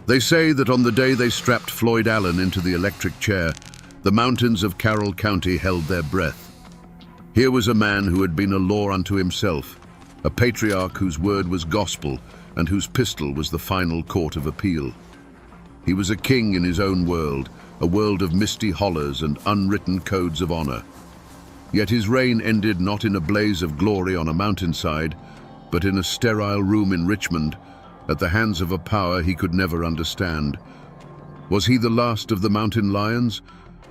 They say that on the day they strapped Floyd Allen into the electric chair, the mountains of Carroll County held their breath. Here was a man who had been a law unto himself, a patriarch whose word was gospel and whose pistol was the final court of appeal. He was a king in his own world, a world of misty hollers and unwritten codes of honor. Yet his reign ended not in a blaze of glory on a mountainside, but in a sterile room in Richmond, at the hands of a power he could never understand. Was he the last of the mountain lions,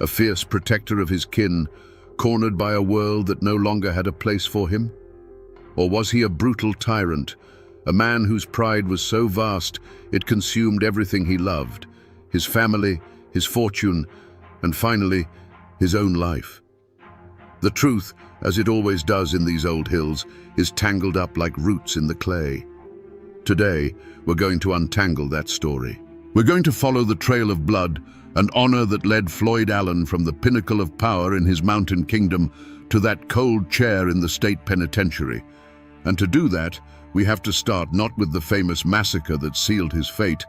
a fierce protector of his kin, cornered by a world that no longer had a place for him? Or was he a brutal tyrant, a man whose pride was so vast it consumed everything he loved, his family, his fortune, and finally, his own life? The truth, as it always does in these old hills, is tangled up like roots in the clay. Today, we're going to untangle that story. We're going to follow the trail of blood and honor that led Floyd Allen from the pinnacle of power in his mountain kingdom to that cold chair in the state penitentiary. And to do that, we have to start not with the famous massacre that sealed his fate,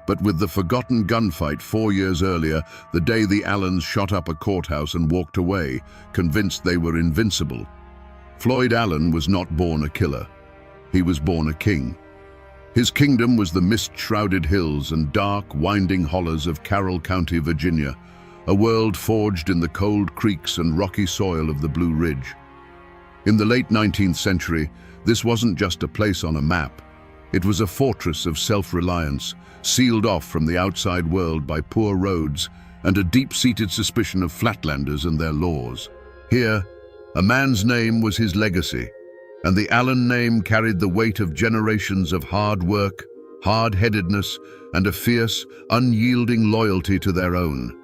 but with the forgotten gunfight 4 years earlier, the day the Allens shot up a courthouse and walked away, convinced they were invincible. Floyd Allen was not born a killer. He was born a king. His kingdom was the mist-shrouded hills and dark, winding hollers of Carroll County, Virginia, a world forged in the cold creeks and rocky soil of the Blue Ridge. In the late 19th century, this wasn't just a place on a map. It was a fortress of self-reliance, sealed off from the outside world by poor roads and a deep-seated suspicion of flatlanders and their laws. Here, a man's name was his legacy, and the Allen name carried the weight of generations of hard work, hard-headedness, and a fierce, unyielding loyalty to their own.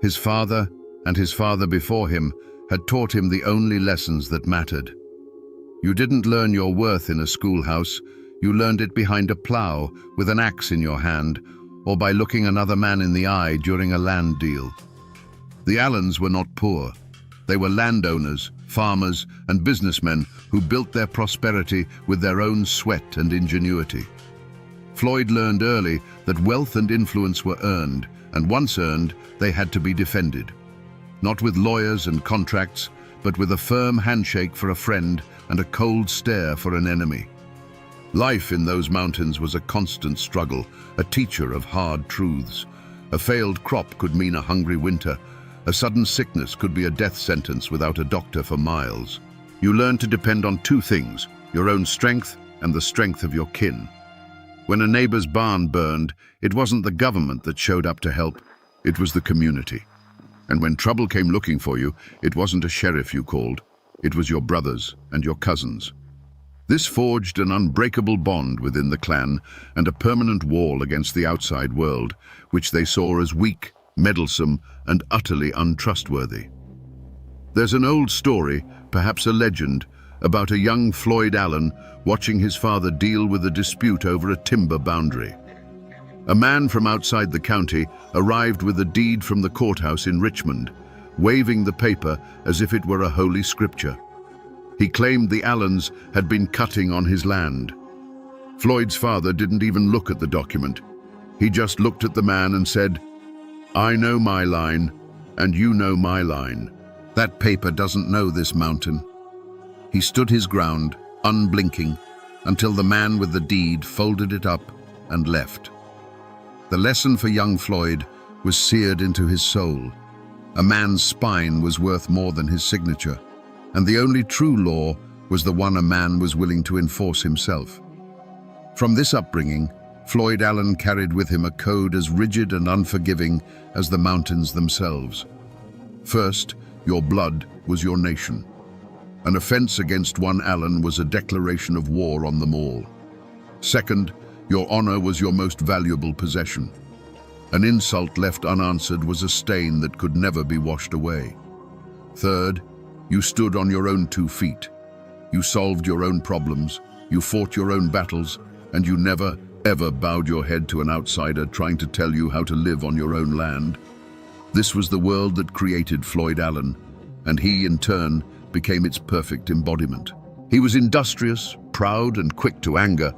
His father, and his father before him, had taught him the only lessons that mattered. You didn't learn your worth in a schoolhouse, you learned it behind a plow, with an axe in your hand, or by looking another man in the eye during a land deal. The Allens were not poor. They were landowners, farmers, and businessmen who built their prosperity with their own sweat and ingenuity. Floyd learned early that wealth and influence were earned, and once earned, they had to be defended. Not with lawyers and contracts, but with a firm handshake for a friend and a cold stare for an enemy. Life in those mountains was a constant struggle, a teacher of hard truths. A failed crop could mean a hungry winter. A sudden sickness could be a death sentence without a doctor for miles. You learn to depend on two things, your own strength and the strength of your kin. When a neighbor's barn burned, it wasn't the government that showed up to help, it was the community. And when trouble came looking for you, it wasn't a sheriff you called, it was your brothers and your cousins. This forged an unbreakable bond within the clan and a permanent wall against the outside world, which they saw as weak, meddlesome, and utterly untrustworthy. There's an old story, perhaps a legend, about a young Floyd Allen watching his father deal with a dispute over a timber boundary. A man from outside the county arrived with a deed from the courthouse in Richmond, waving the paper as if it were a holy scripture. He claimed the Allens had been cutting on his land. Floyd's father didn't even look at the document. He just looked at the man and said, "I know my line, and you know my line. That paper doesn't know this mountain." He stood his ground, unblinking, until the man with the deed folded it up and left. The lesson for young Floyd was seared into his soul. A man's spine was worth more than his signature, and the only true law was the one a man was willing to enforce himself. From this upbringing, Floyd Allen carried with him a code as rigid and unforgiving as the mountains themselves. First, your blood was your nation. An offense against one Allen was a declaration of war on them all. Second, your honor was your most valuable possession. An insult left unanswered was a stain that could never be washed away. Third, you stood on your own 2 feet. You solved your own problems, you fought your own battles, and you never, ever bowed your head to an outsider trying to tell you how to live on your own land. This was the world that created Floyd Allen, and he, in turn, became its perfect embodiment. He was industrious, proud, and quick to anger,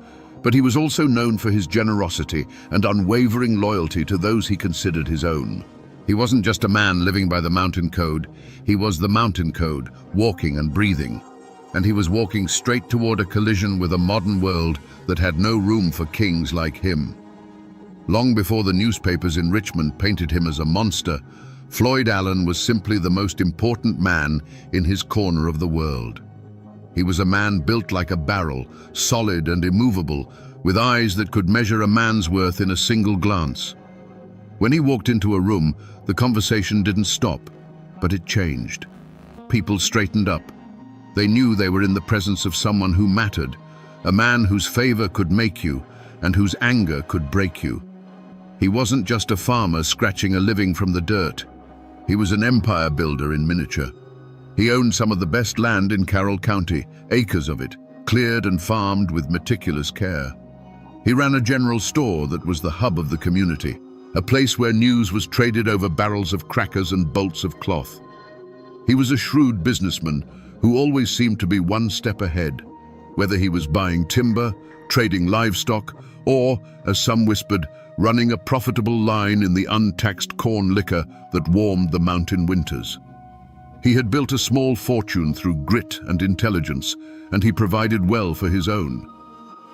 But he was also known for his generosity and unwavering loyalty to those he considered his own. He wasn't just a man living by the mountain code, he was the mountain code, walking and breathing. And he was walking straight toward a collision with a modern world that had no room for kings like him. Long before the newspapers in Richmond painted him as a monster, Floyd Allen was simply the most important man in his corner of the world. He was a man built like a barrel, solid and immovable, with eyes that could measure a man's worth in a single glance. When he walked into a room, the conversation didn't stop, but it changed. People straightened up. They knew they were in the presence of someone who mattered, a man whose favor could make you and whose anger could break you. He wasn't just a farmer scratching a living from the dirt. He was an empire builder in miniature. He owned some of the best land in Carroll County, acres of it, cleared and farmed with meticulous care. He ran a general store that was the hub of the community, a place where news was traded over barrels of crackers and bolts of cloth. He was a shrewd businessman who always seemed to be one step ahead, whether he was buying timber, trading livestock, or, as some whispered, running a profitable line in the untaxed corn liquor that warmed the mountain winters. He had built a small fortune through grit and intelligence, and he provided well for his own.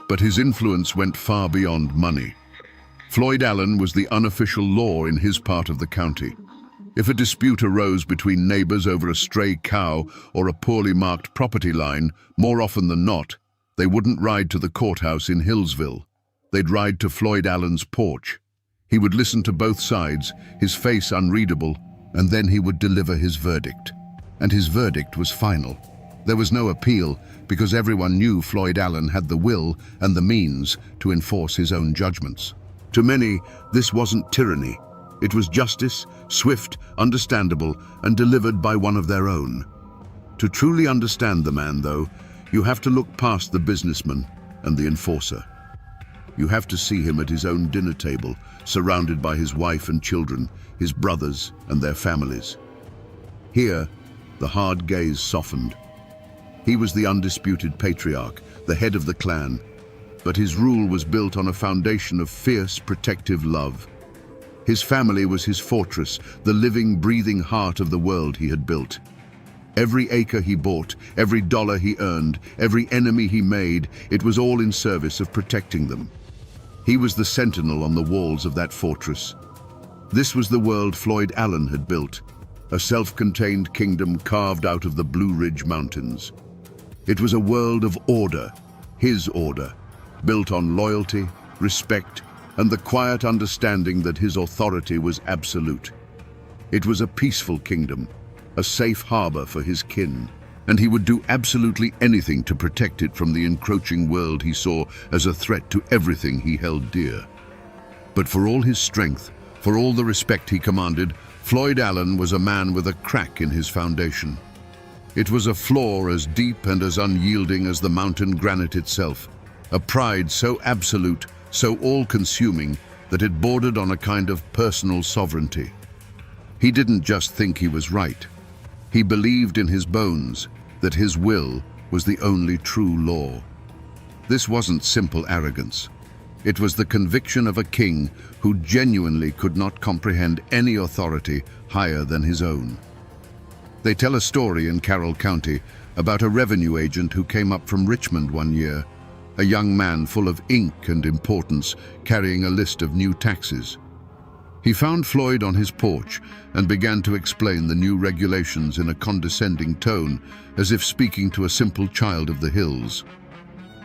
But his influence went far beyond money. Floyd Allen was the unofficial law in his part of the county. If a dispute arose between neighbors over a stray cow or a poorly marked property line, more often than not, they wouldn't ride to the courthouse in Hillsville. They'd ride to Floyd Allen's porch. He would listen to both sides, his face unreadable, and then he would deliver his verdict. And his verdict was final. There was no appeal because everyone knew Floyd Allen had the will and the means to enforce his own judgments. To many, this wasn't tyranny. It was justice, swift, understandable, and delivered by one of their own. To truly understand the man, though, you have to look past the businessman and the enforcer. You have to see him at his own dinner table, surrounded by his wife and children, his brothers and their families. Here, the hard gaze softened. He was the undisputed patriarch, the head of the clan, but his rule was built on a foundation of fierce, protective love. His family was his fortress, the living, breathing heart of the world he had built. Every acre he bought, every dollar he earned, every enemy he made, it was all in service of protecting them. He was the sentinel on the walls of that fortress. This was the world Floyd Allen had built, a self-contained kingdom carved out of the Blue Ridge Mountains. It was a world of order, his order, built on loyalty, respect, and the quiet understanding that his authority was absolute. It was a peaceful kingdom, a safe harbor for his kin, and he would do absolutely anything to protect it from the encroaching world he saw as a threat to everything he held dear. But for all his strength, for all the respect he commanded, Floyd Allen was a man with a crack in his foundation. It was a flaw as deep and as unyielding as the mountain granite itself, a pride so absolute, so all-consuming, that it bordered on a kind of personal sovereignty. He didn't just think he was right. He believed in his bones that his will was the only true law. This wasn't simple arrogance. It was the conviction of a king who genuinely could not comprehend any authority higher than his own. They tell a story in Carroll County about a revenue agent who came up from Richmond one year, a young man full of ink and importance, carrying a list of new taxes. He found Floyd on his porch and began to explain the new regulations in a condescending tone, as if speaking to a simple child of the hills.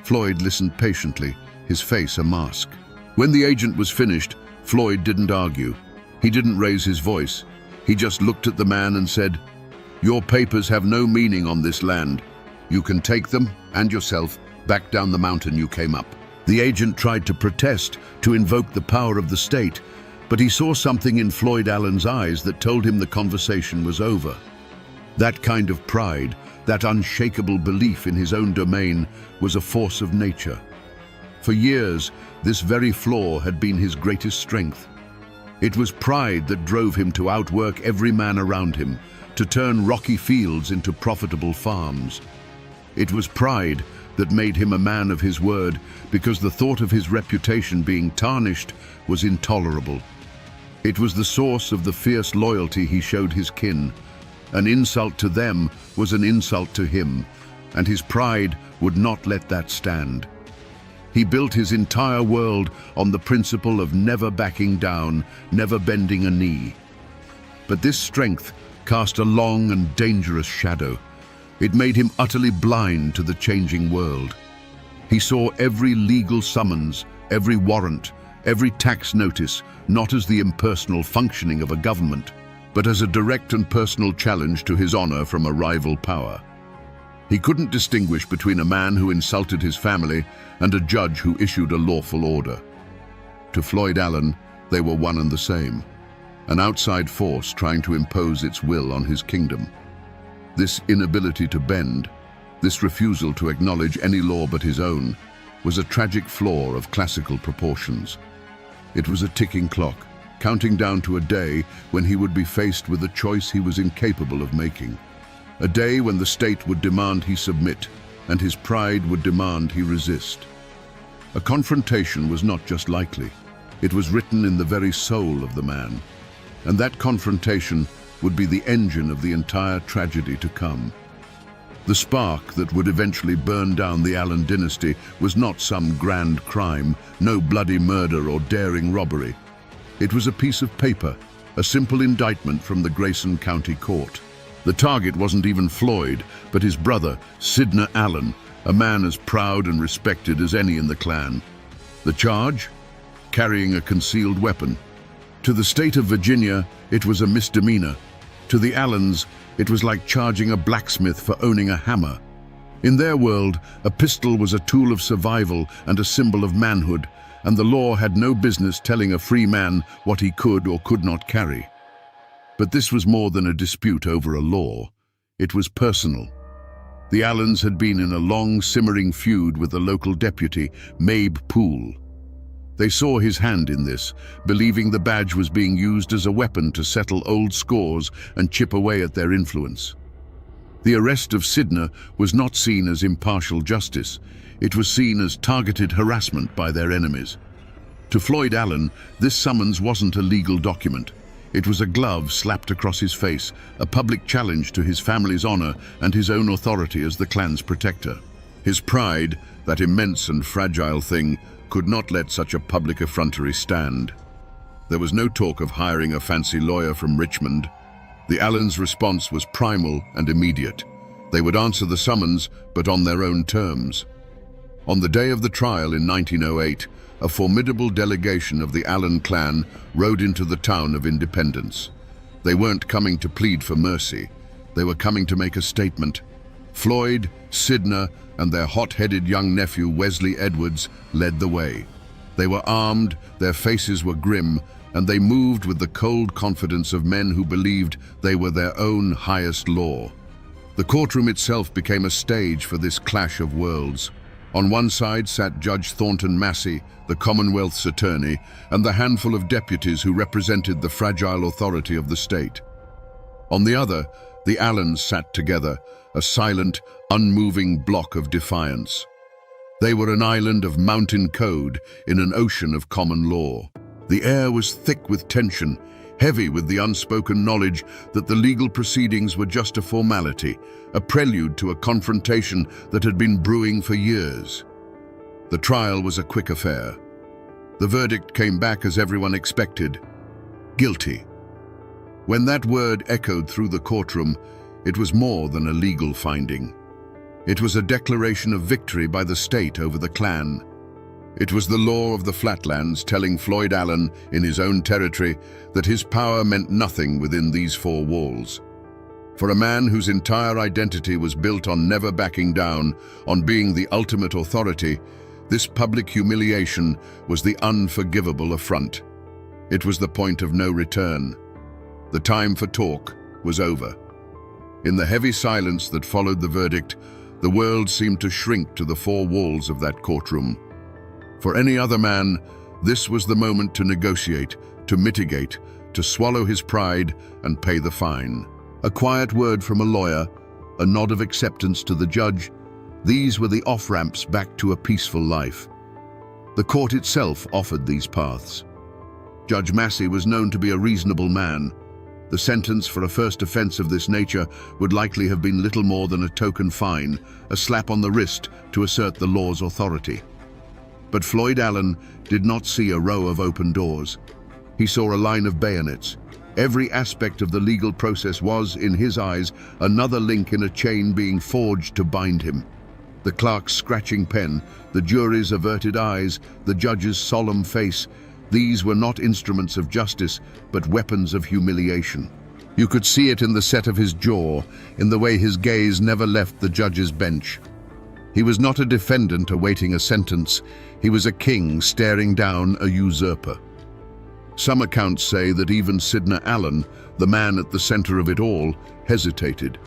Floyd listened patiently, his face a mask. When the agent was finished, Floyd didn't argue. He didn't raise his voice. He just looked at the man and said, "Your papers have no meaning on this land. You can take them, and yourself, back down the mountain you came up." The agent tried to protest, to invoke the power of the state, but he saw something in Floyd Allen's eyes that told him the conversation was over. That kind of pride, that unshakable belief in his own domain, was a force of nature. For years, this very flaw had been his greatest strength. It was pride that drove him to outwork every man around him, to turn rocky fields into profitable farms. It was pride that made him a man of his word, because the thought of his reputation being tarnished was intolerable. It was the source of the fierce loyalty he showed his kin. An insult to them was an insult to him, and his pride would not let that stand. He built his entire world on the principle of never backing down, never bending a knee. But this strength cast a long and dangerous shadow. It made him utterly blind to the changing world. He saw every legal summons, every warrant, every tax notice, not as the impersonal functioning of a government, but as a direct and personal challenge to his honor from a rival power. He couldn't distinguish between a man who insulted his family and a judge who issued a lawful order. To Floyd Allen, they were one and the same, an outside force trying to impose its will on his kingdom. This inability to bend, this refusal to acknowledge any law but his own, was a tragic flaw of classical proportions. It was a ticking clock, counting down to a day when he would be faced with a choice he was incapable of making. A day when the state would demand he submit, and his pride would demand he resist. A confrontation was not just likely, it was written in the very soul of the man. And that confrontation would be the engine of the entire tragedy to come. The spark that would eventually burn down the Allen dynasty was not some grand crime, no bloody murder or daring robbery. It was a piece of paper, a simple indictment from the Grayson County Court. The target wasn't even Floyd, but his brother, Sidney Allen, a man as proud and respected as any in the clan. The charge? Carrying a concealed weapon. To the state of Virginia, it was a misdemeanor. To the Allens, it was like charging a blacksmith for owning a hammer. In their world, a pistol was a tool of survival and a symbol of manhood, and the law had no business telling a free man what he could or could not carry. But this was more than a dispute over a law. It was personal. The Allens had been in a long, simmering feud with the local deputy, Mabe Poole. They saw his hand in this, believing the badge was being used as a weapon to settle old scores and chip away at their influence. The arrest of Sidney was not seen as impartial justice. It was seen as targeted harassment by their enemies. To Floyd Allen, this summons wasn't a legal document. It was a glove slapped across his face, a public challenge to his family's honor and his own authority as the clan's protector. His pride, that immense and fragile thing, could not let such a public effrontery stand. There was no talk of hiring a fancy lawyer from Richmond. The Allens' response was primal and immediate. They would answer the summons, but on their own terms. On the day of the trial in 1908, a formidable delegation of the Allen clan rode into the town of Independence. They weren't coming to plead for mercy. They were coming to make a statement. Floyd, Sidney, and their hot-headed young nephew Wesley Edwards led the way. They were armed, their faces were grim, and they moved with the cold confidence of men who believed they were their own highest law. The courtroom itself became a stage for this clash of worlds. On one side sat Judge Thornton Massey, the Commonwealth's attorney, and the handful of deputies who represented the fragile authority of the state. On the other, the Allens sat together, a silent, unmoving block of defiance. They were an island of mountain code in an ocean of common law. The air was thick with tension, heavy with the unspoken knowledge that the legal proceedings were just a formality, a prelude to a confrontation that had been brewing for years. The trial was a quick affair. The verdict came back as everyone expected: guilty. When that word echoed through the courtroom, it was more than a legal finding. It was a declaration of victory by the state over the clan. It was the law of the flatlands telling Floyd Allen, in his own territory, that his power meant nothing within these four walls. For a man whose entire identity was built on never backing down, on being the ultimate authority, this public humiliation was the unforgivable affront. It was the point of no return. The time for talk was over. In the heavy silence that followed the verdict, the world seemed to shrink to the four walls of that courtroom. For any other man, this was the moment to negotiate, to mitigate, to swallow his pride and pay the fine. A quiet word from a lawyer, a nod of acceptance to the judge, These were the off-ramps back to a peaceful life. The court itself offered these paths. Judge Massey was known to be a reasonable man. The sentence for a first offense of this nature would likely have been little more than a token fine, a slap on the wrist to assert the law's authority. But Floyd Allen did not see a row of open doors. He saw a line of bayonets. Every aspect of the legal process was, in his eyes, another link in a chain being forged to bind him. The clerk's scratching pen, the jury's averted eyes, the judge's solemn face, these were not instruments of justice, but weapons of humiliation. You could see it in the set of his jaw, in the way his gaze never left the judge's bench. He was not a defendant awaiting a sentence. He was a king staring down a usurper. Some accounts say that even Sidney Allen, the man at the center of it all, hesitated.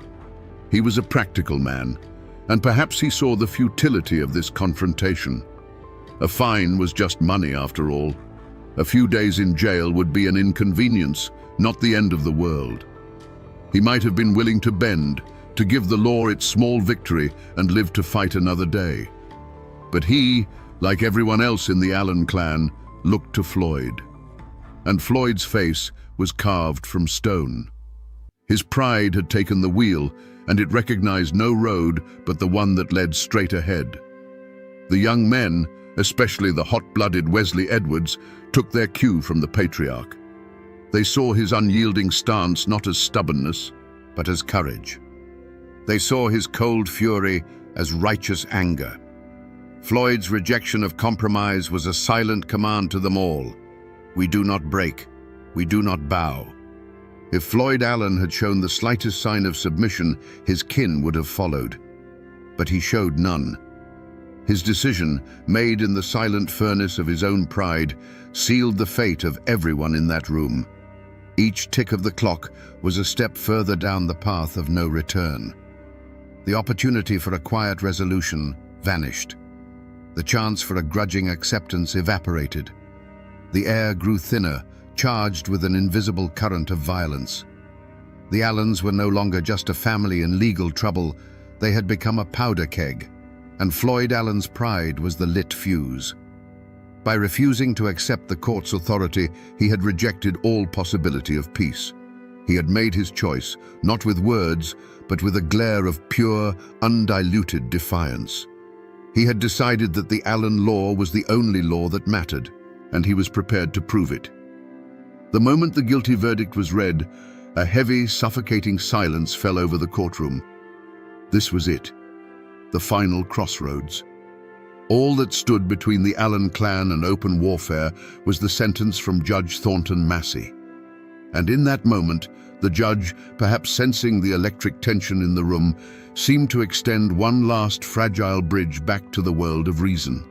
He was a practical man, and perhaps he saw the futility of this confrontation. A fine was just money after all. A few days in jail would be an inconvenience, not the end of the world. He might have been willing to bend, to give the law its small victory and live to fight another day. But he, like everyone else in the Allen clan, looked to Floyd. And Floyd's face was carved from stone. His pride had taken the wheel, and it recognized no road but the one that led straight ahead. The young men, especially the hot-blooded Wesley Edwards, took their cue from the patriarch. They saw his unyielding stance not as stubbornness, but as courage. They saw his cold fury as righteous anger. Floyd's rejection of compromise was a silent command to them all. We do not break. We do not bow. If Floyd Allen had shown the slightest sign of submission, his kin would have followed. But he showed none. His decision, made in the silent furnace of his own pride, sealed the fate of everyone in that room. Each tick of the clock was a step further down the path of no return. The opportunity for a quiet resolution vanished. The chance for a grudging acceptance evaporated. The air grew thinner, charged with an invisible current of violence. The Allens were no longer just a family in legal trouble. They had become a powder keg, and Floyd Allen's pride was the lit fuse. By refusing to accept the court's authority, he had rejected all possibility of peace. He had made his choice, not with words, but with a glare of pure, undiluted defiance. He had decided that the Allen law was the only law that mattered, and he was prepared to prove it. The moment the guilty verdict was read, a heavy, suffocating silence fell over the courtroom. This was it, the final crossroads. All that stood between the Allen clan and open warfare was the sentence from Judge Thornton Massey. And in that moment, the judge, perhaps sensing the electric tension in the room, seemed to extend one last fragile bridge back to the world of reason.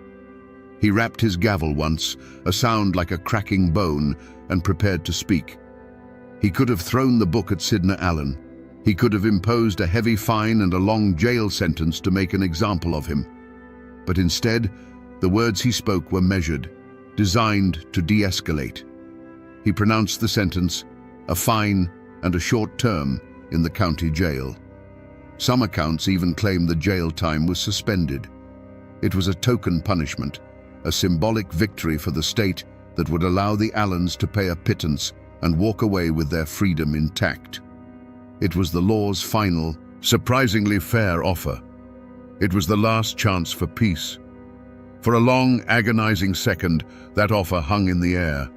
He rapped his gavel once, a sound like a cracking bone, and prepared to speak. He could have thrown the book at Sidney Allen. He could have imposed a heavy fine and a long jail sentence to make an example of him. But instead, the words he spoke were measured, designed to de-escalate. He pronounced the sentence, a fine and a short term in the county jail. Some accounts even claim the jail time was suspended. It was a token punishment, a symbolic victory for the state that would allow the Allens to pay a pittance and walk away with their freedom intact. It was the law's final, surprisingly fair offer. It was the last chance for peace. For a long, agonizing second, that offer hung in the air.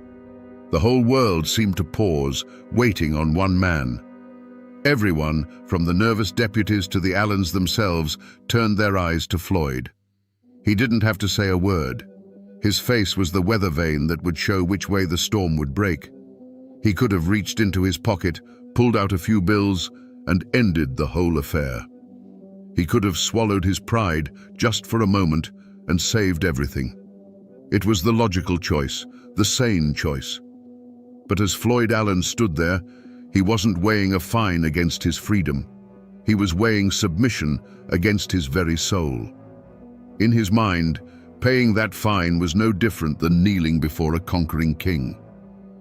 The whole world seemed to pause, waiting on one man. Everyone, from the nervous deputies to the Allens themselves, turned their eyes to Floyd. He didn't have to say a word. His face was the weather vane that would show which way the storm would break. He could have reached into his pocket, pulled out a few bills, and ended the whole affair. He could have swallowed his pride just for a moment and saved everything. It was the logical choice, the sane choice. But as Floyd Allen stood there, he wasn't weighing a fine against his freedom. He was weighing submission against his very soul. In his mind, paying that fine was no different than kneeling before a conquering king.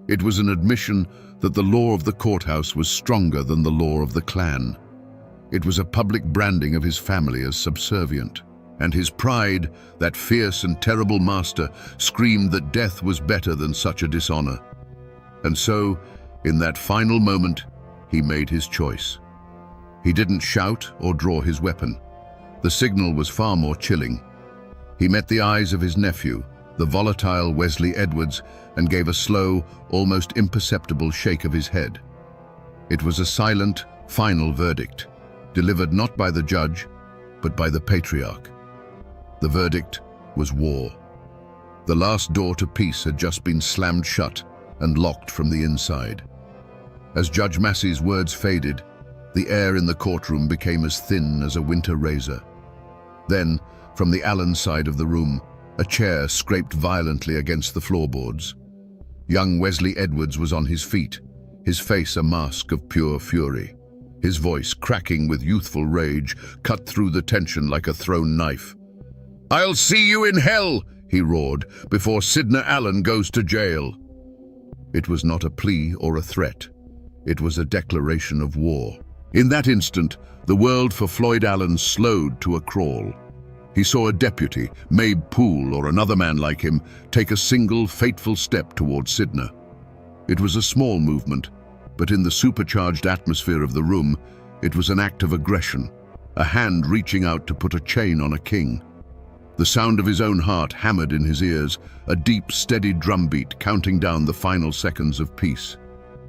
It was an admission that the law of the courthouse was stronger than the law of the clan. It was a public branding of his family as subservient. And his pride, that fierce and terrible master, screamed that death was better than such a dishonor. And so, in that final moment, he made his choice. He didn't shout or draw his weapon. The signal was far more chilling. He met the eyes of his nephew, the volatile Wesley Edwards, and gave a slow, almost imperceptible shake of his head. It was a silent, final verdict, delivered not by the judge, but by the patriarch. The verdict was war. The last door to peace had just been slammed shut and locked from the inside. As Judge Massey's words faded, the air in the courtroom became as thin as a winter razor. Then, from the Allen side of the room, a chair scraped violently against the floorboards. Young Wesley Edwards was on his feet, his face a mask of pure fury. His voice, cracking with youthful rage, cut through the tension like a thrown knife. "I'll see you in hell," he roared, "before Sidney Allen goes to jail." It was not a plea or a threat. It was a declaration of war. In that instant, the world for Floyd Allen slowed to a crawl. He saw a deputy, Mabe Poole or another man like him, take a single fateful step towards Sidney. It was a small movement, but in the supercharged atmosphere of the room, it was an act of aggression, a hand reaching out to put a chain on a king. The sound of his own heart hammered in his ears, a deep, steady drumbeat counting down the final seconds of peace.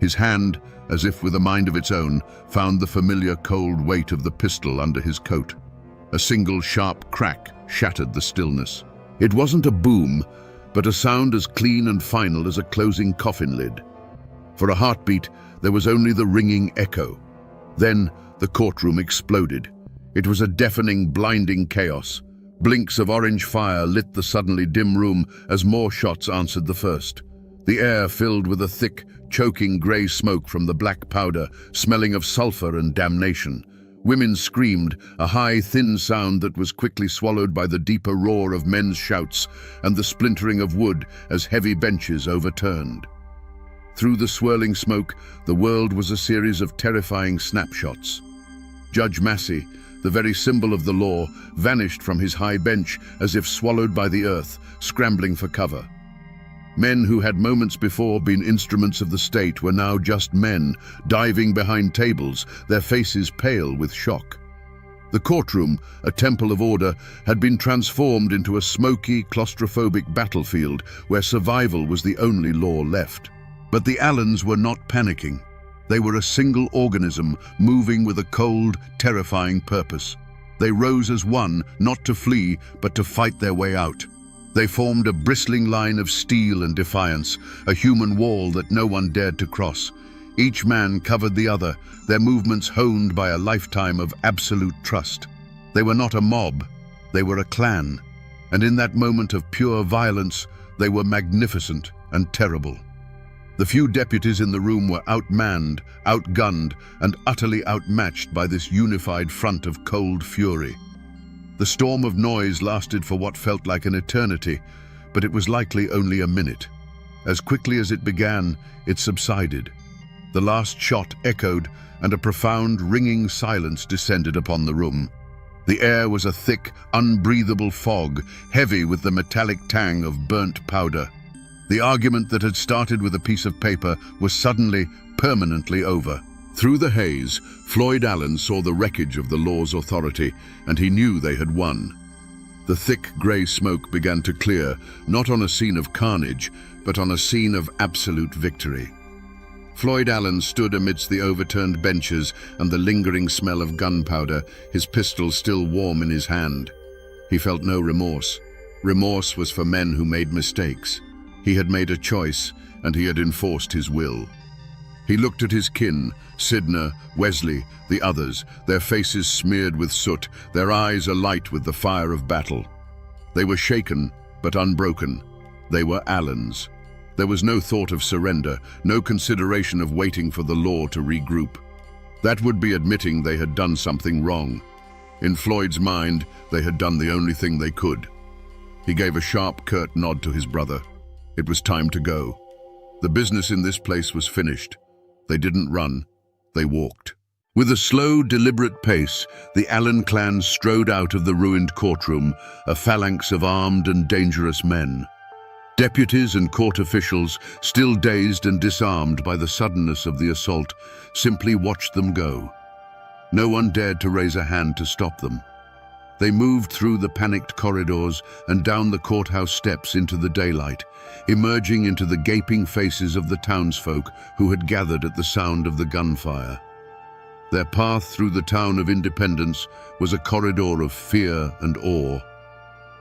His hand, as if with a mind of its own, found the familiar cold weight of the pistol under his coat. A single sharp crack shattered the stillness. It wasn't a boom, but a sound as clean and final as a closing coffin lid. For a heartbeat, there was only the ringing echo. Then the courtroom exploded. It was a deafening, blinding chaos. Blinks of orange fire lit the suddenly dim room as more shots answered the first. The air filled with a thick, choking grey smoke from the black powder, smelling of sulfur and damnation. Women screamed, a high, thin sound that was quickly swallowed by the deeper roar of men's shouts and the splintering of wood as heavy benches overturned. Through the swirling smoke, the world was a series of terrifying snapshots. Judge Massey, the very symbol of the law, vanished from his high bench as if swallowed by the earth, scrambling for cover. Men who had moments before been instruments of the state were now just men, diving behind tables, their faces pale with shock. The courtroom, a temple of order, had been transformed into a smoky, claustrophobic battlefield where survival was the only law left. But the Allens were not panicking. They were a single organism, moving with a cold, terrifying purpose. They rose as one, not to flee, but to fight their way out. They formed a bristling line of steel and defiance, a human wall that no one dared to cross. Each man covered the other, their movements honed by a lifetime of absolute trust. They were not a mob, they were a clan. And in that moment of pure violence, they were magnificent and terrible. The few deputies in the room were outmanned, outgunned, and utterly outmatched by this unified front of cold fury. The storm of noise lasted for what felt like an eternity, but it was likely only a minute. As quickly as it began, it subsided. The last shot echoed, and a profound, ringing silence descended upon the room. The air was a thick, unbreathable fog, heavy with the metallic tang of burnt powder. The argument that had started with a piece of paper was suddenly, permanently over. Through the haze, Floyd Allen saw the wreckage of the law's authority, and he knew they had won. The thick grey smoke began to clear, not on a scene of carnage, but on a scene of absolute victory. Floyd Allen stood amidst the overturned benches and the lingering smell of gunpowder, his pistol still warm in his hand. He felt no remorse. Remorse was for men who made mistakes. He had made a choice, and he had enforced his will. He looked at his kin, Sidney, Wesley, the others, their faces smeared with soot, their eyes alight with the fire of battle. They were shaken, but unbroken. They were Allens. There was no thought of surrender, no consideration of waiting for the law to regroup. That would be admitting they had done something wrong. In Floyd's mind, they had done the only thing they could. He gave a sharp, curt nod to his brother. It was time to go. The business in this place was finished. They didn't run, they walked. With a slow, deliberate pace, the Allen clan strode out of the ruined courtroom, a phalanx of armed and dangerous men. Deputies and court officials, still dazed and disarmed by the suddenness of the assault, simply watched them go. No one dared to raise a hand to stop them. They moved through the panicked corridors and down the courthouse steps into the daylight, emerging into the gaping faces of the townsfolk who had gathered at the sound of the gunfire. Their path through the town of Independence was a corridor of fear and awe.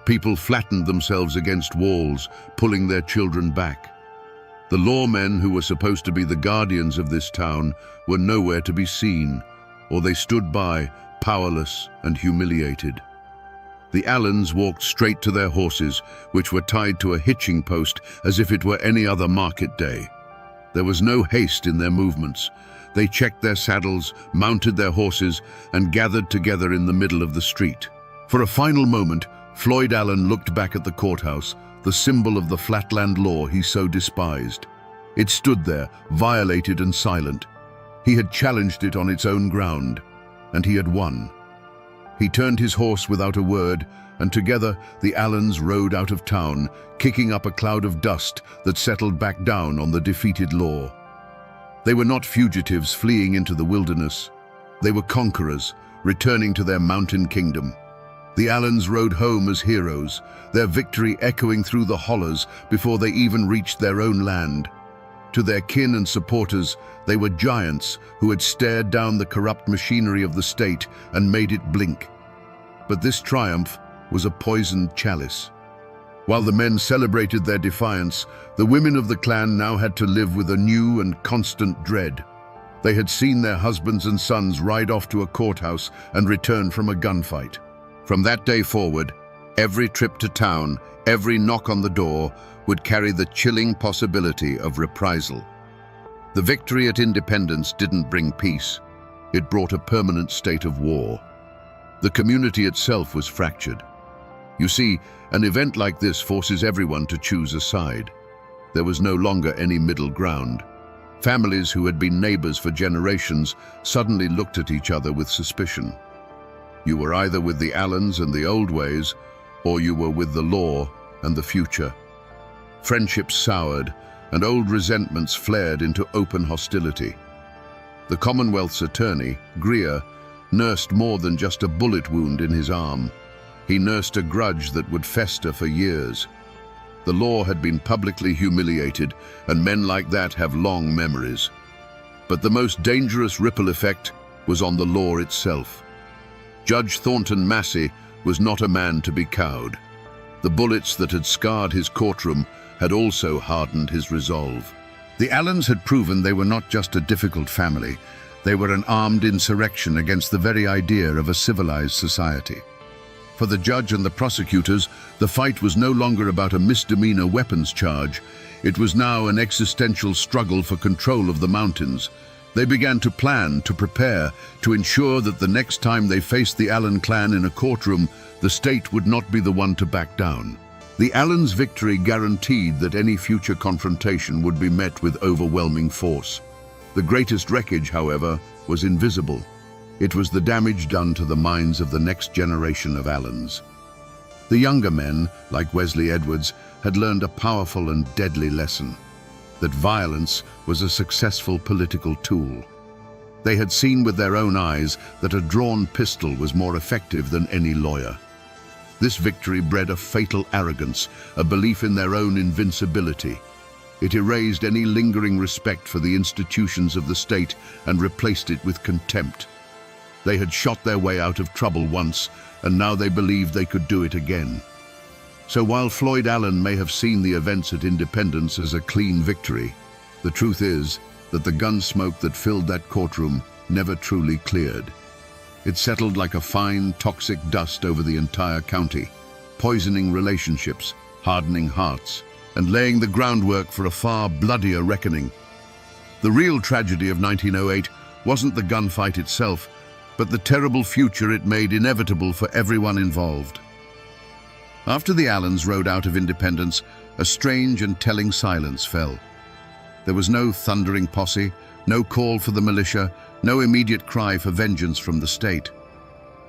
People flattened themselves against walls, pulling their children back. The lawmen who were supposed to be the guardians of this town were nowhere to be seen, or they stood by, powerless and humiliated. The Allens walked straight to their horses, which were tied to a hitching post as if it were any other market day. There was no haste in their movements. They checked their saddles, mounted their horses, and gathered together in the middle of the street. For a final moment, Floyd Allen looked back at the courthouse, the symbol of the flatland law he so despised. It stood there, violated and silent. He had challenged it on its own ground, and he had won. He turned his horse without a word, and together the Allens rode out of town, kicking up a cloud of dust that settled back down on the defeated law. They were not fugitives fleeing into the wilderness. They were conquerors, returning to their mountain kingdom. The Allens rode home as heroes, their victory echoing through the hollows before they even reached their own land. To their kin and supporters, they were giants who had stared down the corrupt machinery of the state and made it blink. But this triumph was a poisoned chalice. While the men celebrated their defiance, the women of the clan now had to live with a new and constant dread. They had seen their husbands and sons ride off to a courthouse and return from a gunfight. From that day forward, every trip to town, every knock on the door, would carry the chilling possibility of reprisal. The victory at Independence didn't bring peace. It brought a permanent state of war. The community itself was fractured. You see, an event like this forces everyone to choose a side. There was no longer any middle ground. Families who had been neighbors for generations suddenly looked at each other with suspicion. You were either with the Allens and the old ways, or you were with the law and the future. Friendships soured, and old resentments flared into open hostility. The Commonwealth's attorney, Greer, nursed more than just a bullet wound in his arm. He nursed a grudge that would fester for years. The law had been publicly humiliated, and men like that have long memories. But the most dangerous ripple effect was on the law itself. Judge Thornton Massey was not a man to be cowed. The bullets that had scarred his courtroom had also hardened his resolve. The Allens had proven they were not just a difficult family. They were an armed insurrection against the very idea of a civilized society. For the judge and the prosecutors, the fight was no longer about a misdemeanor weapons charge. It was now an existential struggle for control of the mountains. They began to plan, to prepare, to ensure that the next time they faced the Allen clan in a courtroom, the state would not be the one to back down. The Allens' victory guaranteed that any future confrontation would be met with overwhelming force. The greatest wreckage, however, was invisible. It was the damage done to the minds of the next generation of Allens. The younger men, like Wesley Edwards, had learned a powerful and deadly lesson: that violence was a successful political tool. They had seen with their own eyes that a drawn pistol was more effective than any lawyer. This victory bred a fatal arrogance, a belief in their own invincibility. It erased any lingering respect for the institutions of the state and replaced it with contempt. They had shot their way out of trouble once, and now they believed they could do it again. So while Floyd Allen may have seen the events at Independence as a clean victory, the truth is that the gun smoke that filled that courtroom never truly cleared. It settled like a fine, toxic dust over the entire county, poisoning relationships, hardening hearts, and laying the groundwork for a far bloodier reckoning. The real tragedy of 1908 wasn't the gunfight itself, but the terrible future it made inevitable for everyone involved. After the Allens rode out of Independence, a strange and telling silence fell. There was no thundering posse, no call for the militia, No immediate cry for vengeance from the state.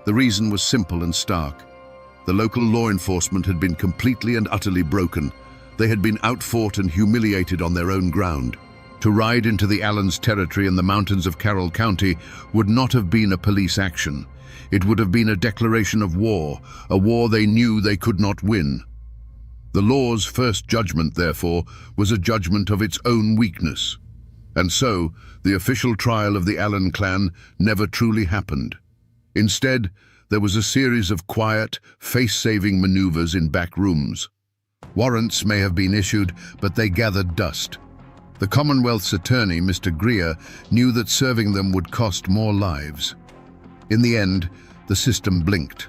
The reason was simple and stark. The local law enforcement had been completely and utterly broken. They had been outfought and humiliated on their own ground. To ride into the Allens' territory in the mountains of Carroll County would not have been a police action. It would have been a declaration of war, a war they knew they could not win. The law's first judgment, therefore, was a judgment of its own weakness. And so, the official trial of the Allen clan never truly happened. Instead, there was a series of quiet, face-saving maneuvers in back rooms. Warrants may have been issued, but they gathered dust. The Commonwealth's attorney, Mr. Greer, knew that serving them would cost more lives. In the end, the system blinked.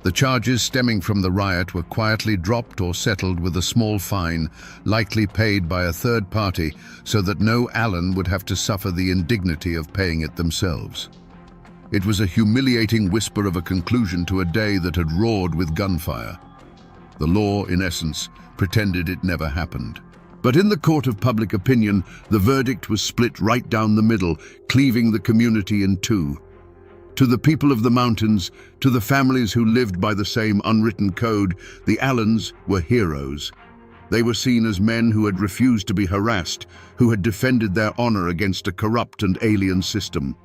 The charges stemming from the riot were quietly dropped or settled with a small fine, likely paid by a third party, so that no Allen would have to suffer the indignity of paying it themselves. It was a humiliating whisper of a conclusion to a day that had roared with gunfire. The law, in essence, pretended it never happened. But in the court of public opinion, the verdict was split right down the middle, cleaving the community in two. To the people of the mountains, to the families who lived by the same unwritten code, the Allens were heroes. They were seen as men who had refused to be harassed, who had defended their honor against a corrupt and alien system.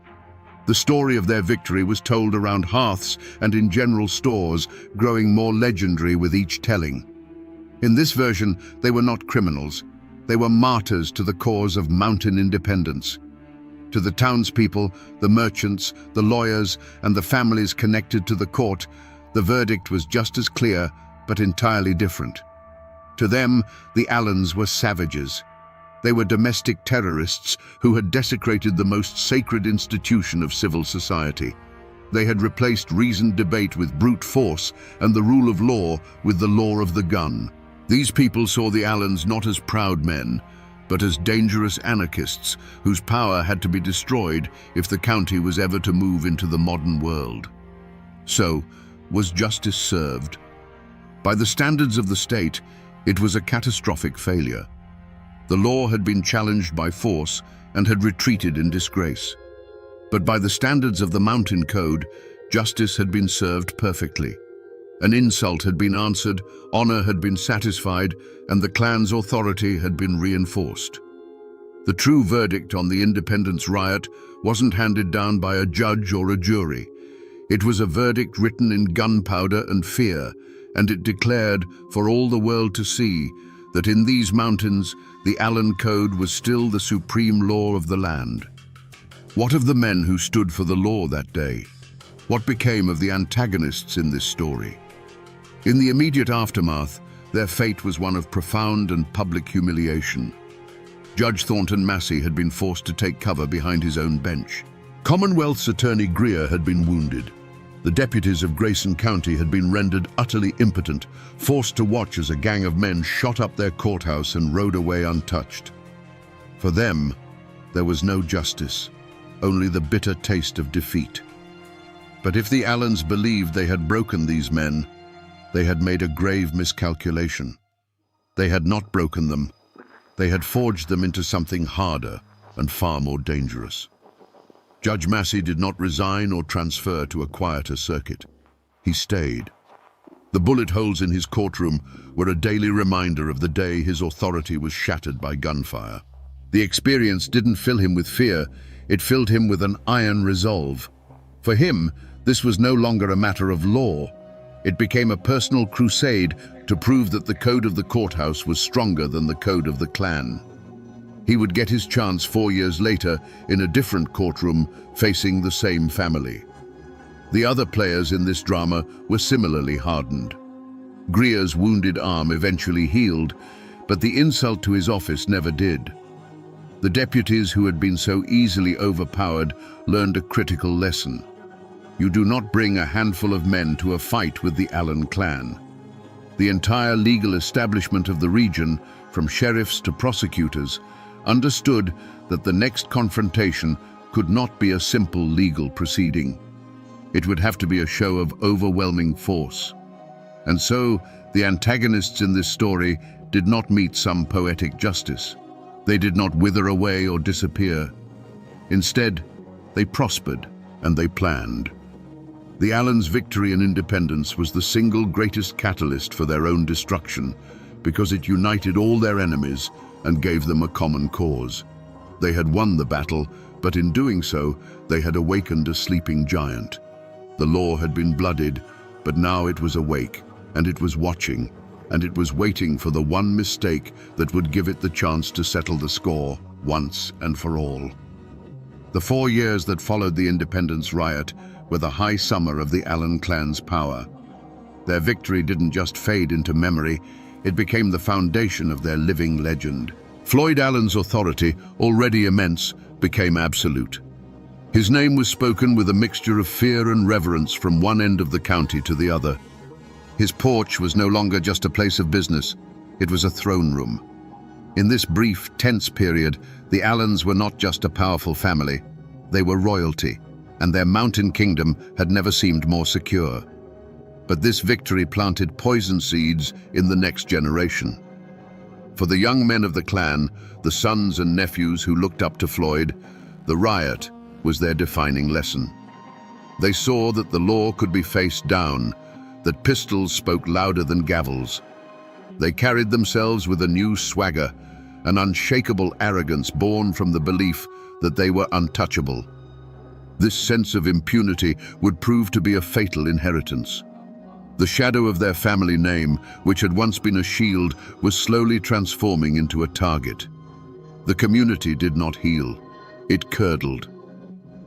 The story of their victory was told around hearths and in general stores, growing more legendary with each telling. In this version, they were not criminals. They were martyrs to the cause of mountain independence. To the townspeople, the merchants, the lawyers, and the families connected to the court, the verdict was just as clear, but entirely different. To them, the Allens were savages. They were domestic terrorists who had desecrated the most sacred institution of civil society. They had replaced reasoned debate with brute force and the rule of law with the law of the gun. These people saw the Allens not as proud men, but as dangerous anarchists whose power had to be destroyed if the county was ever to move into the modern world. So, was justice served? By the standards of the state, it was a catastrophic failure. The law had been challenged by force and had retreated in disgrace. But by the standards of the Mountain Code, justice had been served perfectly. An insult had been answered, honor had been satisfied, and the clan's authority had been reinforced. The true verdict on the independence riot wasn't handed down by a judge or a jury. It was a verdict written in gunpowder and fear, and it declared, for all the world to see, that in these mountains, the Allen Code was still the supreme law of the land. What of the men who stood for the law that day? What became of the antagonists in this story? In the immediate aftermath, their fate was one of profound and public humiliation. Judge Thornton Massey had been forced to take cover behind his own bench. Commonwealth's Attorney Greer had been wounded. The deputies of Grayson County had been rendered utterly impotent, forced to watch as a gang of men shot up their courthouse and rode away untouched. For them, there was no justice, only the bitter taste of defeat. But if the Allens believed they had broken these men, they had made a grave miscalculation. They had not broken them. They had forged them into something harder and far more dangerous. Judge Massey did not resign or transfer to a quieter circuit. He stayed. The bullet holes in his courtroom were a daily reminder of the day his authority was shattered by gunfire. The experience didn't fill him with fear, it filled him with an iron resolve. For him, this was no longer a matter of law. It became a personal crusade to prove that the code of the courthouse was stronger than the code of the clan. He would get his chance 4 years later in a different courtroom facing the same family. The other players in this drama were similarly hardened. Greer's wounded arm eventually healed, but the insult to his office never did. The deputies who had been so easily overpowered learned a critical lesson. You do not bring a handful of men to a fight with the Allen clan. The entire legal establishment of the region, from sheriffs to prosecutors, understood that the next confrontation could not be a simple legal proceeding. It would have to be a show of overwhelming force. And so, the antagonists in this story did not meet some poetic justice. They did not wither away or disappear. Instead, They prospered, and they planned. The Allans' victory and independence was the single greatest catalyst for their own destruction, because it united all their enemies and gave them a common cause. They had won the battle, but in doing so, they had awakened a sleeping giant. The law had been bloodied, but now it was awake, and it was watching, and it was waiting for the one mistake that would give it the chance to settle the score once and for all. The 4 years that followed the independence riot were the high summer of the Allan clan's power. Their victory didn't just fade into memory, it became the foundation of their living legend. Floyd Allan's authority, already immense, became absolute. His name was spoken with a mixture of fear and reverence from one end of the county to the other. His porch was no longer just a place of business, it was a throne room. In this brief, tense period, the Allans were not just a powerful family, they were royalty, and their mountain kingdom had never seemed more secure. But this victory planted poison seeds in the next generation. For the young men of the clan, the sons and nephews who looked up to Floyd, the riot was their defining lesson. They saw that the law could be faced down, that pistols spoke louder than gavels. They carried themselves with a new swagger, an unshakable arrogance born from the belief that they were untouchable. This sense of impunity would prove to be a fatal inheritance. The shadow of their family name, which had once been a shield, was slowly transforming into a target. The community did not heal. It curdled.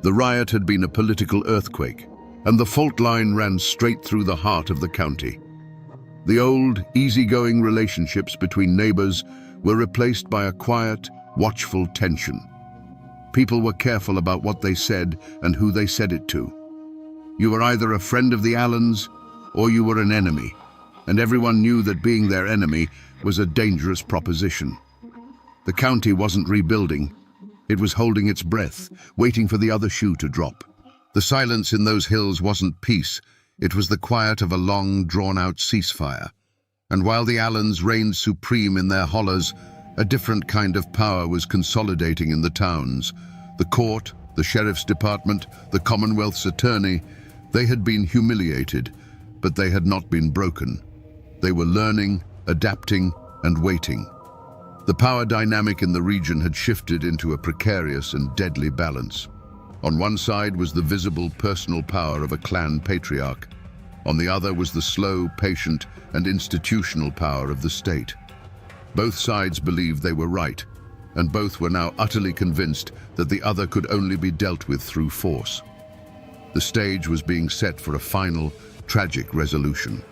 The riot had been a political earthquake, and the fault line ran straight through the heart of the county. The old, easygoing relationships between neighbors were replaced by a quiet, watchful tension. People were careful about what they said and who they said it to. You were either a friend of the Allans or you were an enemy, and everyone knew that being their enemy was a dangerous proposition. The county wasn't rebuilding. It was holding its breath, waiting for the other shoe to drop. The silence in those hills wasn't peace. It was the quiet of a long, drawn-out ceasefire. And while the Allans reigned supreme in their hollows, a different kind of power was consolidating in the towns. The court, the sheriff's department, the Commonwealth's attorney, they had been humiliated, but they had not been broken. They were learning, adapting, and waiting. The power dynamic in the region had shifted into a precarious and deadly balance. On one side was the visible personal power of a clan patriarch. On the other was the slow, patient, and institutional power of the state. Both sides believed they were right, and both were now utterly convinced that the other could only be dealt with through force. The stage was being set for a final, tragic resolution.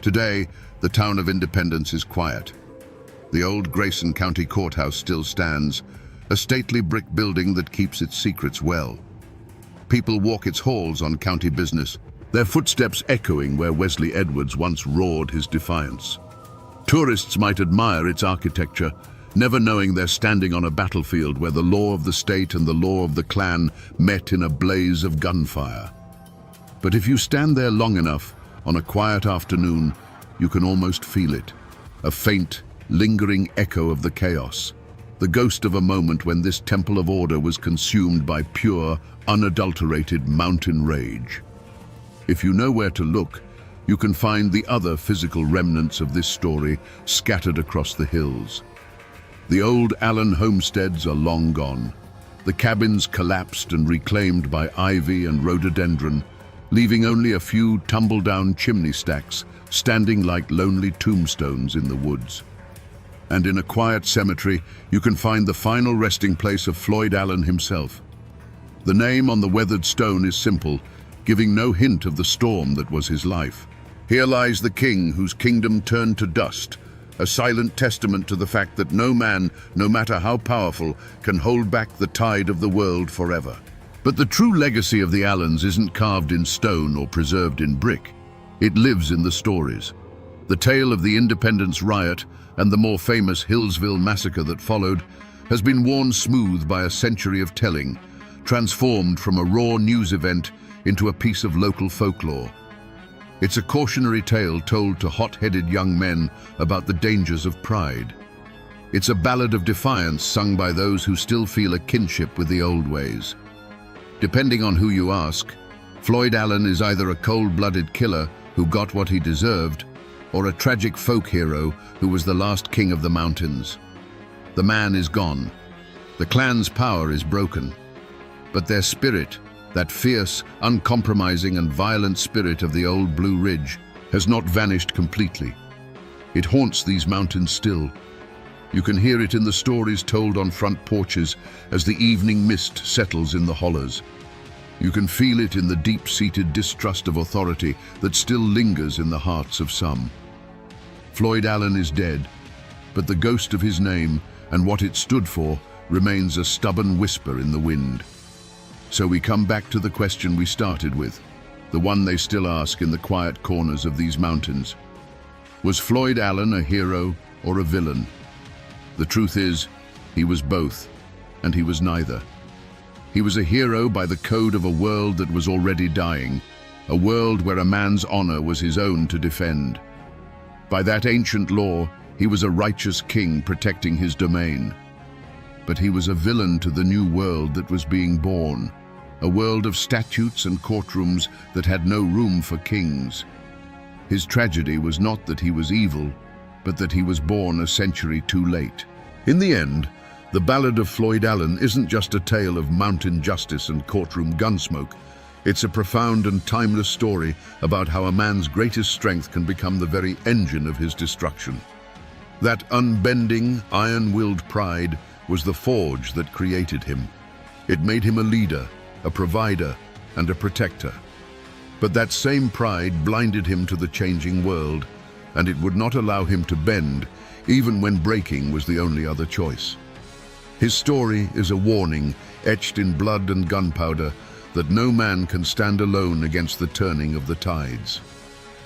Today, the town of Independence is quiet. The old Grayson County Courthouse still stands, a stately brick building that keeps its secrets well. People walk its halls on county business, their footsteps echoing where Wesley Edwards once roared his defiance. Tourists might admire its architecture, never knowing they're standing on a battlefield where the law of the state and the law of the clan met in a blaze of gunfire. But if you stand there long enough, on a quiet afternoon, you can almost feel it, a faint, lingering echo of the chaos, the ghost of a moment when this temple of order was consumed by pure, unadulterated mountain rage. If you know where to look, you can find the other physical remnants of this story scattered across the hills. The old Allan homesteads are long gone. The cabins collapsed and reclaimed by ivy and rhododendron, leaving only a few tumble-down chimney stacks standing like lonely tombstones in the woods. And in a quiet cemetery, you can find the final resting place of Floyd Allan himself. The name on the weathered stone is simple, giving no hint of the storm that was his life. Here lies the king whose kingdom turned to dust, a silent testament to the fact that no man, no matter how powerful, can hold back the tide of the world forever. But the true legacy of the Allans isn't carved in stone or preserved in brick. It lives in the stories. The tale of the Independence riot and the more famous Hillsville massacre that followed has been worn smooth by a century of telling, transformed from a raw news event into a piece of local folklore. It's a cautionary tale told to hot-headed young men about the dangers of pride. It's a ballad of defiance sung by those who still feel a kinship with the old ways. Depending on who you ask, Floyd Allen is either a cold-blooded killer who got what he deserved, or a tragic folk hero who was the last king of the mountains. The man is gone. The clan's power is broken. But their spirit, that fierce, uncompromising and violent spirit of the old Blue Ridge, has not vanished completely. It haunts these mountains still. You can hear it in the stories told on front porches as the evening mist settles in the hollows. You can feel it in the deep-seated distrust of authority that still lingers in the hearts of some. Floyd Allen is dead, but the ghost of his name and what it stood for remains a stubborn whisper in the wind. So we come back to the question we started with, the one they still ask in the quiet corners of these mountains. Was Floyd Allen a hero or a villain? The truth is, he was both, and he was neither. He was a hero by the code of a world that was already dying, a world where a man's honor was his own to defend. By that ancient law, he was a righteous king protecting his domain. But he was a villain to the new world that was being born, a world of statutes and courtrooms that had no room for kings. His tragedy was not that he was evil, but that he was born a century too late. In the end, the Ballad of Floyd Allen isn't just a tale of mountain justice and courtroom gunsmoke. It's a profound and timeless story about how a man's greatest strength can become the very engine of his destruction. That unbending, iron-willed pride was the forge that created him. It made him a leader, a provider, and a protector. But that same pride blinded him to the changing world, and it would not allow him to bend, even when breaking was the only other choice. His story is a warning, etched in blood and gunpowder, that no man can stand alone against the turning of the tides.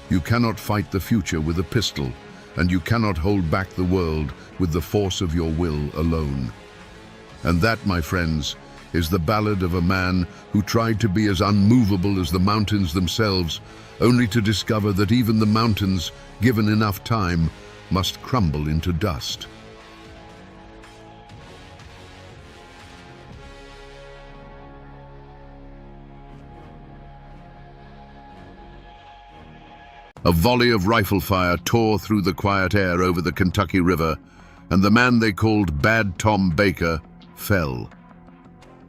You cannot fight the future with a pistol, and you cannot hold back the world with the force of your will alone. And that, my friends, is the ballad of a man who tried to be as unmovable as the mountains themselves, only to discover that even the mountains, given enough time, must crumble into dust. A volley of rifle fire tore through the quiet air over the Kentucky River, and the man they called Bad Tom Baker fell.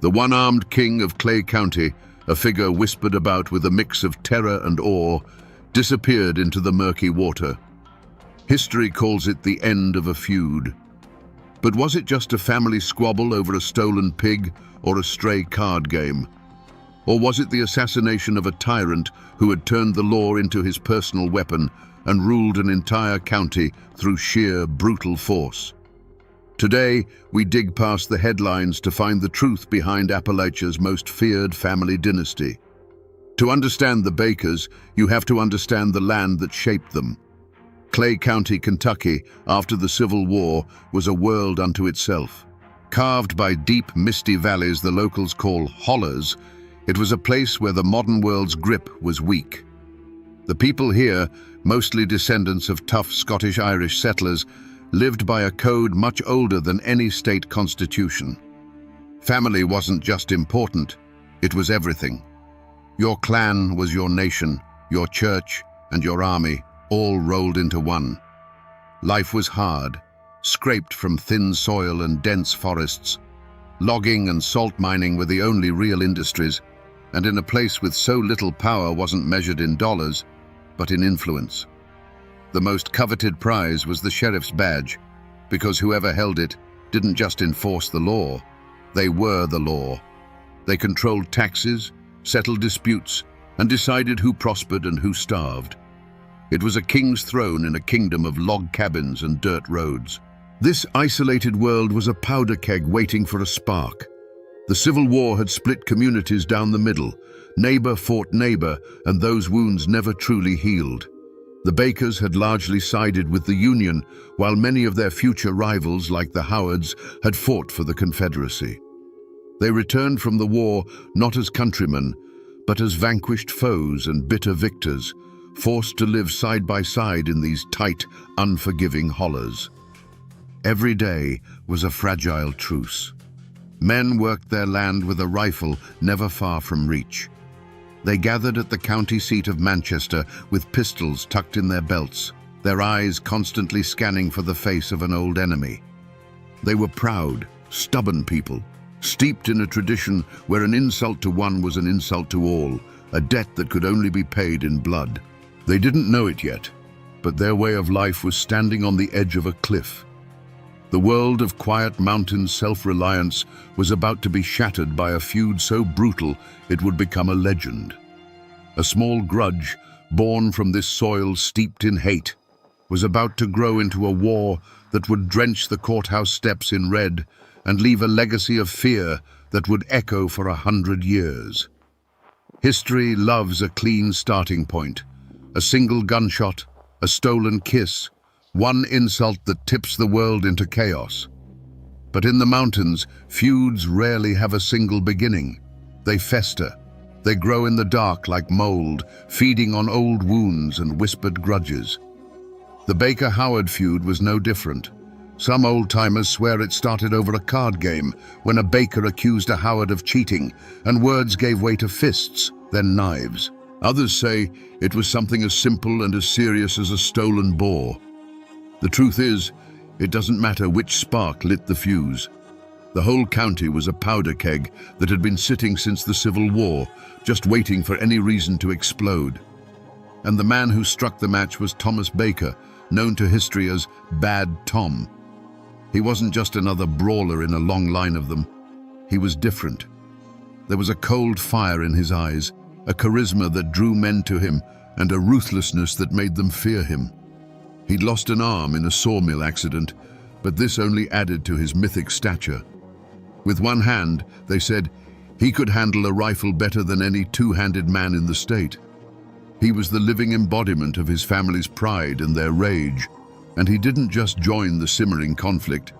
The one-armed king of Clay County, a figure whispered about with a mix of terror and awe, disappeared into the murky water. History calls it the end of a feud. But was it just a family squabble over a stolen pig or a stray card game? Or was it the assassination of a tyrant who had turned the law into his personal weapon and ruled an entire county through sheer, brutal force? Today, we dig past the headlines to find the truth behind Appalachia's most feared family dynasty. To understand the Bakers, you have to understand the land that shaped them. Clay County, Kentucky, after the Civil War, was a world unto itself. Carved by deep, misty valleys the locals call hollers, it was a place where the modern world's grip was weak. The people here, mostly descendants of tough Scottish-Irish settlers, lived by a code much older than any state constitution. Family wasn't just important, it was everything. Your clan was your nation, your church, and your army, all rolled into one. Life was hard, scraped from thin soil and dense forests. Logging and salt mining were the only real industries, and in a place with so little power wasn't measured in dollars, but in influence. The most coveted prize was the sheriff's badge, because whoever held it didn't just enforce the law, they were the law. They controlled taxes, settled disputes, and decided who prospered and who starved. It was a king's throne in a kingdom of log cabins and dirt roads. This isolated world was a powder keg waiting for a spark. The Civil War had split communities down the middle. Neighbor fought neighbor, and those wounds never truly healed. The Bakers had largely sided with the Union, while many of their future rivals, like the Howards, had fought for the Confederacy. They returned from the war not as countrymen, but as vanquished foes and bitter victors, forced to live side by side in these tight, unforgiving hollers. Every day was a fragile truce. Men worked their land with a rifle never far from reach. They gathered at the county seat of Manchester with pistols tucked in their belts, their eyes constantly scanning for the face of an old enemy. They were proud, stubborn people, steeped in a tradition where an insult to one was an insult to all, a debt that could only be paid in blood. They didn't know it yet, but their way of life was standing on the edge of a cliff. The world of quiet mountain self-reliance was about to be shattered by a feud so brutal it would become a legend. A small grudge, born from this soil steeped in hate, was about to grow into a war that would drench the courthouse steps in red and leave a legacy of fear that would echo for 100 years. History loves a clean starting point, a single gunshot, a stolen kiss, one insult that tips the world into chaos. But in the mountains, feuds rarely have a single beginning. They fester. They grow in the dark like mold, feeding on old wounds and whispered grudges. The Baker-Howard feud was no different. Some old-timers swear it started over a card game when a Baker accused a Howard of cheating, and words gave way to fists, then knives. Others say it was something as simple and as serious as a stolen boar. The truth is, it doesn't matter which spark lit the fuse. The whole county was a powder keg that had been sitting since the Civil War, just waiting for any reason to explode. And the man who struck the match was Thomas Baker, known to history as Bad Tom. He wasn't just another brawler in a long line of them. He was different. There was a cold fire in his eyes, a charisma that drew men to him, and a ruthlessness that made them fear him. He'd lost an arm in a sawmill accident, but this only added to his mythic stature. With one hand, they said, he could handle a rifle better than any two-handed man in the state. He was the living embodiment of his family's pride and their rage, and he didn't just join the simmering conflict,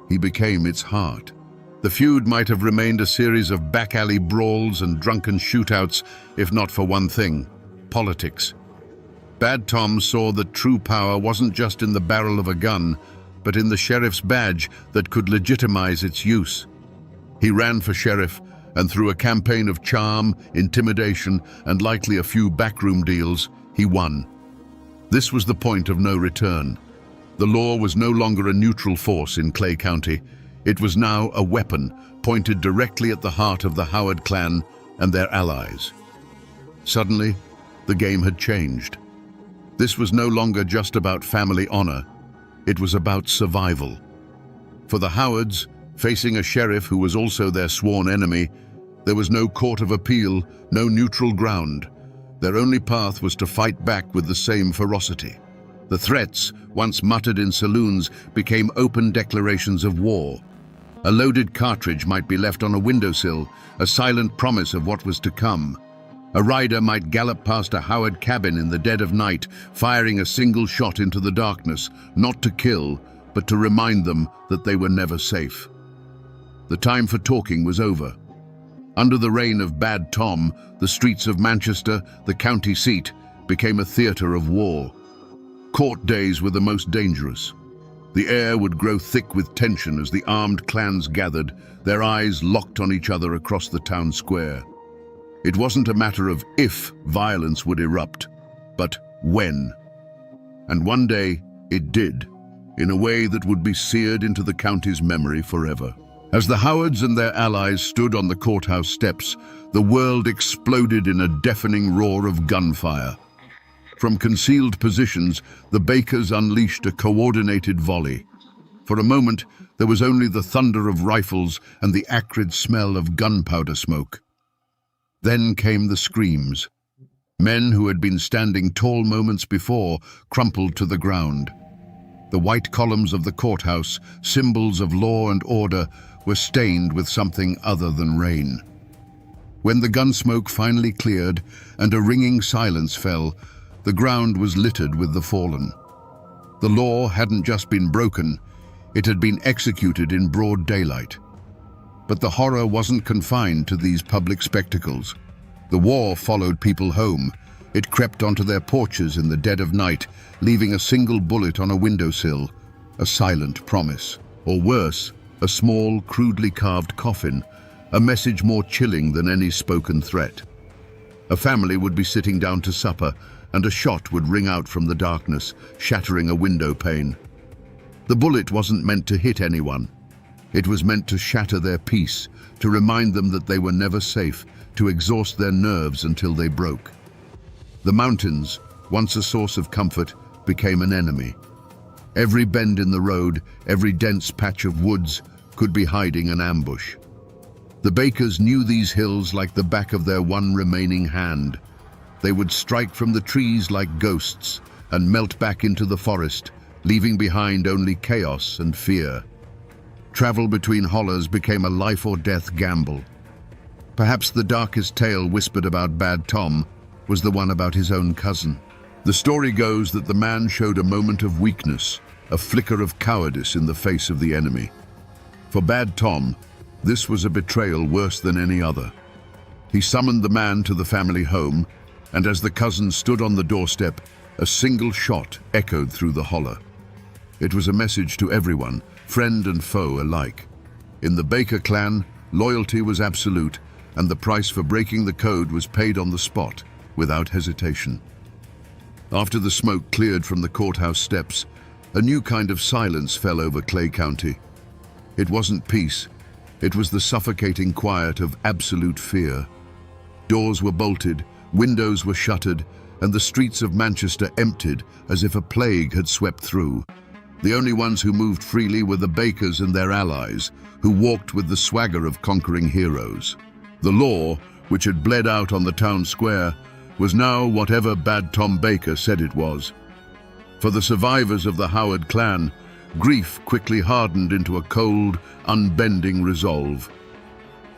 he became its heart. The feud might have remained a series of back-alley brawls and drunken shootouts, if not for one thing: politics. Bad Tom saw that true power wasn't just in the barrel of a gun, but in the sheriff's badge that could legitimize its use. He ran for sheriff, and through a campaign of charm, intimidation, and likely a few backroom deals, he won. This was the point of no return. The law was no longer a neutral force in Clay County. It was now a weapon pointed directly at the heart of the Howard clan and their allies. Suddenly, the game had changed. This was no longer just about family honor. It was about survival. For the Howards, facing a sheriff who was also their sworn enemy, there was no court of appeal, no neutral ground. Their only path was to fight back with the same ferocity. The threats, once muttered in saloons, became open declarations of war. A loaded cartridge might be left on a windowsill, a silent promise of what was to come. A rider might gallop past a Howard cabin in the dead of night, firing a single shot into the darkness, not to kill, but to remind them that they were never safe. The time for talking was over. Under the reign of Bad Tom, the streets of Manchester, the county seat, became a theater of war. Court days were the most dangerous. The air would grow thick with tension as the armed clans gathered, their eyes locked on each other across the town square. It wasn't a matter of if violence would erupt, but when. And one day, it did, in a way that would be seared into the county's memory forever. As the Howards and their allies stood on the courthouse steps, the world exploded in a deafening roar of gunfire. From concealed positions, the Bakers unleashed a coordinated volley. For a moment, there was only the thunder of rifles and the acrid smell of gunpowder smoke. Then came the screams. Men who had been standing tall moments before crumpled to the ground. The white columns of the courthouse, symbols of law and order, were stained with something other than rain. When the gun smoke finally cleared and a ringing silence fell, the ground was littered with the fallen. The law hadn't just been broken, it had been executed in broad daylight. But the horror wasn't confined to these public spectacles. The war followed people home. It crept onto their porches in the dead of night, leaving a single bullet on a windowsill, a silent promise. Or worse, a small, crudely carved coffin, a message more chilling than any spoken threat. A family would be sitting down to supper, and a shot would ring out from the darkness, shattering a window pane. The bullet wasn't meant to hit anyone. It was meant to shatter their peace, to remind them that they were never safe, to exhaust their nerves until they broke. The mountains, once a source of comfort, became an enemy. Every bend in the road, every dense patch of woods could be hiding an ambush. The Bakers knew these hills like the back of their one remaining hand. They would strike from the trees like ghosts and melt back into the forest, leaving behind only chaos and fear. Travel between hollers became a life-or-death gamble. Perhaps the darkest tale whispered about Bad Tom was the one about his own cousin. The story goes that the man showed a moment of weakness, a flicker of cowardice in the face of the enemy. For Bad Tom, this was a betrayal worse than any other. He summoned the man to the family home, and as the cousin stood on the doorstep, a single shot echoed through the holler. It was a message to everyone, friend and foe alike. In the Baker clan, loyalty was absolute, and the price for breaking the code was paid on the spot, without hesitation. After the smoke cleared from the courthouse steps, a new kind of silence fell over Clay County. It wasn't peace. It was the suffocating quiet of absolute fear. Doors were bolted, windows were shuttered, and the streets of Manchester emptied as if a plague had swept through. The only ones who moved freely were the Bakers and their allies, who walked with the swagger of conquering heroes. The law, which had bled out on the town square, was now whatever Bad Tom Baker said it was. For the survivors of the Howard clan, grief quickly hardened into a cold, unbending resolve.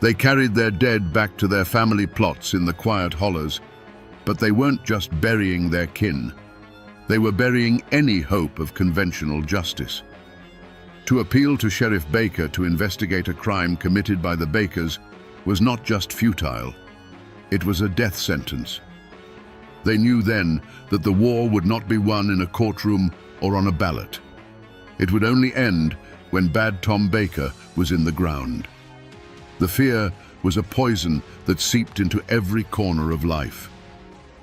They carried their dead back to their family plots in the quiet hollers, but they weren't just burying their kin. They were burying any hope of conventional justice. To appeal to Sheriff Baker to investigate a crime committed by the Bakers was not just futile, it was a death sentence. They knew then that the war would not be won in a courtroom or on a ballot. It would only end when Bad Tom Baker was in the ground. The fear was a poison that seeped into every corner of life.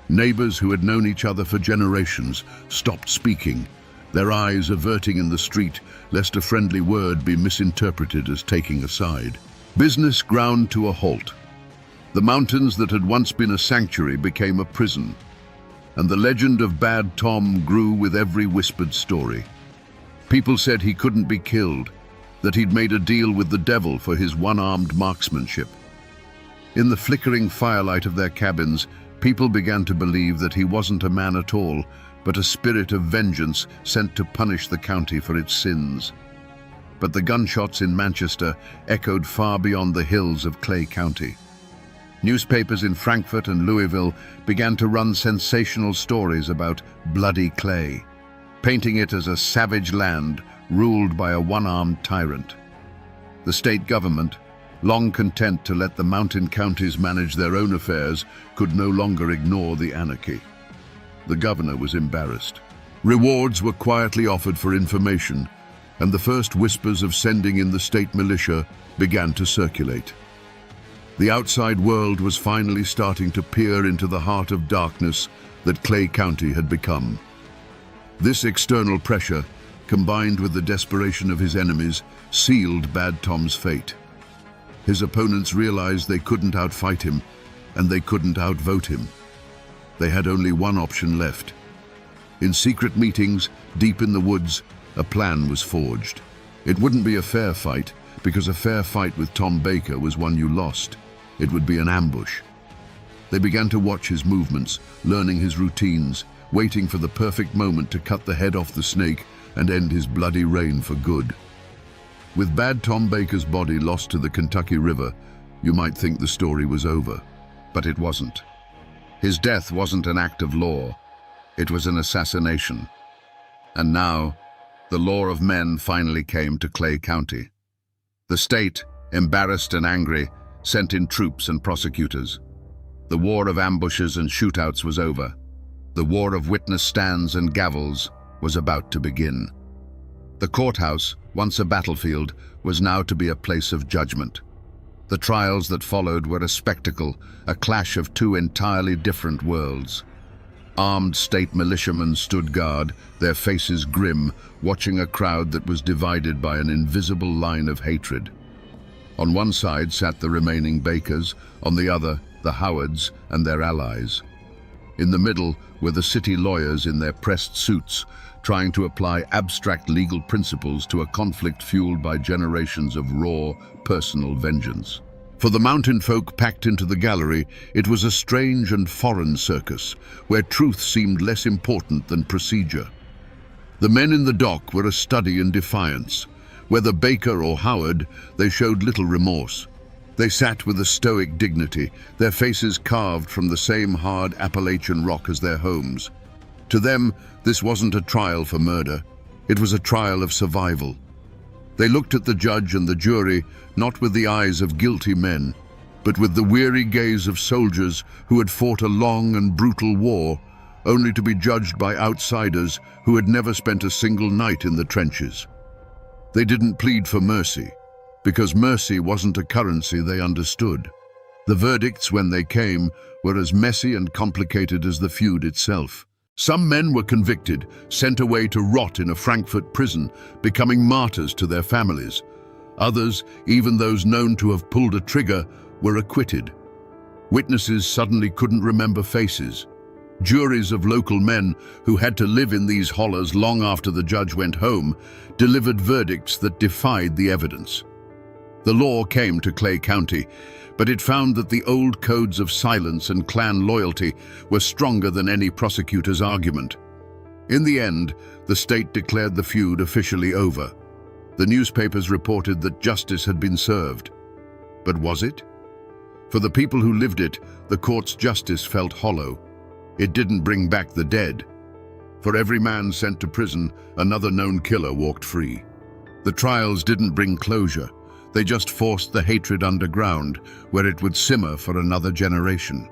Neighbors who had known each other for generations stopped speaking, their eyes averting in the street lest a friendly word be misinterpreted as taking a side. Business ground to a halt. The mountains that had once been a sanctuary became a prison, and the legend of Bad Tom grew with every whispered story. People said he couldn't be killed, that he'd made a deal with the devil for his one-armed marksmanship. In the flickering firelight of their cabins, people began to believe that he wasn't a man at all, but a spirit of vengeance sent to punish the county for its sins. But the gunshots in Manchester echoed far beyond the hills of Clay County. Newspapers in Frankfurt and Louisville began to run sensational stories about bloody Clay, painting it as a savage land ruled by a one-armed tyrant. The state government, long content to let the mountain counties manage their own affairs, could no longer ignore the anarchy. The governor was embarrassed. Rewards were quietly offered for information, and the first whispers of sending in the state militia began to circulate. The outside world was finally starting to peer into the heart of darkness that Clay County had become. This external pressure, combined with the desperation of his enemies, sealed Bad Tom's fate. His opponents realized they couldn't outfight him, and they couldn't outvote him. They had only one option left. In secret meetings, deep in the woods, a plan was forged. It wouldn't be a fair fight, because a fair fight with Tom Baker was one you lost. It would be an ambush. They began to watch his movements, learning his routines, waiting for the perfect moment to cut the head off the snake and end his bloody reign for good. With Bad Tom Baker's body lost to the Kentucky River, you might think the story was over, but it wasn't. His death wasn't an act of law, it was an assassination. And now, the law of men finally came to Clay County. The state, embarrassed and angry, sent in troops and prosecutors. The war of ambushes and shootouts was over. The war of witness stands and gavels was about to begin. The courthouse, once a battlefield, was now to be a place of judgment. The trials that followed were a spectacle, a clash of two entirely different worlds. Armed state militiamen stood guard, their faces grim, watching a crowd that was divided by an invisible line of hatred. On one side sat the remaining Bakers, on the other, the Howards and their allies. In the middle were the city lawyers in their pressed suits, trying to apply abstract legal principles to a conflict fueled by generations of raw, personal vengeance. For the mountain folk packed into the gallery, it was a strange and foreign circus, where truth seemed less important than procedure. The men in the dock were a study in defiance. Whether Baker or Howard, they showed little remorse. They sat with a stoic dignity, their faces carved from the same hard Appalachian rock as their homes. To them, this wasn't a trial for murder. It was a trial of survival. They looked at the judge and the jury, not with the eyes of guilty men, but with the weary gaze of soldiers who had fought a long and brutal war, only to be judged by outsiders who had never spent a single night in the trenches. They didn't plead for mercy, because mercy wasn't a currency they understood. The verdicts, when they came, were as messy and complicated as the feud itself. Some men were convicted, sent away to rot in a Frankfurt prison, becoming martyrs to their families. Others, even those known to have pulled a trigger, were acquitted. Witnesses suddenly couldn't remember faces. Juries of local men who had to live in these hollers long after the judge went home delivered verdicts that defied the evidence. The law came to Clay County, but it found that the old codes of silence and clan loyalty were stronger than any prosecutor's argument. In the end, the state declared the feud officially over. The newspapers reported that justice had been served. But was it? For the people who lived it, the court's justice felt hollow. It didn't bring back the dead. For every man sent to prison, another known killer walked free. The trials didn't bring closure. They just forced the hatred underground, where it would simmer for another generation.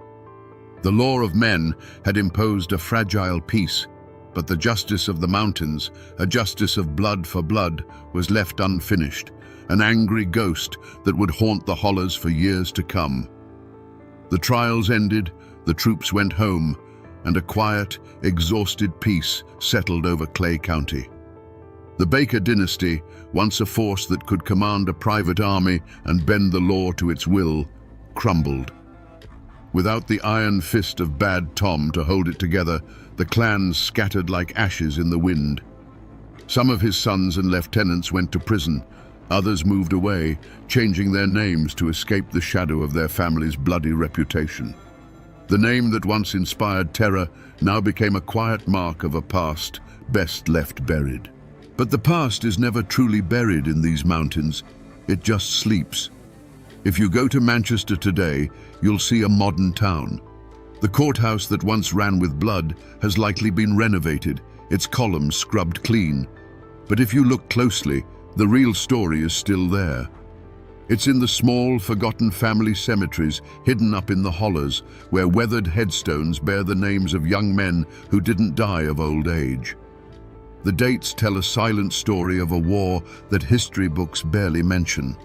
The law of men had imposed a fragile peace, but the justice of the mountains, a justice of blood for blood, was left unfinished, an angry ghost that would haunt the hollers for years to come. The trials ended, the troops went home, and a quiet, exhausted peace settled over Clay County. The Baker dynasty, once a force that could command a private army and bend the law to its will, crumbled. Without the iron fist of Bad Tom to hold it together, the clans scattered like ashes in the wind. Some of his sons and lieutenants went to prison. Others moved away, changing their names to escape the shadow of their family's bloody reputation. The name that once inspired terror now became a quiet mark of a past best left buried. But the past is never truly buried in these mountains. It just sleeps. If you go to Manchester today, you'll see a modern town. The courthouse that once ran with blood has likely been renovated, its columns scrubbed clean. But if you look closely, the real story is still there. It's in the small, forgotten family cemeteries hidden up in the hollers, where weathered headstones bear the names of young men who didn't die of old age. The dates tell a silent story of a war that history books barely mention.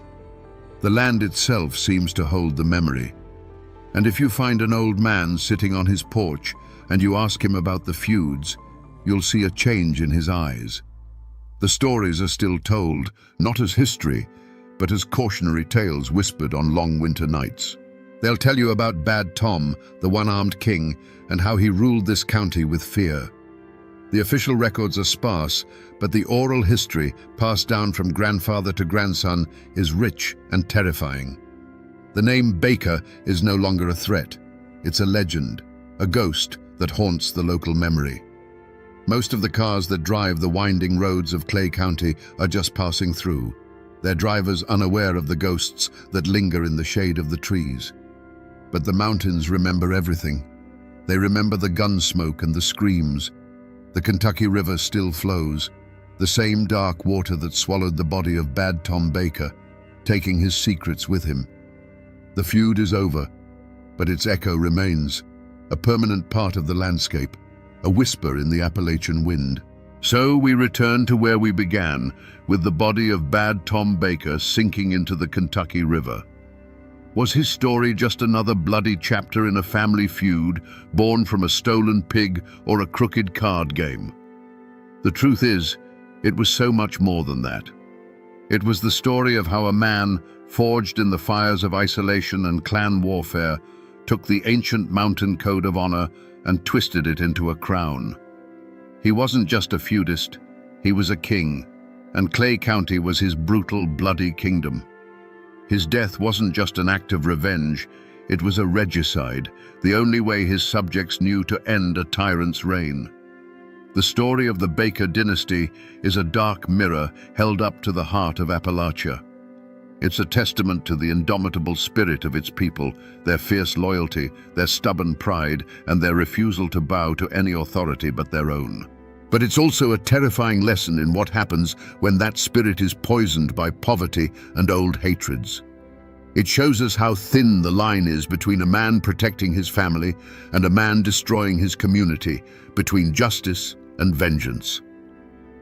The land itself seems to hold the memory. And if you find an old man sitting on his porch and you ask him about the feuds, you'll see a change in his eyes. The stories are still told, not as history, but as cautionary tales whispered on long winter nights. They'll tell you about Bad Tom, the one-armed king, and how he ruled this county with fear. The official records are sparse, but the oral history, passed down from grandfather to grandson, is rich and terrifying. The name Baker is no longer a threat. It's a legend, a ghost that haunts the local memory. Most of the cars that drive the winding roads of Clay County are just passing through, their drivers unaware of the ghosts that linger in the shade of the trees. But the mountains remember everything. They remember the gun smoke and the screams. The Kentucky River still flows, the same dark water that swallowed the body of Bad Tom Baker, taking his secrets with him. The feud is over, but its echo remains, a permanent part of the landscape, a whisper in the Appalachian wind. So we return to where we began, with the body of Bad Tom Baker sinking into the Kentucky River. Was his story just another bloody chapter in a family feud, born from a stolen pig or a crooked card game? The truth is, it was so much more than that. It was the story of how a man, forged in the fires of isolation and clan warfare, took the ancient mountain code of honor and twisted it into a crown. He wasn't just a feudist, he was a king, and Clay County was his brutal, bloody kingdom. His death wasn't just an act of revenge, it was a regicide, the only way his subjects knew to end a tyrant's reign. The story of the Baker dynasty is a dark mirror held up to the heart of Appalachia. It's a testament to the indomitable spirit of its people, their fierce loyalty, their stubborn pride, and their refusal to bow to any authority but their own. But it's also a terrifying lesson in what happens when that spirit is poisoned by poverty and old hatreds. It shows us how thin the line is between a man protecting his family and a man destroying his community, between justice and vengeance.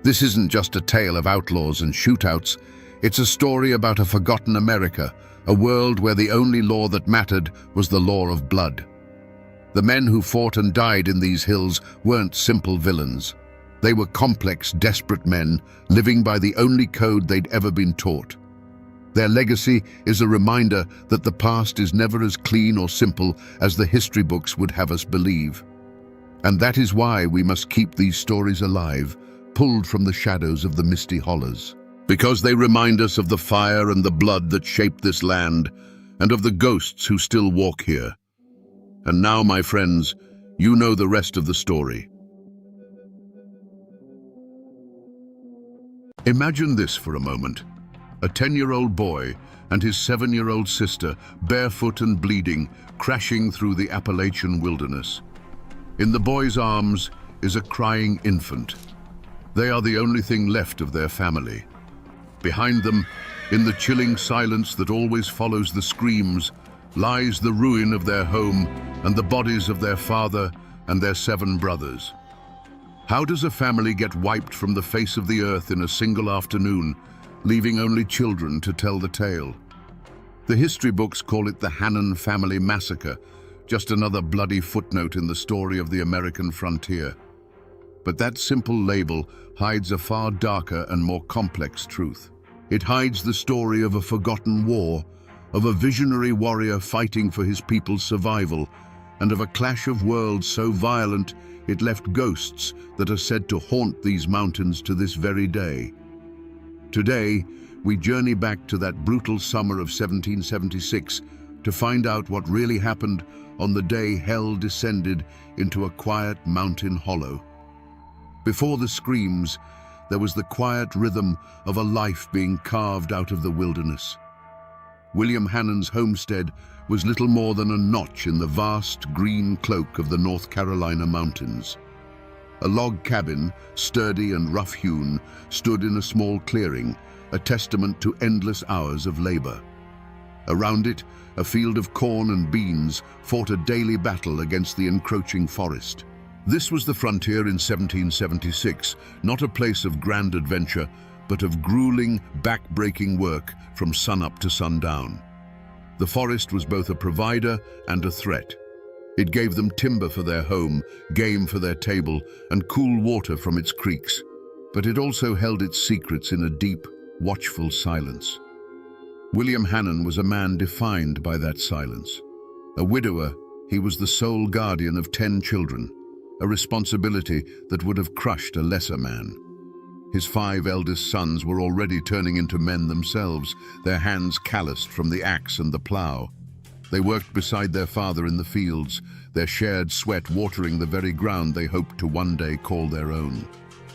This isn't just a tale of outlaws and shootouts, it's a story about a forgotten America, a world where the only law that mattered was the law of blood. The men who fought and died in these hills weren't simple villains. They were complex, desperate men, living by the only code they'd ever been taught. Their legacy is a reminder that the past is never as clean or simple as the history books would have us believe. And that is why we must keep these stories alive, pulled from the shadows of the misty hollows. Because they remind us of the fire and the blood that shaped this land, and of the ghosts who still walk here. And now, my friends, you know the rest of the story. Imagine this for a moment. A 10-year-old boy and his 7-year-old sister, barefoot and bleeding, crashing through the Appalachian wilderness. In the boy's arms is a crying infant. They are the only thing left of their family. Behind them, in the chilling silence that always follows the screams, lies the ruin of their home and the bodies of their father and their 7 brothers. How does a family get wiped from the face of the earth in a single afternoon, leaving only children to tell the tale? The history books call it the Hannon family massacre, just another bloody footnote in the story of the American frontier. But that simple label hides a far darker and more complex truth. It hides the story of a forgotten war, of a visionary warrior fighting for his people's survival, and of a clash of worlds so violent it left ghosts that are said to haunt these mountains to this very day. Today, we journey back to that brutal summer of 1776 to find out what really happened on the day hell descended into a quiet mountain hollow. Before the screams, there was the quiet rhythm of a life being carved out of the wilderness. William Hannon's homestead was little more than a notch in the vast green cloak of the North Carolina mountains. A log cabin, sturdy and rough-hewn, stood in a small clearing, a testament to endless hours of labor. Around it, a field of corn and beans fought a daily battle against the encroaching forest. This was the frontier in 1776, not a place of grand adventure, but of grueling, back-breaking work from sunup to sundown. The forest was both a provider and a threat. It gave them timber for their home, game for their table, and cool water from its creeks. But it also held its secrets in a deep, watchful silence. William Hannon was a man defined by that silence. A widower, he was the sole guardian of 10 children, a responsibility that would have crushed a lesser man. His 5 eldest sons were already turning into men themselves, their hands calloused from the axe and the plow. They worked beside their father in the fields, their shared sweat watering the very ground they hoped to one day call their own.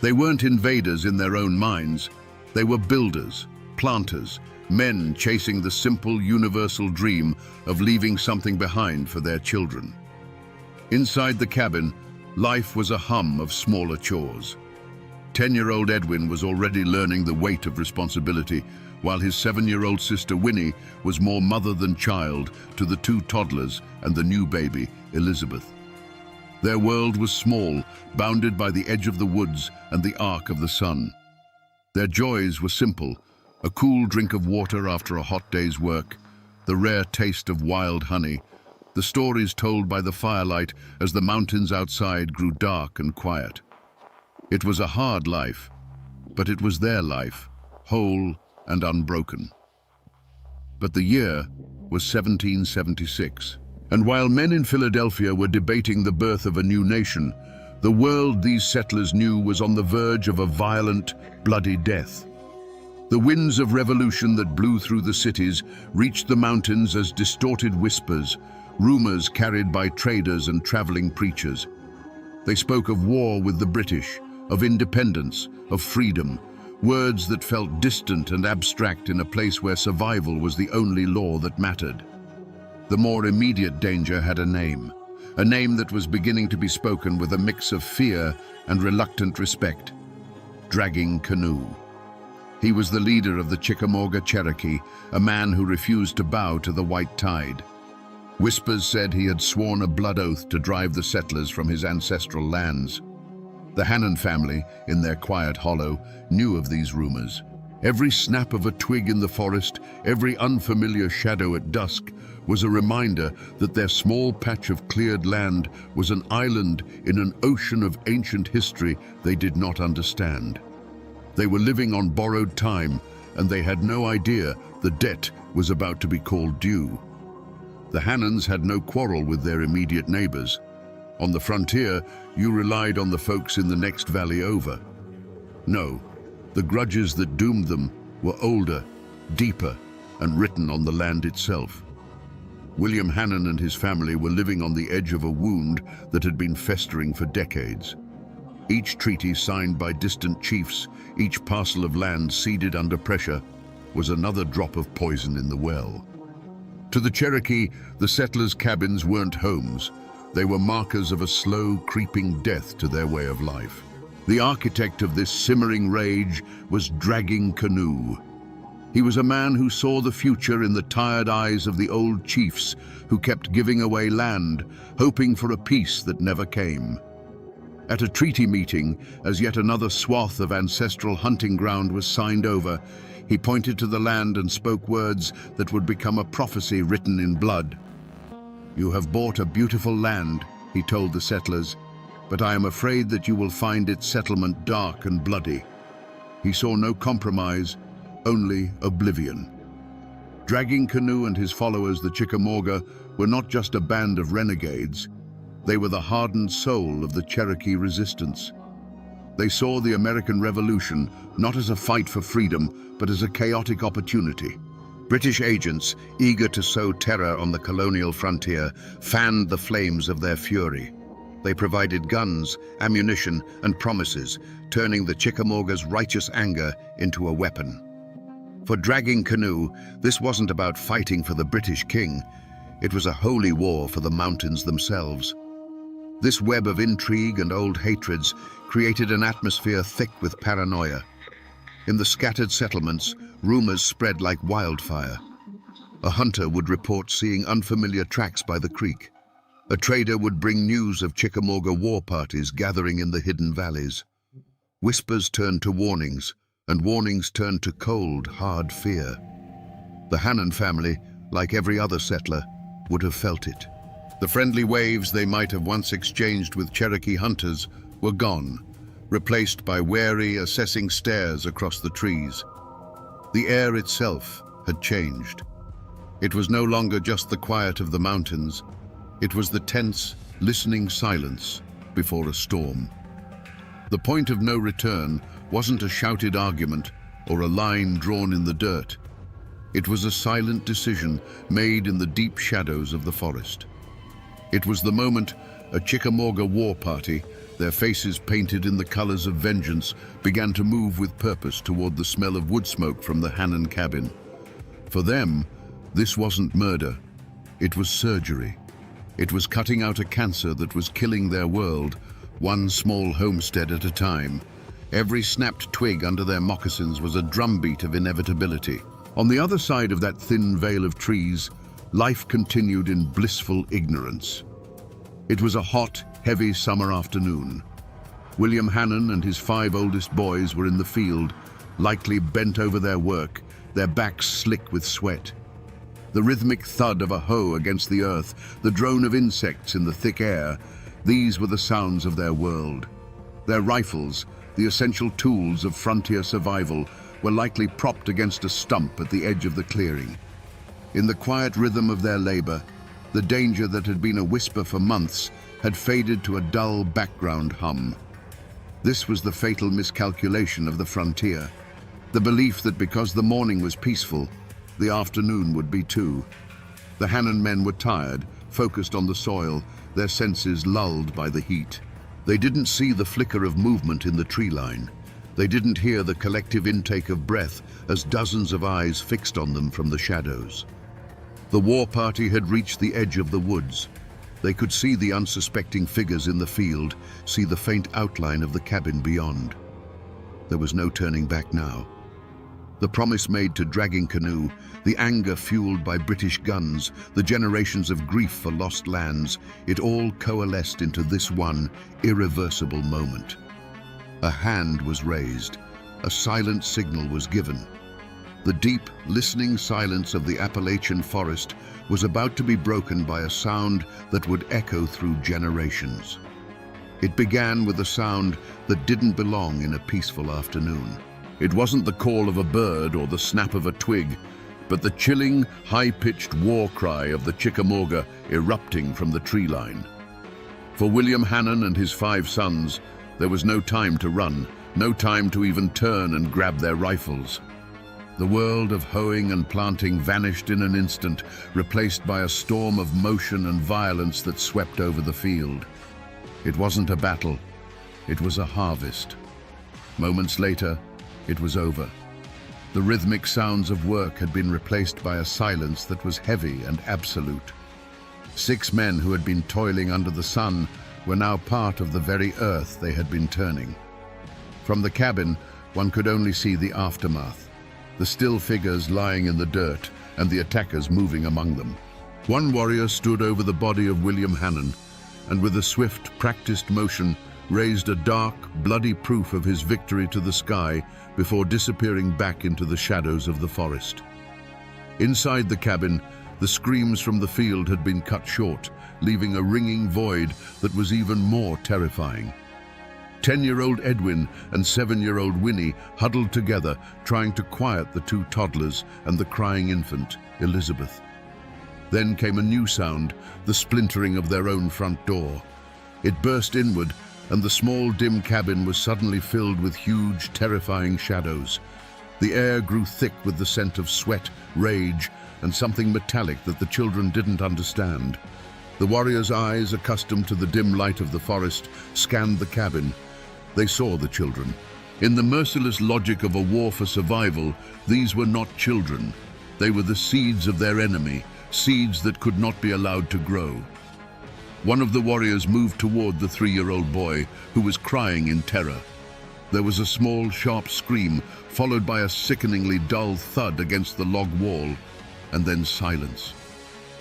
They weren't invaders in their own minds. They were builders, planters, men chasing the simple, universal dream of leaving something behind for their children. Inside the cabin, life was a hum of smaller chores. 10-year-old Edwin was already learning the weight of responsibility, while his 7-year-old sister Winnie was more mother than child to the 2 toddlers and the new baby, Elizabeth. Their world was small, bounded by the edge of the woods and the arc of the sun. Their joys were simple: a cool drink of water after a hot day's work, the rare taste of wild honey, the stories told by the firelight as the mountains outside grew dark and quiet. It was a hard life, but it was their life, whole and unbroken. But the year was 1776, and while men in Philadelphia were debating the birth of a new nation, the world these settlers knew was on the verge of a violent, bloody death. The winds of revolution that blew through the cities reached the mountains as distorted whispers, rumors carried by traders and traveling preachers. They spoke of war with the British, of independence, of freedom, words that felt distant and abstract in a place where survival was the only law that mattered. The more immediate danger had a name that was beginning to be spoken with a mix of fear and reluctant respect: Dragging Canoe. He was the leader of the Chickamauga Cherokee, a man who refused to bow to the white tide. Whispers said he had sworn a blood oath to drive the settlers from his ancestral lands. The Hannon family, in their quiet hollow, knew of these rumors. Every snap of a twig in the forest, every unfamiliar shadow at dusk, was a reminder that their small patch of cleared land was an island in an ocean of ancient history they did not understand. They were living on borrowed time, and they had no idea the debt was about to be called due. The Hannons had no quarrel with their immediate neighbors. On the frontier, you relied on the folks in the next valley over. No, the grudges that doomed them were older, deeper, and written on the land itself. William Hannon and his family were living on the edge of a wound that had been festering for decades. Each treaty signed by distant chiefs, each parcel of land ceded under pressure, was another drop of poison in the well. To the Cherokee, the settlers' cabins weren't homes. They were markers of a slow, creeping death to their way of life. The architect of this simmering rage was Dragging Canoe. He was a man who saw the future in the tired eyes of the old chiefs who kept giving away land, hoping for a peace that never came. At a treaty meeting, as yet another swath of ancestral hunting ground was signed over, he pointed to the land and spoke words that would become a prophecy written in blood. "You have bought a beautiful land," he told the settlers, "but I am afraid that you will find its settlement dark and bloody." He saw no compromise, only oblivion. Dragging Canoe and his followers, the Chickamauga, were not just a band of renegades. They were the hardened soul of the Cherokee resistance. They saw the American Revolution not as a fight for freedom, but as a chaotic opportunity. British agents, eager to sow terror on the colonial frontier, fanned the flames of their fury. They provided guns, ammunition, and promises, turning the Chickamauga's righteous anger into a weapon. For Dragging Canoe, this wasn't about fighting for the British king. It was a holy war for the mountains themselves. This web of intrigue and old hatreds created an atmosphere thick with paranoia. In the scattered settlements, rumors spread like wildfire. A hunter would report seeing unfamiliar tracks by the creek. A trader would bring news of Chickamauga war parties gathering in the hidden valleys. Whispers turned to warnings, and warnings turned to cold, hard fear. The Hannon family, like every other settler, would have felt it. The friendly waves they might have once exchanged with Cherokee hunters were gone, replaced by wary, assessing stares across the trees. The air itself had changed. It was no longer just the quiet of the mountains. It was the tense, listening silence before a storm. The point of no return wasn't a shouted argument or a line drawn in the dirt. It was a silent decision made in the deep shadows of the forest. It was the moment a Chickamauga war party, their faces painted in the colors of vengeance, began to move with purpose toward the smell of wood smoke from the Hannon cabin. For them, this wasn't murder. It was surgery. It was cutting out a cancer that was killing their world, one small homestead at a time. Every snapped twig under their moccasins was a drumbeat of inevitability. On the other side of that thin veil of trees, life continued in blissful ignorance. It was a hot, heavy summer afternoon. William Hannon and his 5 oldest boys were in the field, likely bent over their work, their backs slick with sweat. The rhythmic thud of a hoe against the earth, the drone of insects in the thick air, these were the sounds of their world. Their rifles, the essential tools of frontier survival, were likely propped against a stump at the edge of the clearing. In the quiet rhythm of their labor, the danger that had been a whisper for months had faded to a dull background hum. This was the fatal miscalculation of the frontier, the belief that because the morning was peaceful, the afternoon would be too. The Hannon men were tired, focused on the soil, their senses lulled by the heat. They didn't see the flicker of movement in the tree line. They didn't hear the collective intake of breath as dozens of eyes fixed on them from the shadows. The war party had reached the edge of the woods. They could see the unsuspecting figures in the field, see the faint outline of the cabin beyond. There was no turning back now. The promise made to Dragging Canoe, the anger fueled by British guns, the generations of grief for lost lands, it all coalesced into this one irreversible moment. A hand was raised. A silent signal was given. The deep, listening silence of the Appalachian forest was about to be broken by a sound that would echo through generations. It began with a sound that didn't belong in a peaceful afternoon. It wasn't the call of a bird or the snap of a twig, but the chilling, high-pitched war cry of the Chickamauga erupting from the tree line. For William Hannon and his 5 sons, there was no time to run, no time to even turn and grab their rifles. The world of hoeing and planting vanished in an instant, replaced by a storm of motion and violence that swept over the field. It wasn't a battle, it was a harvest. Moments later, it was over. The rhythmic sounds of work had been replaced by a silence that was heavy and absolute. 6 men who had been toiling under the sun were now part of the very earth they had been turning. From the cabin, one could only see the aftermath, the still figures lying in the dirt and the attackers moving among them. One warrior stood over the body of William Hannon and with a swift, practiced motion raised a dark, bloody proof of his victory to the sky before disappearing back into the shadows of the forest. Inside the cabin, the screams from the field had been cut short, leaving a ringing void that was even more terrifying. 10-year-old Edwin and 7-year-old Winnie huddled together, trying to quiet the 2 toddlers and the crying infant, Elizabeth. Then came a new sound, the splintering of their own front door. It burst inward, and the small, dim cabin was suddenly filled with huge, terrifying shadows. The air grew thick with the scent of sweat, rage, and something metallic that the children didn't understand. The warriors' eyes, accustomed to the dim light of the forest, scanned the cabin. They saw the children. In the merciless logic of a war for survival, these were not children. They were the seeds of their enemy, seeds that could not be allowed to grow. One of the warriors moved toward the 3-year-old boy, who was crying in terror. There was a small, sharp scream, followed by a sickeningly dull thud against the log wall, and then silence.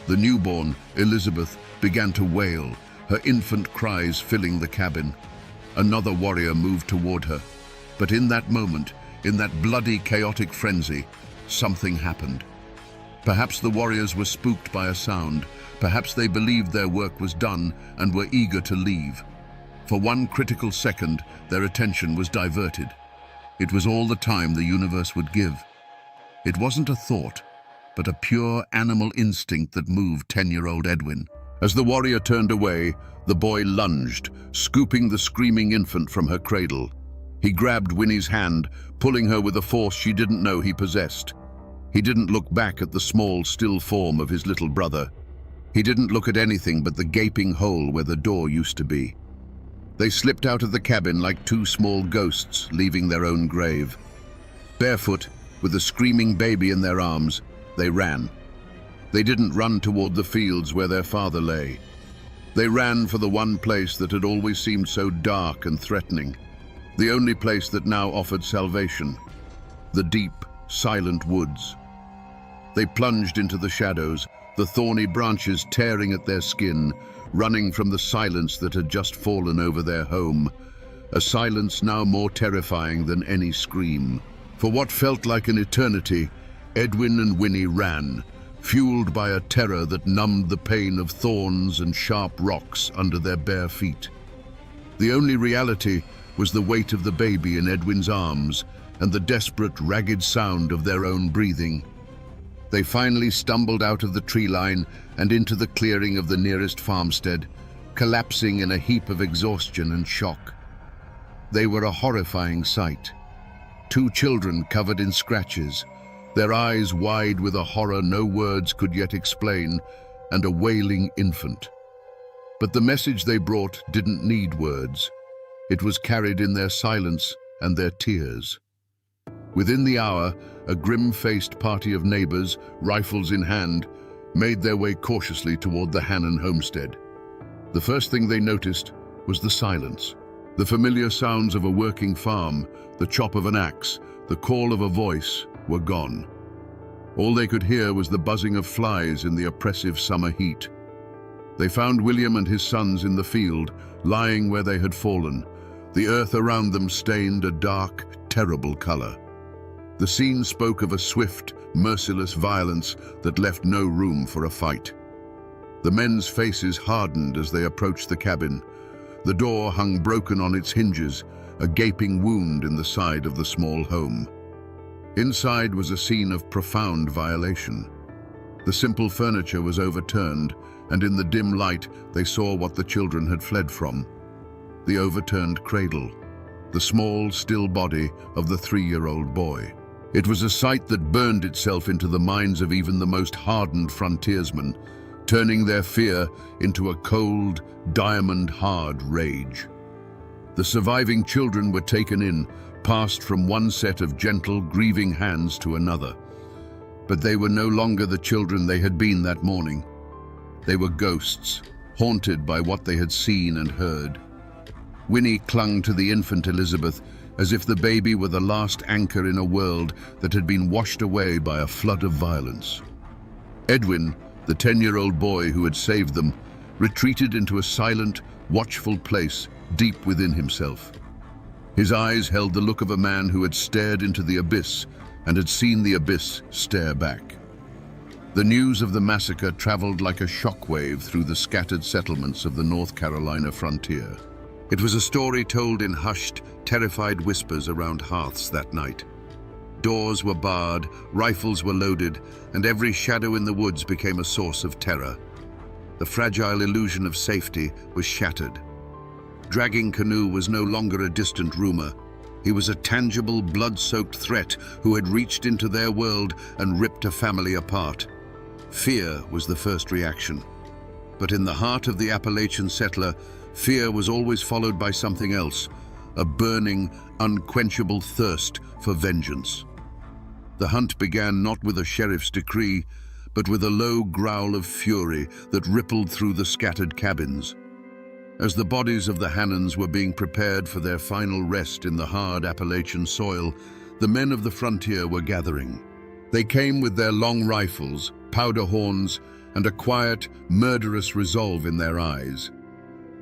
The newborn, Elizabeth, began to wail, her infant cries filling the cabin. Another warrior moved toward her. But in that moment, in that bloody, chaotic frenzy, something happened. Perhaps the warriors were spooked by a sound. Perhaps they believed their work was done and were eager to leave. For one critical second, their attention was diverted. It was all the time the universe would give. It wasn't a thought, but a pure animal instinct that moved 10-year-old Edwin. As the warrior turned away, the boy lunged, scooping the screaming infant from her cradle. He grabbed Winnie's hand, pulling her with a force she didn't know he possessed. He didn't look back at the small, still form of his little brother. He didn't look at anything but the gaping hole where the door used to be. They slipped out of the cabin like 2 small ghosts leaving their own grave. Barefoot, with a screaming baby in their arms, they ran. They didn't run toward the fields where their father lay. They ran for the one place that had always seemed so dark and threatening, the only place that now offered salvation, the deep, silent woods. They plunged into the shadows, the thorny branches tearing at their skin, running from the silence that had just fallen over their home, a silence now more terrifying than any scream. For what felt like an eternity, Edwin and Winnie ran, fueled by a terror that numbed the pain of thorns and sharp rocks under their bare feet. The only reality was the weight of the baby in Edwin's arms and the desperate, ragged sound of their own breathing. They finally stumbled out of the tree line and into the clearing of the nearest farmstead, collapsing in a heap of exhaustion and shock. They were a horrifying sight. 2 children covered in scratches, their eyes wide with a horror no words could yet explain, and a wailing infant. But the message they brought didn't need words. It was carried in their silence and their tears. Within the hour, a grim-faced party of neighbors, rifles in hand, made their way cautiously toward the Hannon homestead. The first thing they noticed was the silence. The familiar sounds of a working farm, the chop of an axe, the call of a voice were gone. All they could hear was the buzzing of flies in the oppressive summer heat. They found William and his sons in the field, lying where they had fallen, the earth around them stained a dark, terrible color. The scene spoke of a swift, merciless violence that left no room for a fight. The men's faces hardened as they approached the cabin. The door hung broken on its hinges, a gaping wound in the side of the small home. Inside was a scene of profound violation. The simple furniture was overturned, and in the dim light they saw what the children had fled from: the overturned cradle, the small, still body of the 3-year-old boy. It was a sight that burned itself into the minds of even the most hardened frontiersmen, turning their fear into a cold, diamond-hard rage. The surviving children were taken in, passed from one set of gentle, grieving hands to another. But they were no longer the children they had been that morning. They were ghosts, haunted by what they had seen and heard. Winnie clung to the infant Elizabeth as if the baby were the last anchor in a world that had been washed away by a flood of violence. Edwin, the 10-year-old boy who had saved them, retreated into a silent, watchful place deep within himself. His eyes held the look of a man who had stared into the abyss and had seen the abyss stare back. The news of the massacre traveled like a shockwave through the scattered settlements of the North Carolina frontier. It was a story told in hushed, terrified whispers around hearths that night. Doors were barred, rifles were loaded, and every shadow in the woods became a source of terror. The fragile illusion of safety was shattered. Dragging Canoe was no longer a distant rumor. He was a tangible, blood-soaked threat who had reached into their world and ripped a family apart. Fear was the first reaction. But in the heart of the Appalachian settler, fear was always followed by something else, a burning, unquenchable thirst for vengeance. The hunt began not with a sheriff's decree, but with a low growl of fury that rippled through the scattered cabins. As the bodies of the Hannons were being prepared for their final rest in the hard Appalachian soil, the men of the frontier were gathering. They came with their long rifles, powder horns, and a quiet, murderous resolve in their eyes.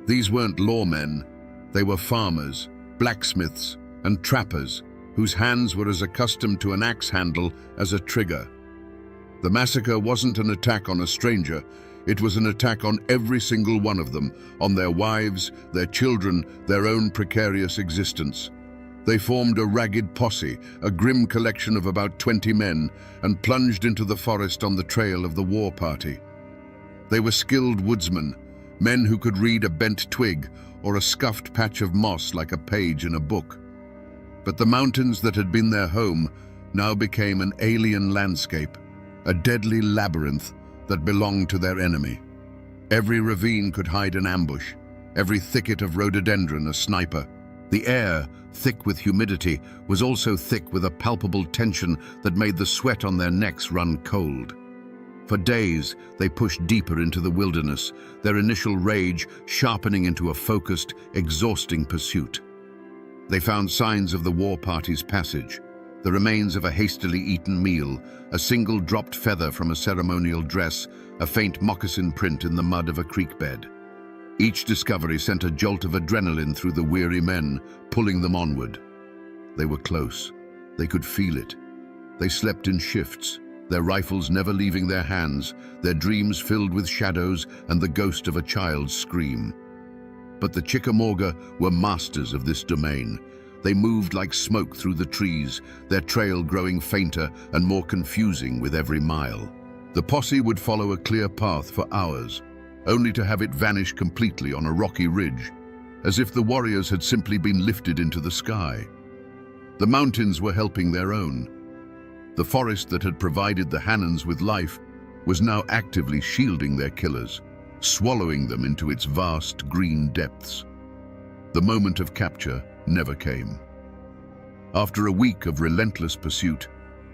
These weren't lawmen. They were farmers, blacksmiths, and trappers whose hands were as accustomed to an axe handle as a trigger. The massacre wasn't an attack on a stranger. It was an attack on every single one of them, on their wives, their children, their own precarious existence. They formed a ragged posse, a grim collection of about 20 men, and plunged into the forest on the trail of the war party. They were skilled woodsmen, men who could read a bent twig or a scuffed patch of moss like a page in a book. But the mountains that had been their home now became an alien landscape, a deadly labyrinth that belonged to their enemy. Every ravine could hide an ambush, every thicket of rhododendron a sniper. The air, thick with humidity, was also thick with a palpable tension that made the sweat on their necks run cold. For days, they pushed deeper into the wilderness, their initial rage sharpening into a focused, exhausting pursuit. They found signs of the war party's passage, the remains of a hastily eaten meal, a single dropped feather from a ceremonial dress, a faint moccasin print in the mud of a creek bed. Each discovery sent a jolt of adrenaline through the weary men, pulling them onward. They were close. They could feel it. They slept in shifts, their rifles never leaving their hands, their dreams filled with shadows and the ghost of a child's scream. But the Chickamauga were masters of this domain. They moved like smoke through the trees, their trail growing fainter and more confusing with every mile. The posse would follow a clear path for hours, only to have it vanish completely on a rocky ridge, as if the warriors had simply been lifted into the sky. The mountains were helping their own. The forest that had provided the Hannans with life was now actively shielding their killers, swallowing them into its vast green depths. The moment of capture never came. After a week of relentless pursuit,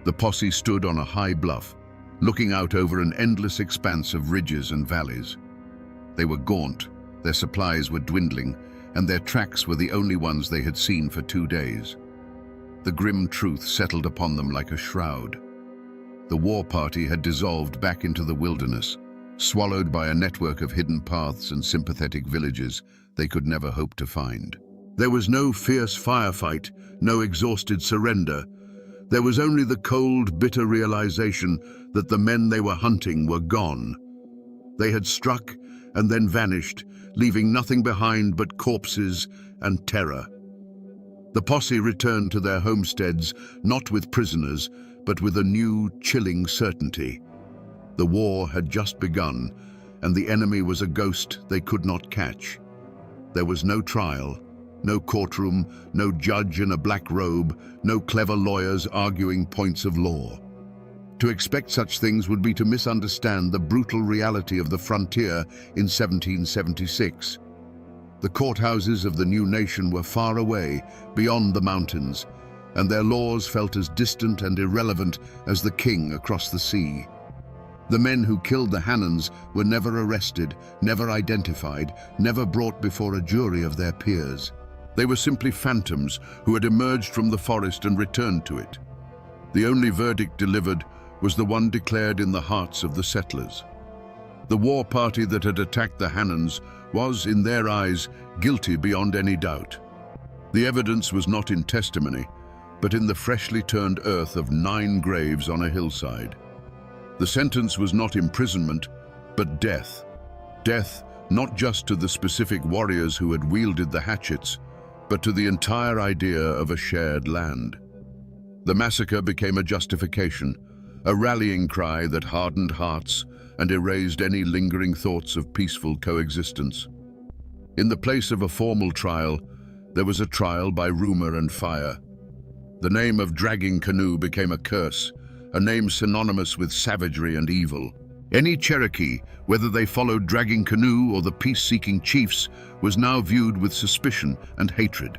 the posse stood on a high bluff, looking out over an endless expanse of ridges and valleys. They were gaunt, their supplies were dwindling, and their tracks were the only ones they had seen for 2 days. The grim truth settled upon them like a shroud. The war party had dissolved back into the wilderness, swallowed by a network of hidden paths and sympathetic villages they could never hope to find. There was no fierce firefight, no exhausted surrender. There was only the cold, bitter realization that the men they were hunting were gone. They had struck and then vanished, leaving nothing behind but corpses and terror. The posse returned to their homesteads, not with prisoners, but with a new, chilling certainty. The war had just begun, and the enemy was a ghost they could not catch. There was no trial, no courtroom, no judge in a black robe, no clever lawyers arguing points of law. To expect such things would be to misunderstand the brutal reality of the frontier in 1776. The courthouses of the new nation were far away, beyond the mountains, and their laws felt as distant and irrelevant as the king across the sea. The men who killed the Hannans were never arrested, never identified, never brought before a jury of their peers. They were simply phantoms who had emerged from the forest and returned to it. The only verdict delivered was the one declared in the hearts of the settlers. The war party that had attacked the Hannans was, in their eyes, guilty beyond any doubt. The evidence was not in testimony, but in the freshly turned earth of 9 graves on a hillside. The sentence was not imprisonment, but death. Death not just to the specific warriors who had wielded the hatchets, but to the entire idea of a shared land. The massacre became a justification, a rallying cry that hardened hearts and erased any lingering thoughts of peaceful coexistence. In the place of a formal trial, there was a trial by rumor and fire. The name of Dragging Canoe became a curse, a name synonymous with savagery and evil. Any Cherokee, whether they followed Dragging Canoe or the peace-seeking chiefs, was now viewed with suspicion and hatred.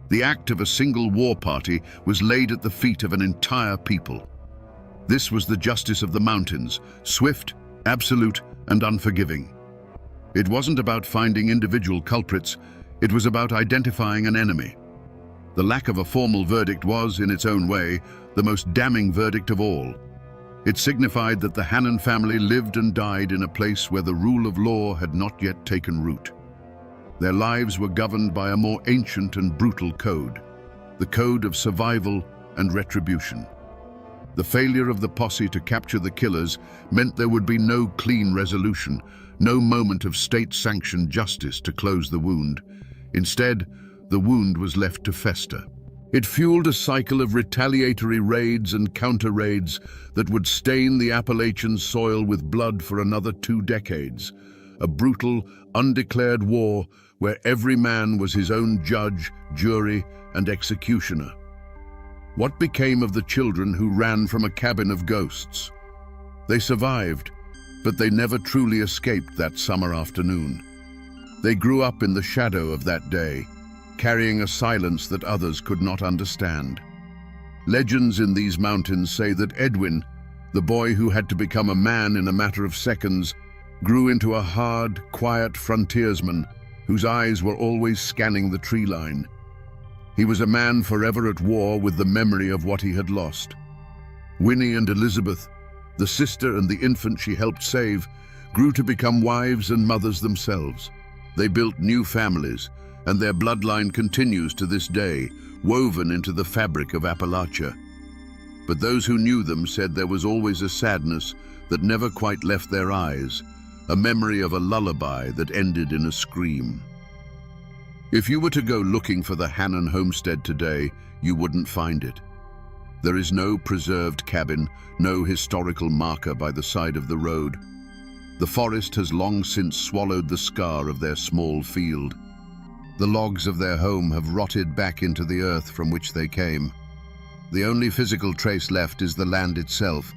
The act of a single war party was laid at the feet of an entire people. This was the justice of the mountains, swift, absolute, and unforgiving. It wasn't about finding individual culprits, it was about identifying an enemy. The lack of a formal verdict was, in its own way, the most damning verdict of all. It signified that the Hannan family lived and died in a place where the rule of law had not yet taken root. Their lives were governed by a more ancient and brutal code, the code of survival and retribution. The failure of the posse to capture the killers meant there would be no clean resolution, no moment of state-sanctioned justice to close the wound. Instead, the wound was left to fester. It fueled a cycle of retaliatory raids and counter-raids that would stain the Appalachian soil with blood for another 2 decades. A brutal, undeclared war where every man was his own judge, jury, and executioner. What became of the children who ran from a cabin of ghosts? They survived, but they never truly escaped that summer afternoon. They grew up in the shadow of that day, carrying a silence that others could not understand. Legends in these mountains say that Edwin, the boy who had to become a man in a matter of seconds, grew into a hard, quiet frontiersman whose eyes were always scanning the tree line. He was a man forever at war with the memory of what he had lost. Winnie and Elizabeth, the sister and the infant she helped save, grew to become wives and mothers themselves. They built new families, and their bloodline continues to this day, woven into the fabric of Appalachia. But those who knew them said there was always a sadness that never quite left their eyes, a memory of a lullaby that ended in a scream. If you were to go looking for the Hannon homestead today, you wouldn't find it. There is no preserved cabin, no historical marker by the side of the road. The forest has long since swallowed the scar of their small field. The logs of their home have rotted back into the earth from which they came. The only physical trace left is the land itself,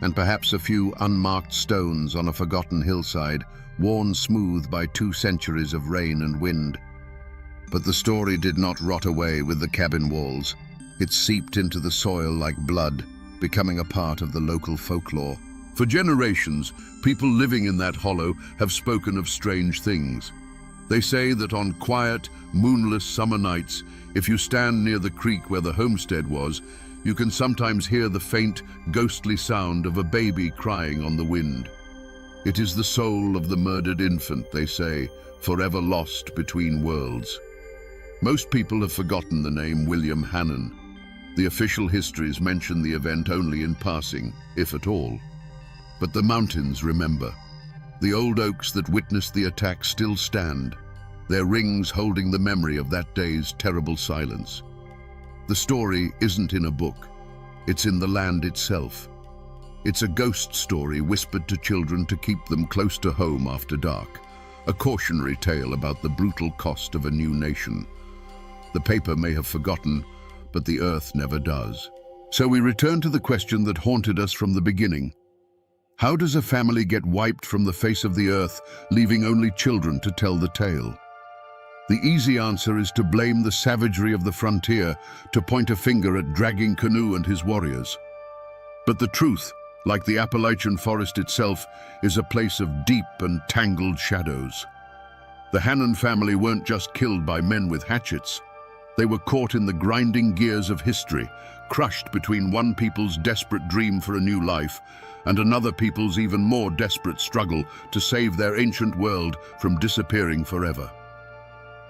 and perhaps a few unmarked stones on a forgotten hillside, worn smooth by 2 centuries of rain and wind. But the story did not rot away with the cabin walls. It seeped into the soil like blood, becoming a part of the local folklore. For generations, people living in that hollow have spoken of strange things. They say that on quiet, moonless summer nights, if you stand near the creek where the homestead was, you can sometimes hear the faint, ghostly sound of a baby crying on the wind. It is the soul of the murdered infant, they say, forever lost between worlds. Most people have forgotten the name William Hannon. The official histories mention the event only in passing, if at all. But the mountains remember. The old oaks that witnessed the attack still stand, their rings holding the memory of that day's terrible silence. The story isn't in a book. It's in the land itself. It's a ghost story whispered to children to keep them close to home after dark. A cautionary tale about the brutal cost of a new nation. The paper may have forgotten, but the earth never does. So we return to the question that haunted us from the beginning. How does a family get wiped from the face of the earth, leaving only children to tell the tale? The easy answer is to blame the savagery of the frontier, to point a finger at Dragging Canoe and his warriors. But the truth, like the Appalachian forest itself, is a place of deep and tangled shadows. The Hannon family weren't just killed by men with hatchets. They were caught in the grinding gears of history, crushed between one people's desperate dream for a new life and another people's even more desperate struggle to save their ancient world from disappearing forever.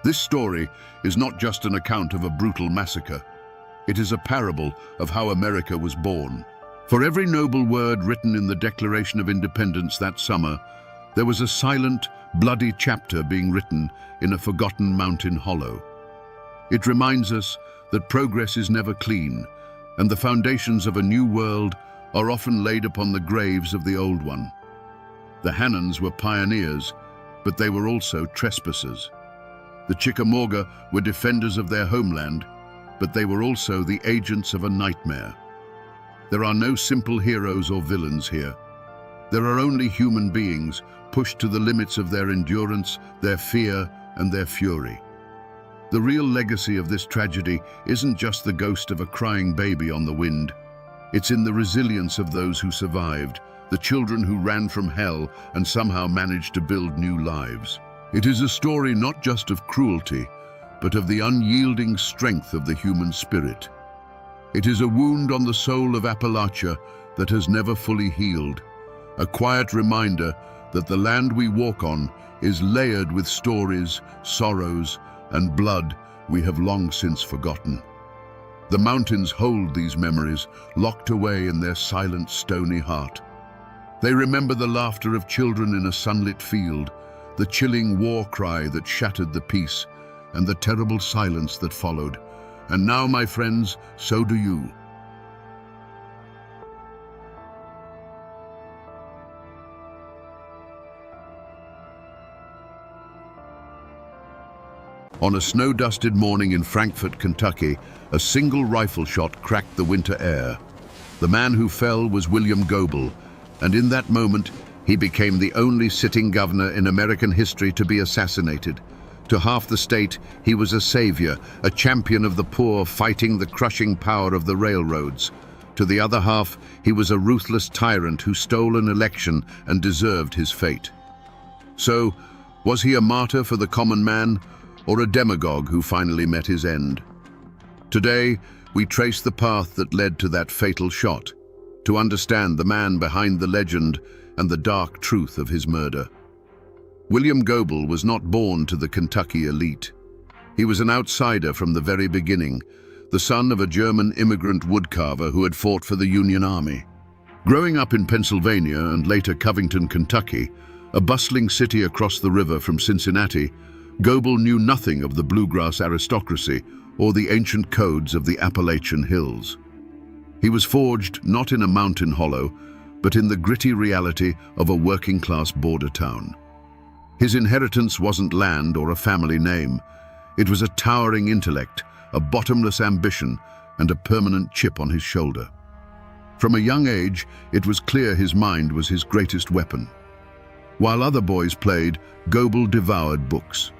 This story is not just an account of a brutal massacre. It is a parable of how America was born. For every noble word written in the Declaration of Independence that summer, there was a silent, bloody chapter being written in a forgotten mountain hollow. It reminds us that progress is never clean, and the foundations of a new world are often laid upon the graves of the old one. The Hannons were pioneers, but they were also trespassers. The Chickamauga were defenders of their homeland, but they were also the agents of a nightmare. There are no simple heroes or villains here. There are only human beings pushed to the limits of their endurance, their fear, and their fury. The real legacy of this tragedy isn't just the ghost of a crying baby on the wind. It's in the resilience of those who survived, the children who ran from hell and somehow managed to build new lives. It is a story not just of cruelty, but of the unyielding strength of the human spirit. It is a wound on the soul of Appalachia that has never fully healed, a quiet reminder that the land we walk on is layered with stories, sorrows, and blood we have long since forgotten. The mountains hold these memories, locked away in their silent, stony heart. They remember the laughter of children in a sunlit field, the chilling war cry that shattered the peace, and the terrible silence that followed. And now, my friends, so do you. On a snow-dusted morning in Frankfort, Kentucky, a single rifle shot cracked the winter air. The man who fell was William Goebel, and in that moment, he became the only sitting governor in American history to be assassinated. To half the state, he was a savior, a champion of the poor fighting the crushing power of the railroads. To the other half, he was a ruthless tyrant who stole an election and deserved his fate. So, was he a martyr for the common man, or a demagogue who finally met his end? Today, we trace the path that led to that fatal shot, to understand the man behind the legend and the dark truth of his murder. William Goebel was not born to the Kentucky elite. He was an outsider from the very beginning, the son of a German immigrant woodcarver who had fought for the Union Army. Growing up in Pennsylvania and later Covington, Kentucky, a bustling city across the river from Cincinnati, Goebel knew nothing of the bluegrass aristocracy or the ancient codes of the Appalachian hills. He was forged not in a mountain hollow, but in the gritty reality of a working-class border town. His inheritance wasn't land or a family name. It was a towering intellect, a bottomless ambition, and a permanent chip on his shoulder. From a young age, it was clear his mind was his greatest weapon. While other boys played, Goebel devoured books.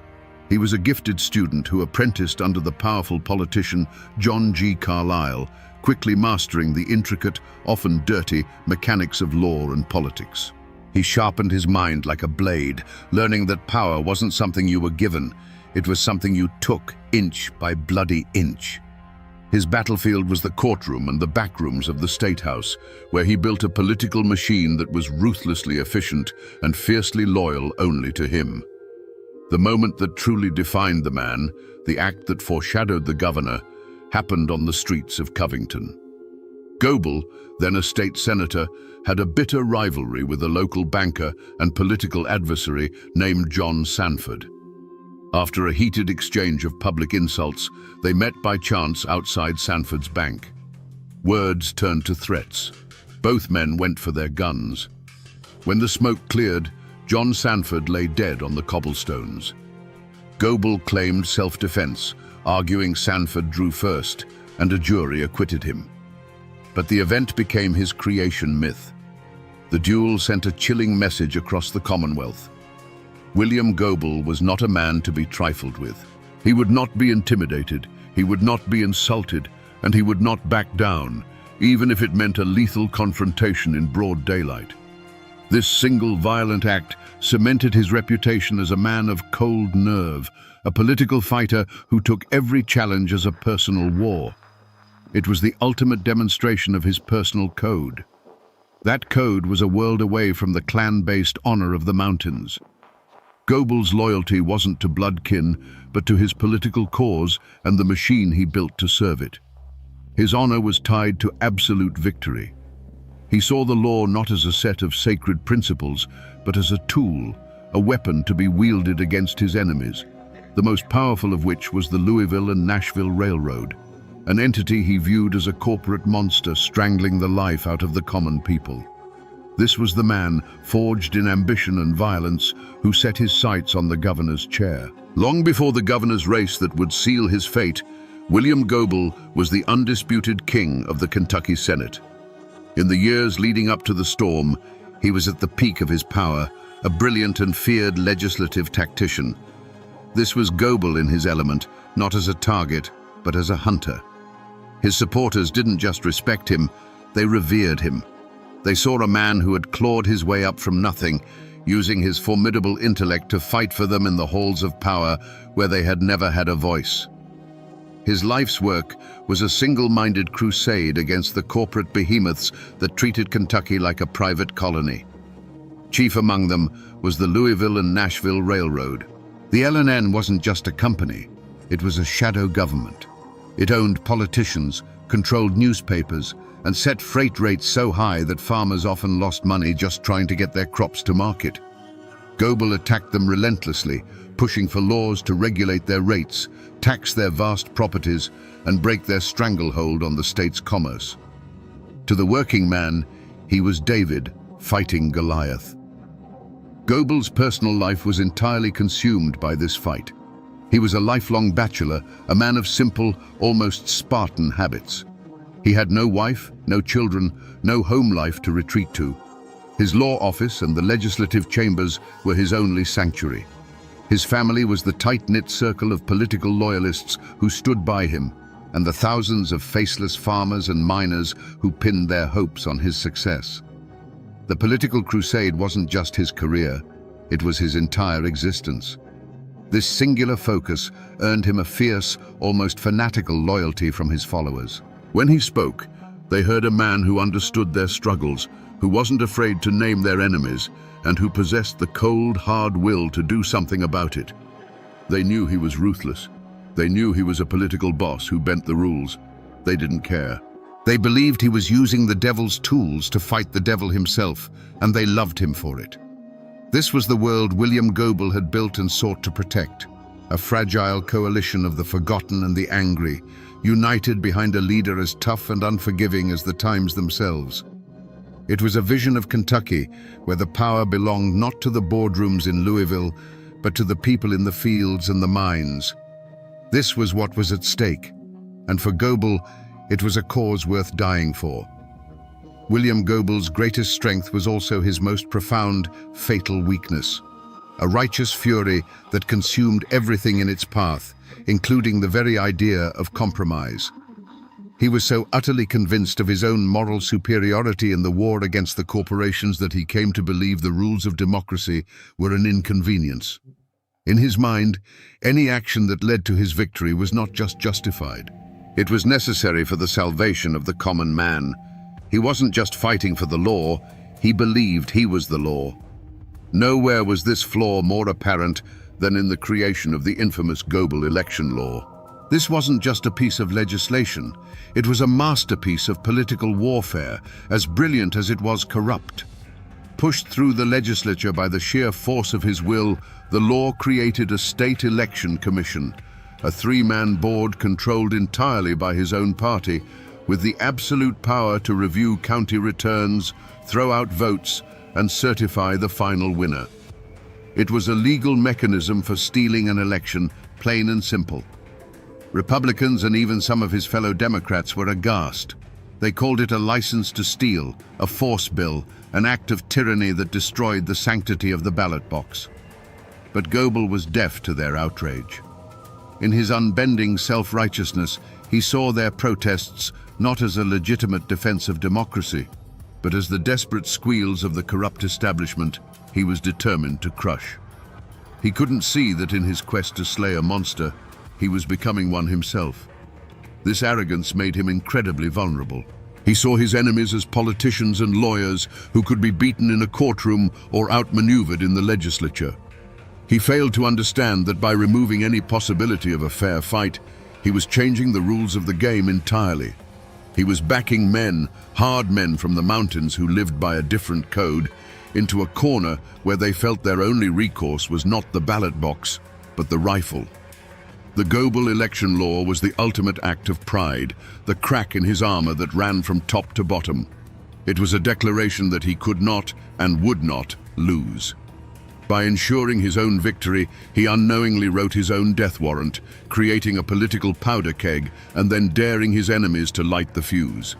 He was a gifted student who apprenticed under the powerful politician John G. Carlyle, quickly mastering the intricate, often dirty, mechanics of law and politics. He sharpened his mind like a blade, learning that power wasn't something you were given, it was something you took inch by bloody inch. His battlefield was the courtroom and the backrooms of the State House, where he built a political machine that was ruthlessly efficient and fiercely loyal only to him. The moment that truly defined the man, the act that foreshadowed the governor, happened on the streets of Covington. Goebel, then a state senator, had a bitter rivalry with a local banker and political adversary named John Sanford. After a heated exchange of public insults, they met by chance outside Sanford's bank. Words turned to threats. Both men went for their guns. When the smoke cleared, John Sanford lay dead on the cobblestones. Goebel claimed self-defense, arguing Sanford drew first, and a jury acquitted him. But the event became his creation myth. The duel sent a chilling message across the Commonwealth. William Goebel was not a man to be trifled with. He would not be intimidated, he would not be insulted, and he would not back down, even if it meant a lethal confrontation in broad daylight. This single violent act cemented his reputation as a man of cold nerve, a political fighter who took every challenge as a personal war. It was the ultimate demonstration of his personal code. That code was a world away from the clan-based honor of the mountains. Goebel's loyalty wasn't to bloodkin, but to his political cause and the machine he built to serve it. His honor was tied to absolute victory. He saw the law not as a set of sacred principles, but as a tool, a weapon to be wielded against his enemies, the most powerful of which was the Louisville and Nashville Railroad, an entity he viewed as a corporate monster strangling the life out of the common people. This was the man, forged in ambition and violence, who set his sights on the governor's chair. Long before the governor's race that would seal his fate, William Goebel was the undisputed king of the Kentucky Senate. In the years leading up to the storm, he was at the peak of his power, a brilliant and feared legislative tactician. This was Goebel in his element, not as a target, but as a hunter. His supporters didn't just respect him, they revered him. They saw a man who had clawed his way up from nothing, using his formidable intellect to fight for them in the halls of power where they had never had a voice. His life's work was a single-minded crusade against the corporate behemoths that treated Kentucky like a private colony. Chief among them was the Louisville and Nashville Railroad. The L&N wasn't just a company, it was a shadow government. It owned politicians, controlled newspapers, and set freight rates so high that farmers often lost money just trying to get their crops to market. Goebel attacked them relentlessly, pushing for laws to regulate their rates, tax their vast properties, and break their stranglehold on the state's commerce. To the working man, he was David fighting Goliath. Goebel's personal life was entirely consumed by this fight. He was a lifelong bachelor, a man of simple, almost Spartan habits. He had no wife, no children, no home life to retreat to. His law office and the legislative chambers were his only sanctuary. His family was the tight-knit circle of political loyalists who stood by him, and the thousands of faceless farmers and miners who pinned their hopes on his success. The political crusade wasn't just his career, it was his entire existence. This singular focus earned him a fierce, almost fanatical loyalty from his followers. When he spoke, they heard a man who understood their struggles, who wasn't afraid to name their enemies, and who possessed the cold, hard will to do something about it. They knew he was ruthless. They knew he was a political boss who bent the rules. They didn't care. They believed he was using the devil's tools to fight the devil himself, and they loved him for it. This was the world William Goebel had built and sought to protect, a fragile coalition of the forgotten and the angry, united behind a leader as tough and unforgiving as the times themselves. It was a vision of Kentucky, where the power belonged not to the boardrooms in Louisville, but to the people in the fields and the mines. This was what was at stake, and for Goebel, it was a cause worth dying for. William Goebel's greatest strength was also his most profound, fatal weakness, a righteous fury that consumed everything in its path, including the very idea of compromise. He was so utterly convinced of his own moral superiority in the war against the corporations that he came to believe the rules of democracy were an inconvenience. In his mind, any action that led to his victory was not just justified. It was necessary for the salvation of the common man. He wasn't just fighting for the law, he believed he was the law. Nowhere was this flaw more apparent than in the creation of the infamous Goebel election law. This wasn't just a piece of legislation, it was a masterpiece of political warfare, as brilliant as it was corrupt. Pushed through the legislature by the sheer force of his will, the law created a state election commission, a three-man board controlled entirely by his own party, with the absolute power to review county returns, throw out votes, and certify the final winner. It was a legal mechanism for stealing an election, plain and simple. Republicans and even some of his fellow Democrats were aghast. They called it a license to steal, a force bill, an act of tyranny that destroyed the sanctity of the ballot box. But Goebel was deaf to their outrage. In his unbending self-righteousness, he saw their protests not as a legitimate defense of democracy, but as the desperate squeals of the corrupt establishment he was determined to crush. He couldn't see that in his quest to slay a monster, he was becoming one himself. This arrogance made him incredibly vulnerable. He saw his enemies as politicians and lawyers who could be beaten in a courtroom or outmaneuvered in the legislature. He failed to understand that by removing any possibility of a fair fight, he was changing the rules of the game entirely. He was backing men, hard men from the mountains who lived by a different code, into a corner where they felt their only recourse was not the ballot box, but the rifle. The Goebel election law was the ultimate act of pride, the crack in his armor that ran from top to bottom. It was a declaration that he could not and would not lose. By ensuring his own victory, he unknowingly wrote his own death warrant, creating a political powder keg and then daring his enemies to light the fuse.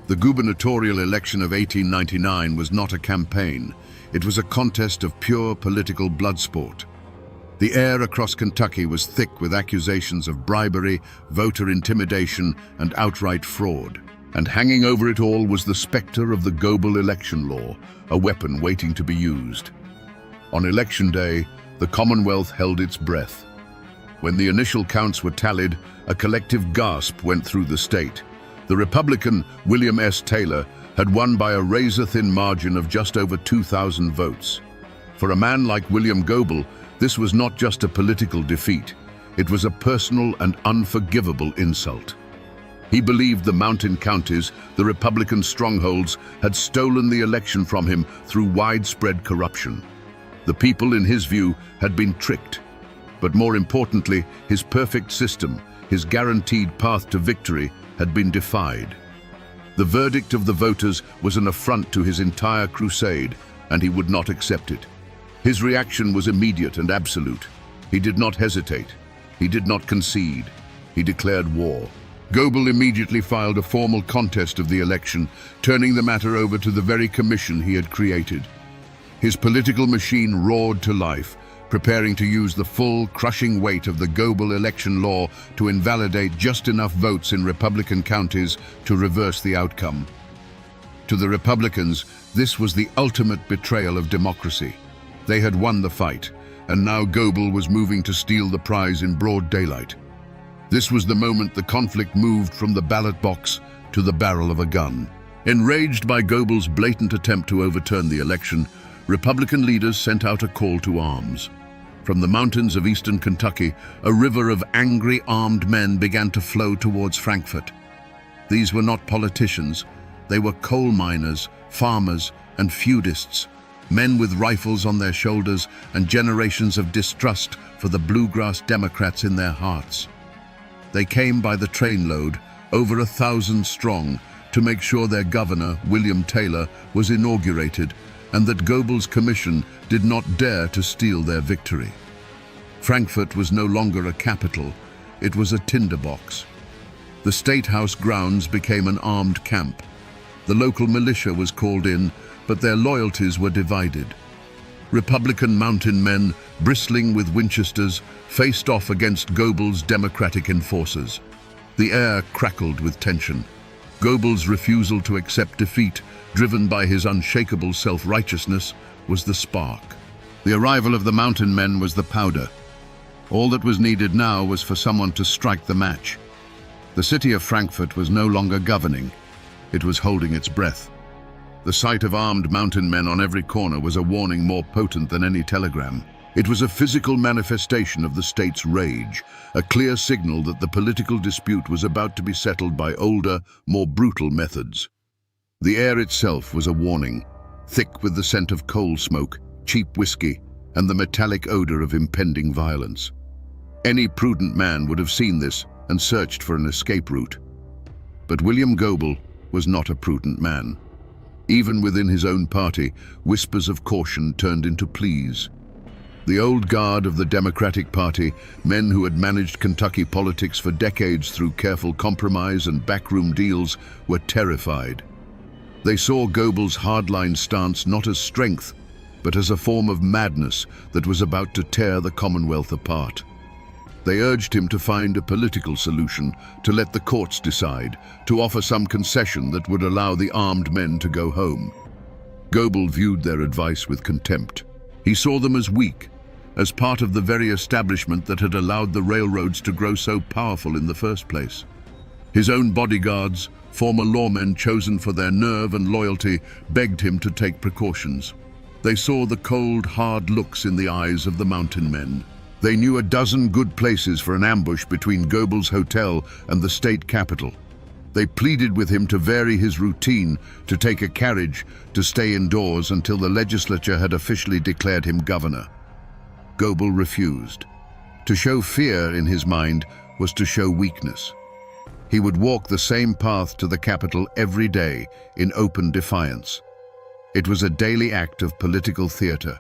The gubernatorial election of 1899 was not a campaign. It was a contest of pure political bloodsport. The air across Kentucky was thick with accusations of bribery, voter intimidation, and outright fraud. And hanging over it all was the specter of the Goebel election law, a weapon waiting to be used. On election day, the Commonwealth held its breath. When the initial counts were tallied, a collective gasp went through the state. The Republican, William S. Taylor, had won by a razor-thin margin of just over 2,000 votes. For a man like William Goebel, this was not just a political defeat. It was a personal and unforgivable insult. He believed the mountain counties, the Republican strongholds, had stolen the election from him through widespread corruption. The people, in his view, had been tricked. But more importantly, his perfect system, his guaranteed path to victory, had been defied. The verdict of the voters was an affront to his entire crusade, and he would not accept it. His reaction was immediate and absolute. He did not hesitate. He did not concede. He declared war. Goebel immediately filed a formal contest of the election, turning the matter over to the very commission he had created. His political machine roared to life, preparing to use the full, crushing weight of the Goebel election law to invalidate just enough votes in Republican counties to reverse the outcome. To the Republicans, this was the ultimate betrayal of democracy. They had won the fight, and now Goebel was moving to steal the prize in broad daylight. This was the moment the conflict moved from the ballot box to the barrel of a gun. Enraged by Goebel's blatant attempt to overturn the election, Republican leaders sent out a call to arms. From the mountains of eastern Kentucky, a river of angry armed men began to flow towards Frankfort. These were not politicians. They were coal miners, farmers, and feudists, men with rifles on their shoulders and generations of distrust for the bluegrass Democrats in their hearts. They came by the trainload, over 1,000 strong, to make sure their governor, William Taylor, was inaugurated and that Goebbels' commission did not dare to steal their victory. Frankfurt was no longer a capital, it was a tinderbox. The State House grounds became an armed camp. The local militia was called in, but their loyalties were divided. Republican mountain men, bristling with Winchesters, faced off against Goebbels' Democratic enforcers. The air crackled with tension. Goebbels' refusal to accept defeat, driven by his unshakable self-righteousness, was the spark. The arrival of the mountain men was the powder. All that was needed now was for someone to strike the match. The city of Frankfurt was no longer governing. It was holding its breath. The sight of armed mountain men on every corner was a warning more potent than any telegram. It was a physical manifestation of the state's rage, a clear signal that the political dispute was about to be settled by older, more brutal methods. The air itself was a warning, thick with the scent of coal smoke, cheap whiskey, and the metallic odor of impending violence. Any prudent man would have seen this and searched for an escape route. But William Goebel was not a prudent man. Even within his own party, whispers of caution turned into pleas. The old guard of the Democratic Party, men who had managed Kentucky politics for decades through careful compromise and backroom deals, were terrified. They saw Goebbels' hardline stance not as strength, but as a form of madness that was about to tear the Commonwealth apart. They urged him to find a political solution, to let the courts decide, to offer some concession that would allow the armed men to go home. Goebel viewed their advice with contempt. He saw them as weak, as part of the very establishment that had allowed the railroads to grow so powerful in the first place. His own bodyguards, former lawmen chosen for their nerve and loyalty, begged him to take precautions. They saw the cold, hard looks in the eyes of the mountain men. They knew a dozen good places for an ambush between Goebbels' hotel and the state capitol. They pleaded with him to vary his routine, to take a carriage, to stay indoors until the legislature had officially declared him governor. Goebel refused. To show fear in his mind was to show weakness. He would walk the same path to the Capitol every day in open defiance. It was a daily act of political theater,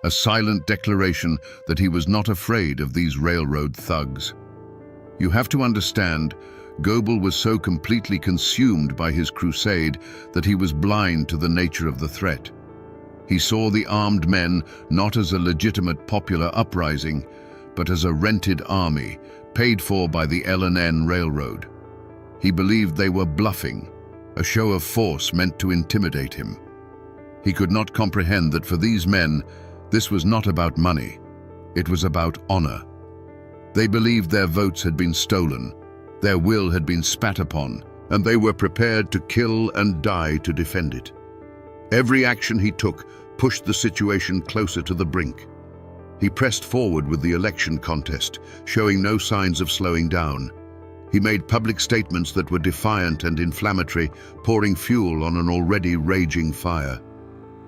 a silent declaration that he was not afraid of these railroad thugs. You have to understand, Goebel was so completely consumed by his crusade that he was blind to the nature of the threat. He saw the armed men not as a legitimate popular uprising, but as a rented army, paid for by the L&N Railroad. He believed they were bluffing, a show of force meant to intimidate him. He could not comprehend that for these men, this was not about money. It was about honor. They believed their votes had been stolen, their will had been spat upon, and they were prepared to kill and die to defend it. Every action he took pushed the situation closer to the brink. He pressed forward with the election contest, showing no signs of slowing down. He made public statements that were defiant and inflammatory, pouring fuel on an already raging fire.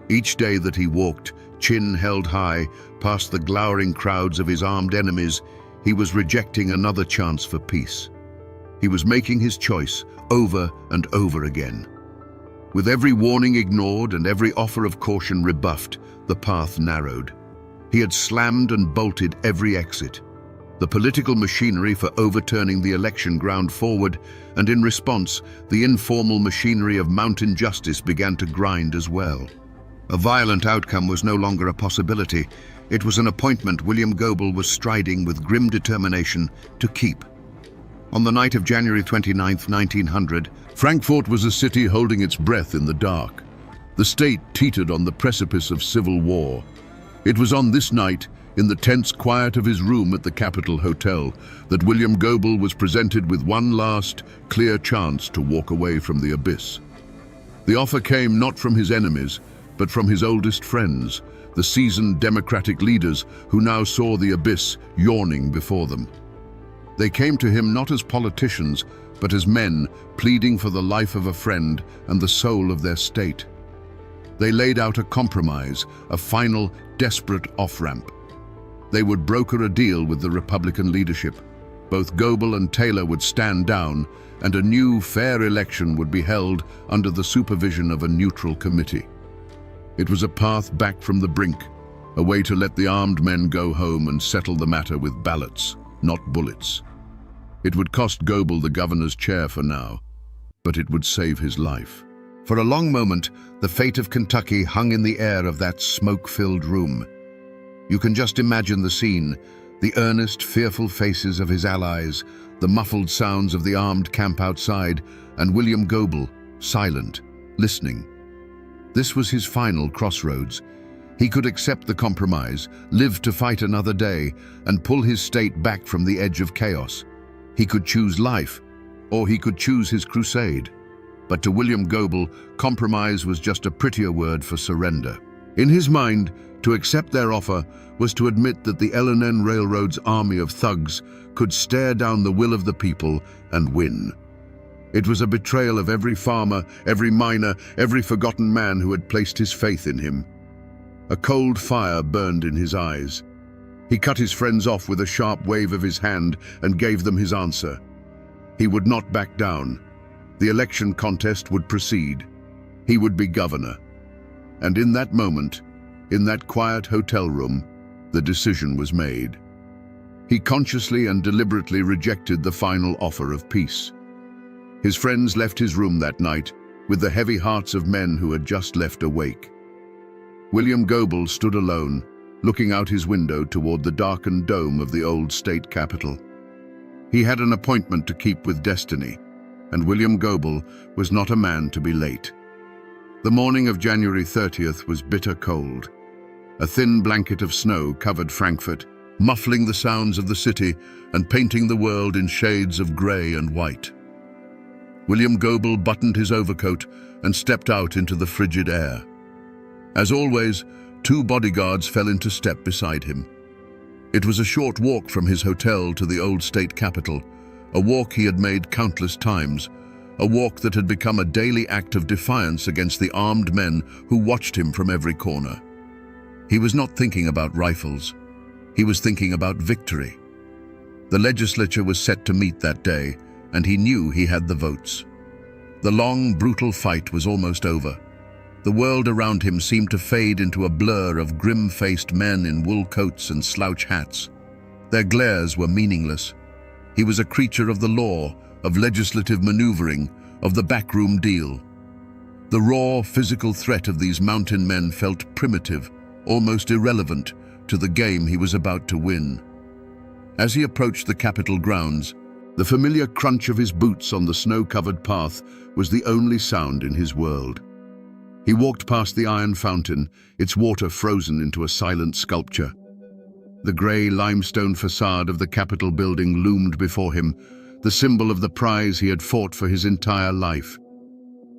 Each day that he walked, chin held high, past the glowering crowds of his armed enemies, he was rejecting another chance for peace. He was making his choice over and over again. With every warning ignored and every offer of caution rebuffed, the path narrowed. He had slammed and bolted every exit. The political machinery for overturning the election ground forward, and in response, the informal machinery of mountain justice began to grind as well. A violent outcome was no longer a possibility. It was an appointment William Goebel was striding with grim determination to keep. On the night of January 29, 1900, Frankfurt was a city holding its breath in the dark. The state teetered on the precipice of civil war. It was on this night, in the tense quiet of his room at the Capitol Hotel, that William Goebel was presented with one last, clear chance to walk away from the abyss. The offer came not from his enemies, but from his oldest friends, the seasoned democratic leaders who now saw the abyss yawning before them. They came to him not as politicians, but as men pleading for the life of a friend and the soul of their state. They laid out a compromise, a final, desperate off-ramp. They would broker a deal with the Republican leadership. Both Goebel and Taylor would stand down, and a new, fair election would be held under the supervision of a neutral committee. It was a path back from the brink, a way to let the armed men go home and settle the matter with ballots, not bullets. It would cost Goebel the governor's chair for now, but it would save his life. For a long moment, the fate of Kentucky hung in the air of that smoke-filled room. You can just imagine the scene, the earnest, fearful faces of his allies, the muffled sounds of the armed camp outside, and William Goebel, silent, listening. This was his final crossroads. He could accept the compromise, live to fight another day, and pull his state back from the edge of chaos. He could choose life, or he could choose his crusade. But to William Goebel, compromise was just a prettier word for surrender. In his mind, to accept their offer was to admit that the L&N Railroad's army of thugs could stare down the will of the people and win. It was a betrayal of every farmer, every miner, every forgotten man who had placed his faith in him. A cold fire burned in his eyes. He cut his friends off with a sharp wave of his hand and gave them his answer. He would not back down. The election contest would proceed. He would be governor. And in that moment, in that quiet hotel room, the decision was made. He consciously and deliberately rejected the final offer of peace. His friends left his room that night with the heavy hearts of men who had just left awake. William Goebel stood alone, looking out his window toward the darkened dome of the old state capitol. He had an appointment to keep with destiny, and William Goebel was not a man to be late. The morning of January 30th was bitter cold. A thin blanket of snow covered Frankfurt, muffling the sounds of the city and painting the world in shades of grey and white. William Goebel buttoned his overcoat and stepped out into the frigid air. As always, 2 bodyguards fell into step beside him. It was a short walk from his hotel to the old state capitol, a walk he had made countless times, a walk that had become a daily act of defiance against the armed men who watched him from every corner. He was not thinking about rifles. He was thinking about victory. The legislature was set to meet that day, and he knew he had the votes. The long, brutal fight was almost over. The world around him seemed to fade into a blur of grim-faced men in wool coats and slouch hats. Their glares were meaningless. He was a creature of the law, of legislative maneuvering, of the backroom deal. The raw, physical threat of these mountain men felt primitive, almost irrelevant, to the game he was about to win. As he approached the Capitol grounds, the familiar crunch of his boots on the snow-covered path was the only sound in his world. He walked past the iron fountain, its water frozen into a silent sculpture. The grey limestone facade of the Capitol building loomed before him, the symbol of the prize he had fought for his entire life.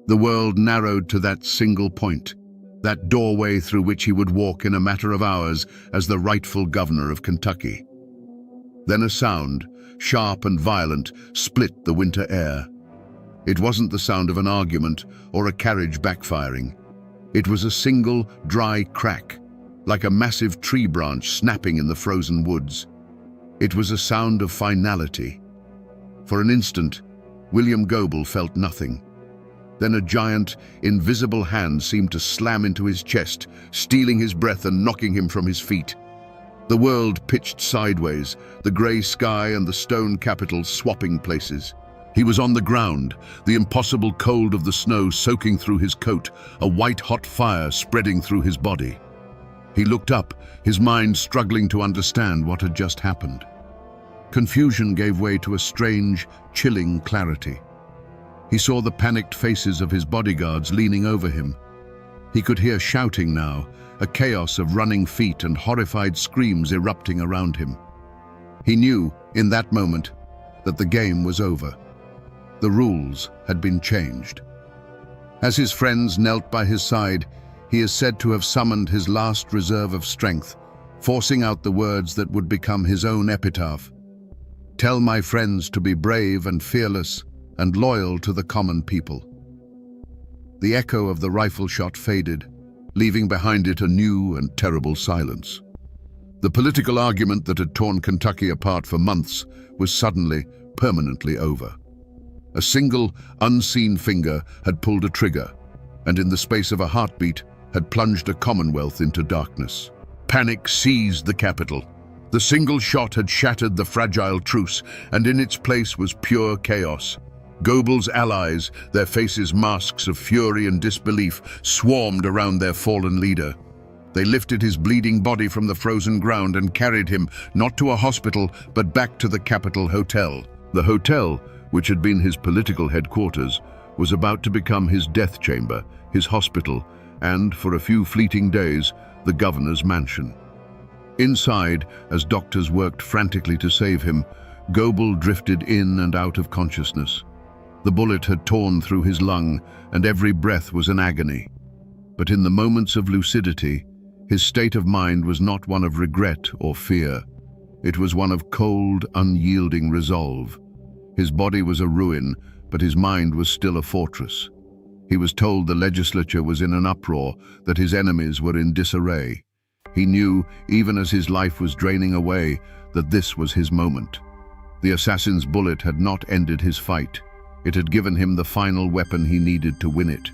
The world narrowed to that single point, that doorway through which he would walk in a matter of hours as the rightful governor of Kentucky. Then a sound, sharp and violent, split the winter air. It wasn't the sound of an argument or a carriage backfiring. It was a single, dry crack, like a massive tree branch snapping in the frozen woods. It was a sound of finality. For an instant, William Goebel felt nothing. Then a giant, invisible hand seemed to slam into his chest, stealing his breath and knocking him from his feet. The world pitched sideways, the grey sky and the stone Capitol swapping places. He was on the ground, the impossible cold of the snow soaking through his coat, a white-hot fire spreading through his body. He looked up, his mind struggling to understand what had just happened. Confusion gave way to a strange, chilling clarity. He saw the panicked faces of his bodyguards leaning over him. He could hear shouting now, a chaos of running feet and horrified screams erupting around him. He knew, in that moment, that the game was over. The rules had been changed. As his friends knelt by his side, he is said to have summoned his last reserve of strength, forcing out the words that would become his own epitaph. "Tell my friends to be brave and fearless and loyal to the common people." The echo of the rifle shot faded, leaving behind it a new and terrible silence. The political argument that had torn Kentucky apart for months was suddenly, permanently over. A single, unseen finger had pulled a trigger, and in the space of a heartbeat had plunged a Commonwealth into darkness. Panic seized the capital. The single shot had shattered the fragile truce, and in its place was pure chaos. Goebbels' allies, their faces masks of fury and disbelief, swarmed around their fallen leader. They lifted his bleeding body from the frozen ground and carried him, not to a hospital, but back to the Capitol Hotel. The hotel, which had been his political headquarters, was about to become his death chamber, his hospital, and, for a few fleeting days, the governor's mansion. Inside, as doctors worked frantically to save him, Goebel drifted in and out of consciousness. The bullet had torn through his lung, and every breath was an agony. But in the moments of lucidity, his state of mind was not one of regret or fear. It was one of cold, unyielding resolve. His body was a ruin, but his mind was still a fortress. He was told the legislature was in an uproar, that his enemies were in disarray. He knew, even as his life was draining away, that this was his moment. The assassin's bullet had not ended his fight. It had given him the final weapon he needed to win it.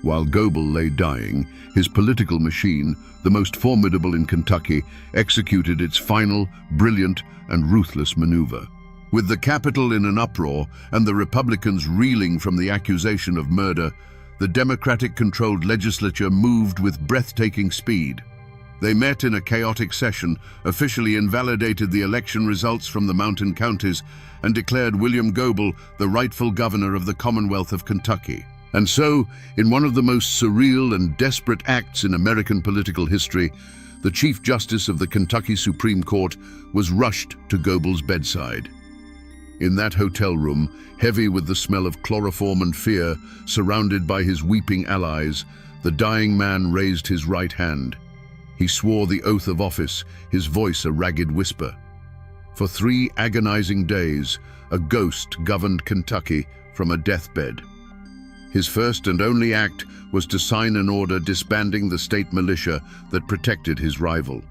While Goebel lay dying, his political machine, the most formidable in Kentucky, executed its final, brilliant, and ruthless maneuver. With the Capitol in an uproar and the Republicans reeling from the accusation of murder, the Democratic-controlled legislature moved with breathtaking speed. They met in a chaotic session, officially invalidated the election results from the mountain counties, and declared William Goebel the rightful governor of the Commonwealth of Kentucky. And so, in one of the most surreal and desperate acts in American political history, the Chief Justice of the Kentucky Supreme Court was rushed to Goebel's bedside. In that hotel room, heavy with the smell of chloroform and fear, surrounded by his weeping allies, the dying man raised his right hand. He swore the oath of office, his voice a ragged whisper. For 3 agonizing days, a ghost governed Kentucky from a deathbed. His first and only act was to sign an order disbanding the state militia that protected his rival.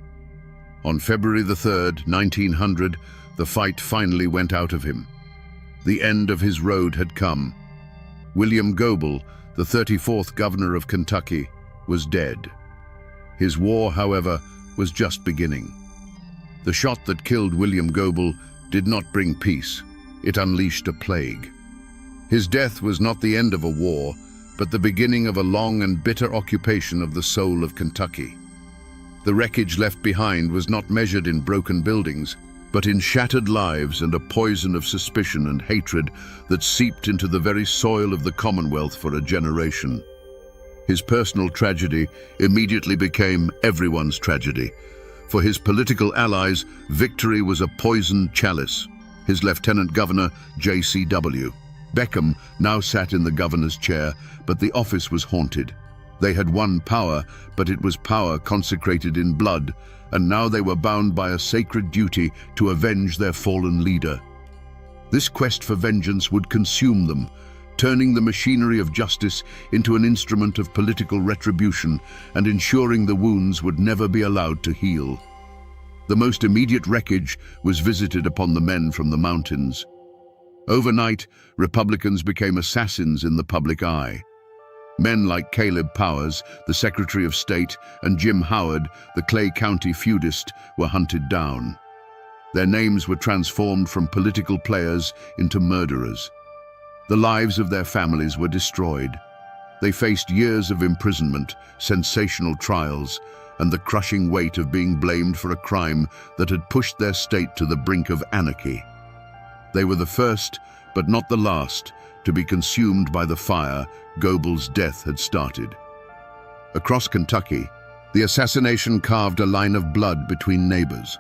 On February the 3rd, 1900, the fight finally went out of him. The end of his road had come. William Goebel, the 34th governor of Kentucky, was dead. His war, however, was just beginning. The shot that killed William Goebel did not bring peace. It unleashed a plague. His death was not the end of a war, but the beginning of a long and bitter occupation of the soul of Kentucky. The wreckage left behind was not measured in broken buildings, but in shattered lives and a poison of suspicion and hatred that seeped into the very soil of the Commonwealth for a generation. His personal tragedy immediately became everyone's tragedy. For his political allies, victory was a poisoned chalice. His lieutenant governor, J.C.W. Beckham, now sat in the governor's chair, but the office was haunted. They had won power, but it was power consecrated in blood, and now they were bound by a sacred duty to avenge their fallen leader. This quest for vengeance would consume them, turning the machinery of justice into an instrument of political retribution and ensuring the wounds would never be allowed to heal. The most immediate wreckage was visited upon the men from the mountains. Overnight, Republicans became assassins in the public eye. Men like Caleb Powers, the Secretary of State, and Jim Howard, the Clay County feudist, were hunted down. Their names were transformed from political players into murderers. The lives of their families were destroyed. They faced years of imprisonment, sensational trials, and the crushing weight of being blamed for a crime that had pushed their state to the brink of anarchy. They were the first, but not the last, to be consumed by the fire Goebel's death had started. Across Kentucky, the assassination carved a line of blood between neighbors.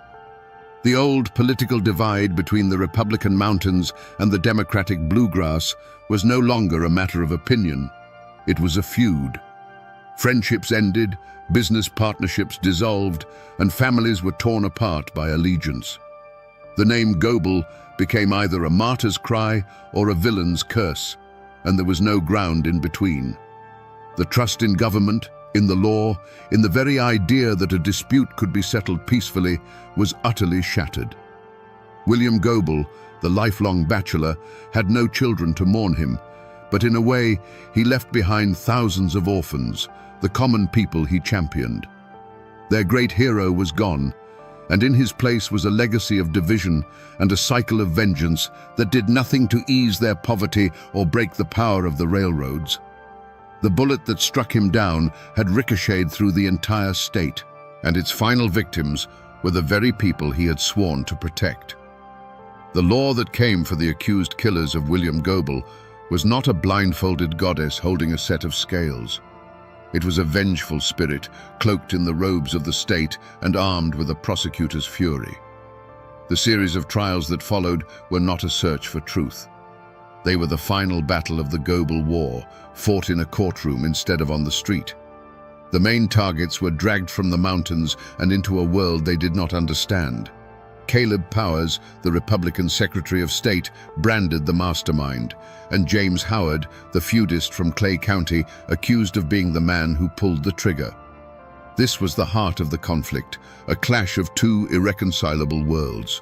The old political divide between the Republican mountains and the Democratic bluegrass was no longer a matter of opinion. It was a feud. Friendships ended, business partnerships dissolved, and families were torn apart by allegiance. The name Goebel became either a martyr's cry or a villain's curse, and there was no ground in between. The trust in government, in the law, in the very idea that a dispute could be settled peacefully, was utterly shattered. William Goebel, the lifelong bachelor, had no children to mourn him, but in a way he left behind thousands of orphans, the common people he championed. Their great hero was gone, and in his place was a legacy of division and a cycle of vengeance that did nothing to ease their poverty or break the power of the railroads. The bullet that struck him down had ricocheted through the entire state, and its final victims were the very people he had sworn to protect. The law that came for the accused killers of William Goebel was not a blindfolded goddess holding a set of scales. It was a vengeful spirit, cloaked in the robes of the state and armed with a prosecutor's fury. The series of trials that followed were not a search for truth. They were the final battle of the Goebel War, fought in a courtroom instead of on the street. The main targets were dragged from the mountains and into a world they did not understand. Caleb Powers, the Republican Secretary of State, branded the mastermind, and James Howard, the feudist from Clay County, accused of being the man who pulled the trigger. This was the heart of the conflict, a clash of two irreconcilable worlds.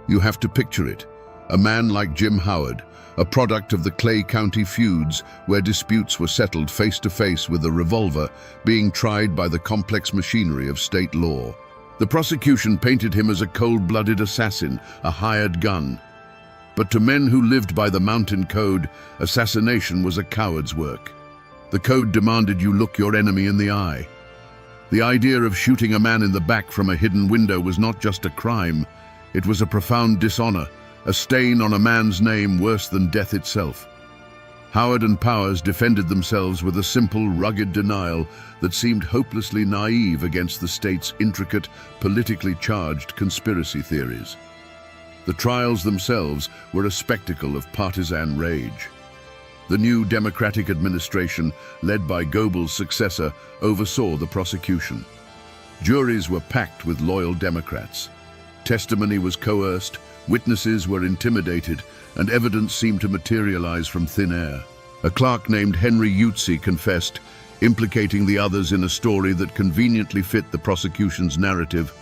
You have to picture it. A man like Jim Howard, a product of the Clay County feuds where disputes were settled face-to-face with a revolver, being tried by the complex machinery of state law. The prosecution painted him as a cold-blooded assassin, a hired gun. But to men who lived by the mountain code, assassination was a coward's work. The code demanded you look your enemy in the eye. The idea of shooting a man in the back from a hidden window was not just a crime, it was a profound dishonor, a stain on a man's name worse than death itself. Howard and Powers defended themselves with a simple, rugged denial that seemed hopelessly naive against the state's intricate, politically charged conspiracy theories. The trials themselves were a spectacle of partisan rage. The new Democratic administration, led by Goebel's successor, oversaw the prosecution. Juries were packed with loyal Democrats. Testimony was coerced, witnesses were intimidated, and evidence seemed to materialize from thin air. A clerk named Henry Utsi confessed, implicating the others in a story that conveniently fit the prosecution's narrative,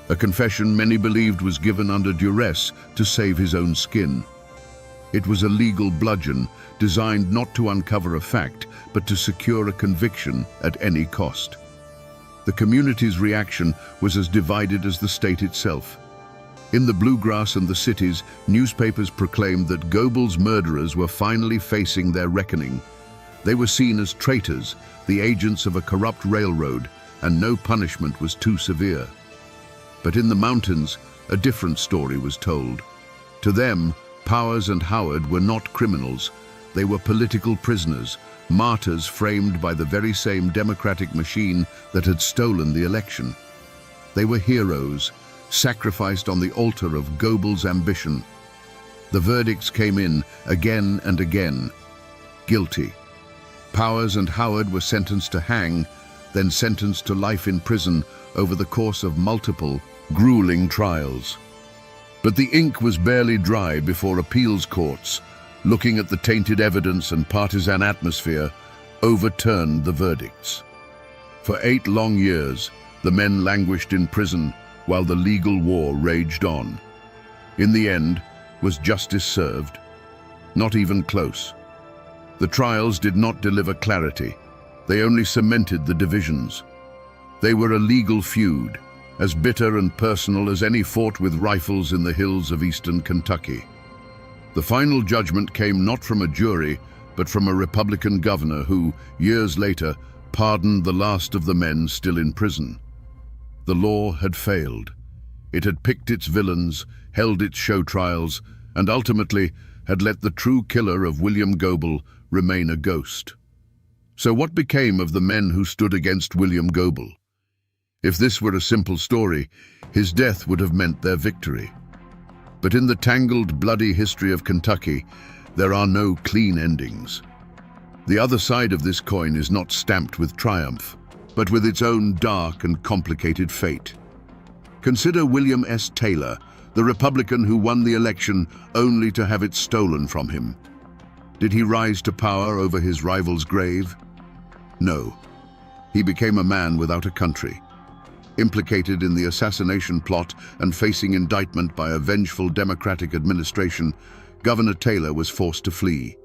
a confession many believed was given under duress to save his own skin. It was a legal bludgeon designed not to uncover a fact, but to secure a conviction at any cost. The community's reaction was as divided as the state itself. In the bluegrass and the cities, newspapers proclaimed that Goebel's murderers were finally facing their reckoning. They were seen as traitors, the agents of a corrupt railroad, and no punishment was too severe. But in the mountains, a different story was told. To them, Powers and Howard were not criminals. They were political prisoners, martyrs framed by the very same democratic machine that had stolen the election. They were heroes, sacrificed on the altar of Goebel's ambition. The verdicts came in again and again. Guilty. Powers and Howard were sentenced to hang, then sentenced to life in prison over the course of multiple, grueling trials. But the ink was barely dry before appeals courts, looking at the tainted evidence and partisan atmosphere, overturned the verdicts. For 8 long years, the men languished in prison while the legal war raged on. In the end, was justice served? Not even close. The trials did not deliver clarity. They only cemented the divisions. They were a legal feud, as bitter and personal as any fought with rifles in the hills of eastern Kentucky. The final judgment came not from a jury, but from a Republican governor who, years later, pardoned the last of the men still in prison. The law had failed. It had picked its villains, held its show trials, and ultimately had let the true killer of William Goebel remain a ghost. So what became of the men who stood against William Goebel? If this were a simple story, his death would have meant their victory. But in the tangled, bloody history of Kentucky, there are no clean endings. The other side of this coin is not stamped with triumph, but with its own dark and complicated fate. Consider William S. Taylor, the Republican who won the election only to have it stolen from him. Did he rise to power over his rival's grave? No. He became a man without a country. Implicated in the assassination plot and facing indictment by a vengeful Democratic administration, Governor Taylor was forced to flee.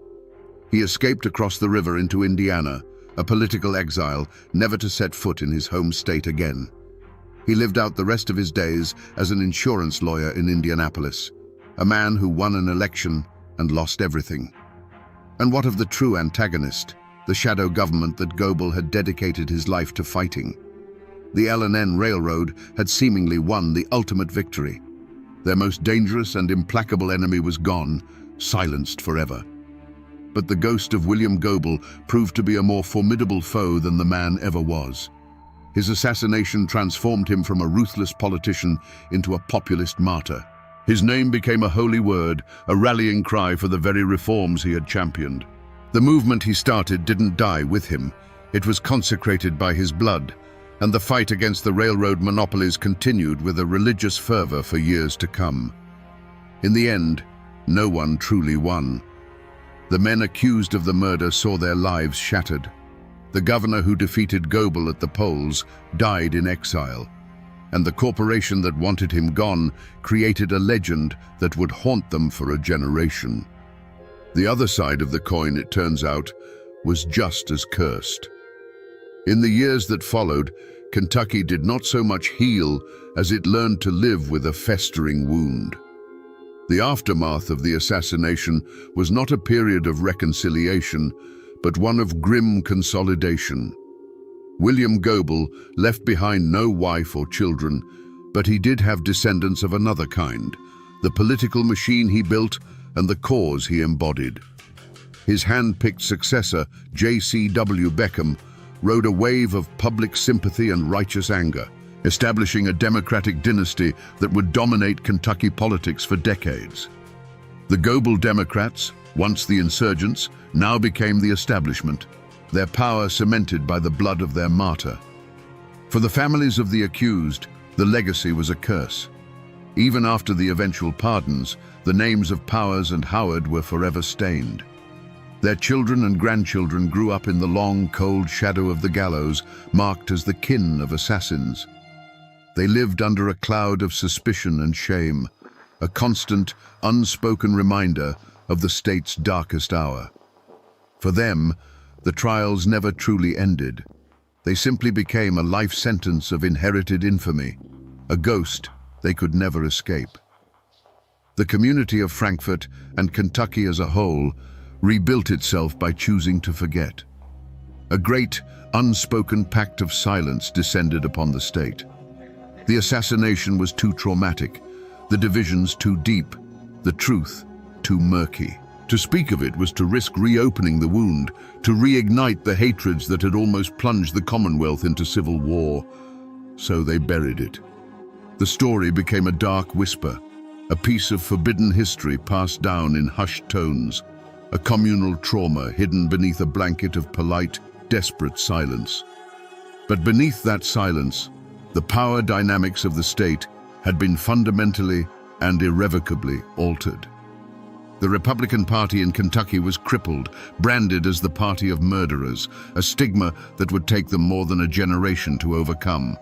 He escaped across the river into Indiana, a political exile, never to set foot in his home state again. He lived out the rest of his days as an insurance lawyer in Indianapolis, a man who won an election and lost everything. And what of the true antagonist, the shadow government that Goebel had dedicated his life to fighting? The L&N Railroad had seemingly won the ultimate victory. Their most dangerous and implacable enemy was gone, silenced forever. But the ghost of William Goebel proved to be a more formidable foe than the man ever was. His assassination transformed him from a ruthless politician into a populist martyr. His name became a holy word, a rallying cry for the very reforms he had championed. The movement he started didn't die with him. It was consecrated by his blood, and the fight against the railroad monopolies continued with a religious fervor for years to come. In the end, no one truly won. The men accused of the murder saw their lives shattered. The governor who defeated Goebel at the polls died in exile, and the corporation that wanted him gone created a legend that would haunt them for a generation. The other side of the coin, it turns out, was just as cursed. In the years that followed, Kentucky did not so much heal as it learned to live with a festering wound. The aftermath of the assassination was not a period of reconciliation, but one of grim consolidation. William Goebel left behind no wife or children, but he did have descendants of another kind, the political machine he built and the cause he embodied. His hand-picked successor, J.C.W. Beckham, rode a wave of public sympathy and righteous anger, establishing a Democratic dynasty that would dominate Kentucky politics for decades. The Goebel Democrats, once the insurgents, now became the establishment, their power cemented by the blood of their martyr. For the families of the accused, the legacy was a curse. Even after the eventual pardons, the names of Powers and Howard were forever stained. Their children and grandchildren grew up in the long, cold shadow of the gallows, marked as the kin of assassins. They lived under a cloud of suspicion and shame, a constant, unspoken reminder of the state's darkest hour. For them, the trials never truly ended. They simply became a life sentence of inherited infamy, a ghost they could never escape. The community of Frankfort and Kentucky as a whole rebuilt itself by choosing to forget. A great, unspoken pact of silence descended upon the state. The assassination was too traumatic, the divisions too deep, the truth too murky. To speak of it was to risk reopening the wound, to reignite the hatreds that had almost plunged the Commonwealth into civil war. So they buried it. The story became a dark whisper, a piece of forbidden history passed down in hushed tones, a communal trauma hidden beneath a blanket of polite, desperate silence. But beneath that silence, the power dynamics of the state had been fundamentally and irrevocably altered. The Republican Party in Kentucky was crippled, branded as the party of murderers, a stigma that would take them more than a generation to overcome.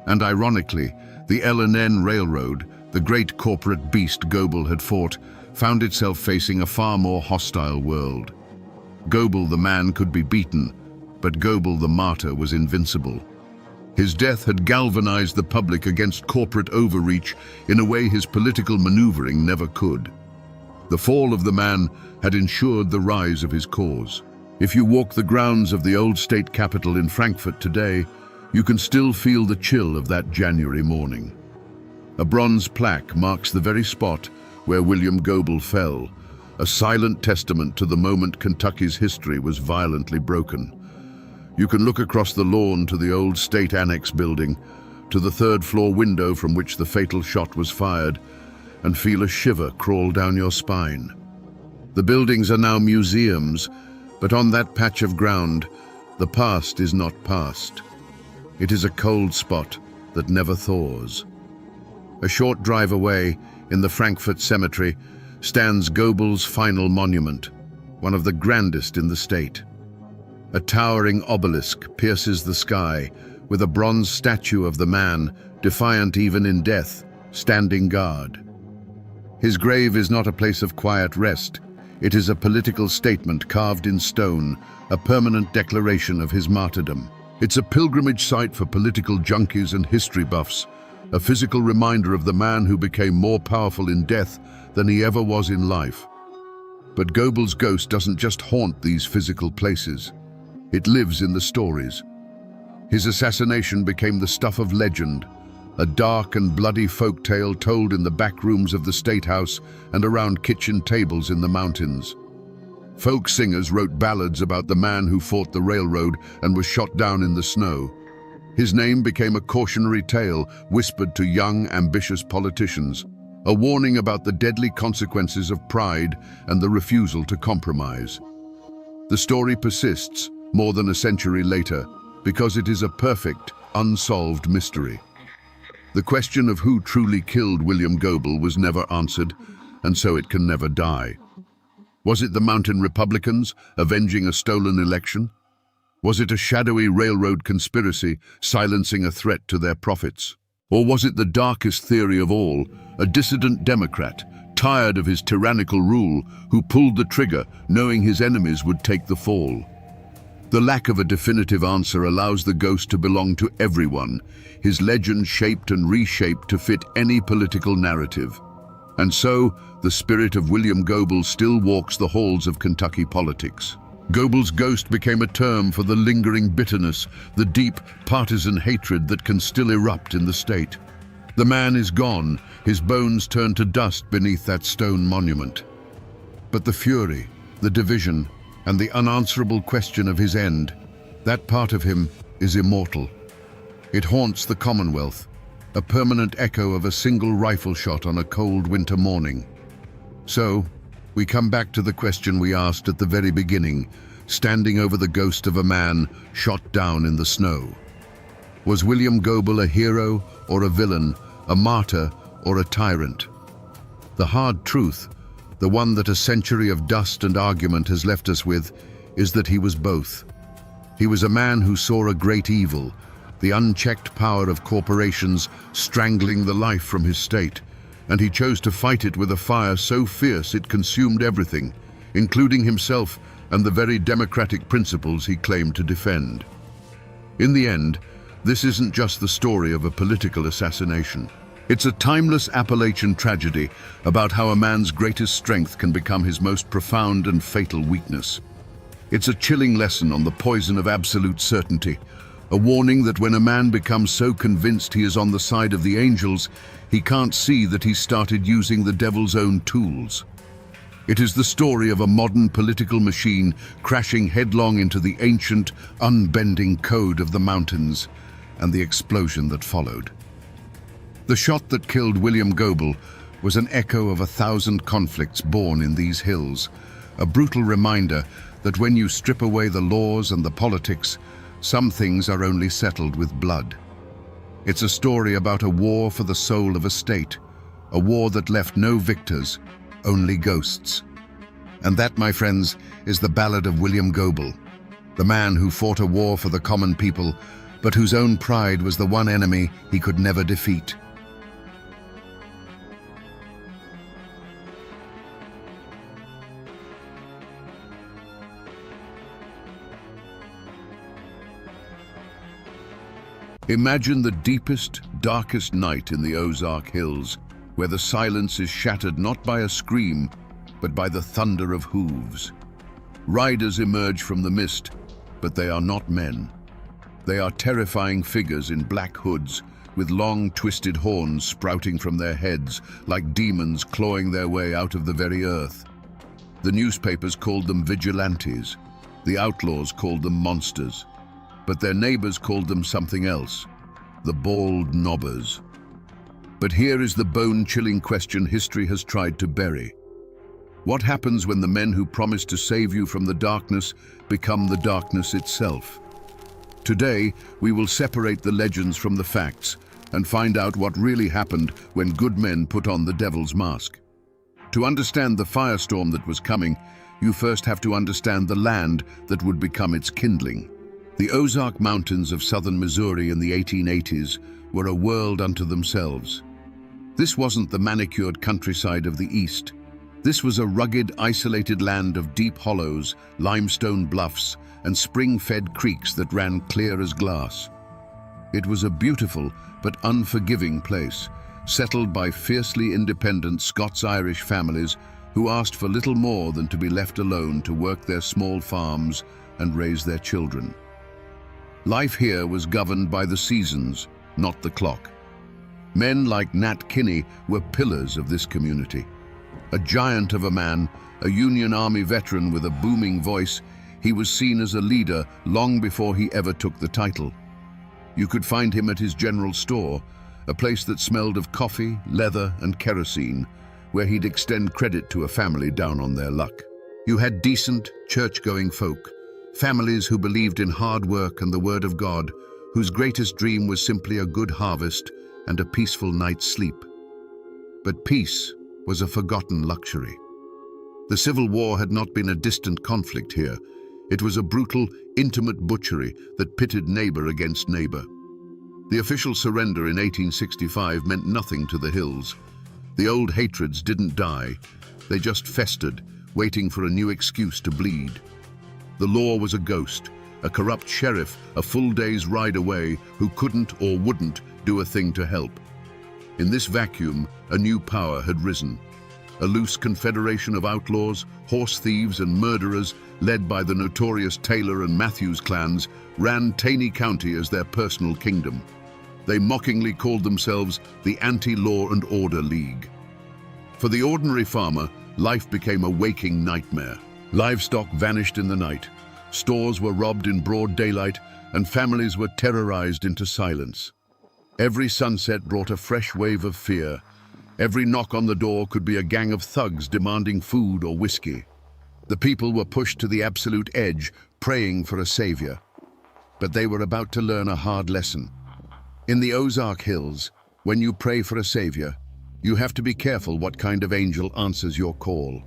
And ironically, the L&N Railroad, the great corporate beast Goebel had fought, found itself facing a far more hostile world. Goebel the man could be beaten, but Goebel the martyr was invincible. His death had galvanized the public against corporate overreach in a way his political maneuvering never could. The fall of the man had ensured the rise of his cause. If you walk the grounds of the old state capitol in Frankfort today, you can still feel the chill of that January morning. A bronze plaque marks the very spot where William Goebel fell, a silent testament to the moment Kentucky's history was violently broken. You can look across the lawn to the old state annex building, to the third-floor window from which the fatal shot was fired, and feel a shiver crawl down your spine. The buildings are now museums, But on that patch of ground, the past is not past. It is a cold spot that never thaws. A short drive away, in the Frankfurt Cemetery, stands Goebbels' final monument, one of the grandest in the state. A towering obelisk pierces the sky, with a bronze statue of the man, defiant even in death, standing guard. His grave is not a place of quiet rest. It is a political statement carved in stone, a permanent declaration of his martyrdom. It's a pilgrimage site for political junkies and history buffs, a physical reminder of the man who became more powerful in death than he ever was in life. But Goebbels' ghost doesn't just haunt these physical places. It lives in the stories. His assassination became the stuff of legend, a dark and bloody folk tale told in the back rooms of the State House and around kitchen tables in the mountains. Folk singers wrote ballads about the man who fought the railroad and was shot down in the snow. His name became a cautionary tale whispered to young, ambitious politicians, a warning about the deadly consequences of pride and the refusal to compromise. The story persists more than a century later because it is a perfect, unsolved mystery. The question of who truly killed William Goebel was never answered, and so it can never die. Was it the Mountain Republicans avenging a stolen election? Was it a shadowy railroad conspiracy silencing a threat to their profits? Or was it the darkest theory of all, a dissident Democrat, tired of his tyrannical rule, who pulled the trigger knowing his enemies would take the fall? The lack of a definitive answer allows the ghost to belong to everyone, his legend shaped and reshaped to fit any political narrative. And so, the spirit of William Goebel still walks the halls of Kentucky politics. Goebbels' ghost became a term for the lingering bitterness, the deep partisan hatred that can still erupt in the state. The man is gone, his bones turned to dust beneath that stone monument. But the fury, the division, and the unanswerable question of his end, that part of him is immortal. It haunts the Commonwealth, a permanent echo of a single rifle shot on a cold winter morning. So, we come back to the question we asked at the very beginning, standing over the ghost of a man shot down in the snow. Was William Goebel a hero or a villain, a martyr or a tyrant? The hard truth, the one that a century of dust and argument has left us with, is that he was both. He was a man who saw a great evil, the unchecked power of corporations strangling the life from his state, and he chose to fight it with a fire so fierce it consumed everything, including himself and the very democratic principles he claimed to defend. In the end, this isn't just the story of a political assassination. It's a timeless Appalachian tragedy about how a man's greatest strength can become his most profound and fatal weakness. It's a chilling lesson on the poison of absolute certainty, a warning that when a man becomes so convinced he is on the side of the angels, he can't see that he started using the devil's own tools. It is the story of a modern political machine crashing headlong into the ancient, unbending code of the mountains and the explosion that followed. The shot that killed William Goebel was an echo of 1,000 conflicts born in these hills, a brutal reminder that when you strip away the laws and the politics, some things are only settled with blood. It's a story about a war for the soul of a state, a war that left no victors, only ghosts. And that, my friends, is the ballad of William Goebel, the man who fought a war for the common people, but whose own pride was the one enemy he could never defeat. Imagine the deepest, darkest night in the Ozark Hills, where the silence is shattered not by a scream, but by the thunder of hooves. Riders emerge from the mist, but they are not men. They are terrifying figures in black hoods, with long, twisted horns sprouting from their heads, like demons clawing their way out of the very earth. The newspapers called them vigilantes. The outlaws called them monsters. But their neighbors called them something else, the bald knobbers. But here is the bone-chilling question history has tried to bury. What happens when the men who promise to save you from the darkness become the darkness itself? Today, we will separate the legends from the facts and find out what really happened when good men put on the devil's mask. To understand the firestorm that was coming, you first have to understand the land that would become its kindling. The Ozark Mountains of southern Missouri in the 1880s were a world unto themselves. This wasn't the manicured countryside of the East. This was a rugged, isolated land of deep hollows, limestone bluffs, and spring-fed creeks that ran clear as glass. It was a beautiful but unforgiving place, settled by fiercely independent Scots-Irish families who asked for little more than to be left alone to work their small farms and raise their children. Life here was governed by the seasons, not the clock. Men like Nat Kinney were pillars of this community. A giant of a man, a Union Army veteran with a booming voice, he was seen as a leader long before he ever took the title. You could find him at his general store, a place that smelled of coffee, leather, and kerosene, where he'd extend credit to a family down on their luck. You had decent, church-going folk, families who believed in hard work and the word of God, whose greatest dream was simply a good harvest and a peaceful night's sleep. But peace was a forgotten luxury. The Civil War had not been a distant conflict here. It was a brutal, intimate butchery that pitted neighbor against neighbor. The official surrender in 1865 meant nothing to the hills. The old hatreds didn't die. They just festered, waiting for a new excuse to bleed. The law was a ghost, a corrupt sheriff a full day's ride away who couldn't or wouldn't do a thing to help. In this vacuum, a new power had risen. A loose confederation of outlaws, horse thieves, and murderers, led by the notorious Taylor and Matthews clans, ran Taney County as their personal kingdom. They mockingly called themselves the Anti-Law and Order League. For the ordinary farmer, life became a waking nightmare. Livestock vanished in the night, stores were robbed in broad daylight, and families were terrorized into silence. Every sunset brought a fresh wave of fear. Every knock on the door could be a gang of thugs demanding food or whiskey. The people were pushed to the absolute edge, praying for a savior. But they were about to learn a hard lesson. In the Ozark Hills, when you pray for a savior, you have to be careful what kind of angel answers your call.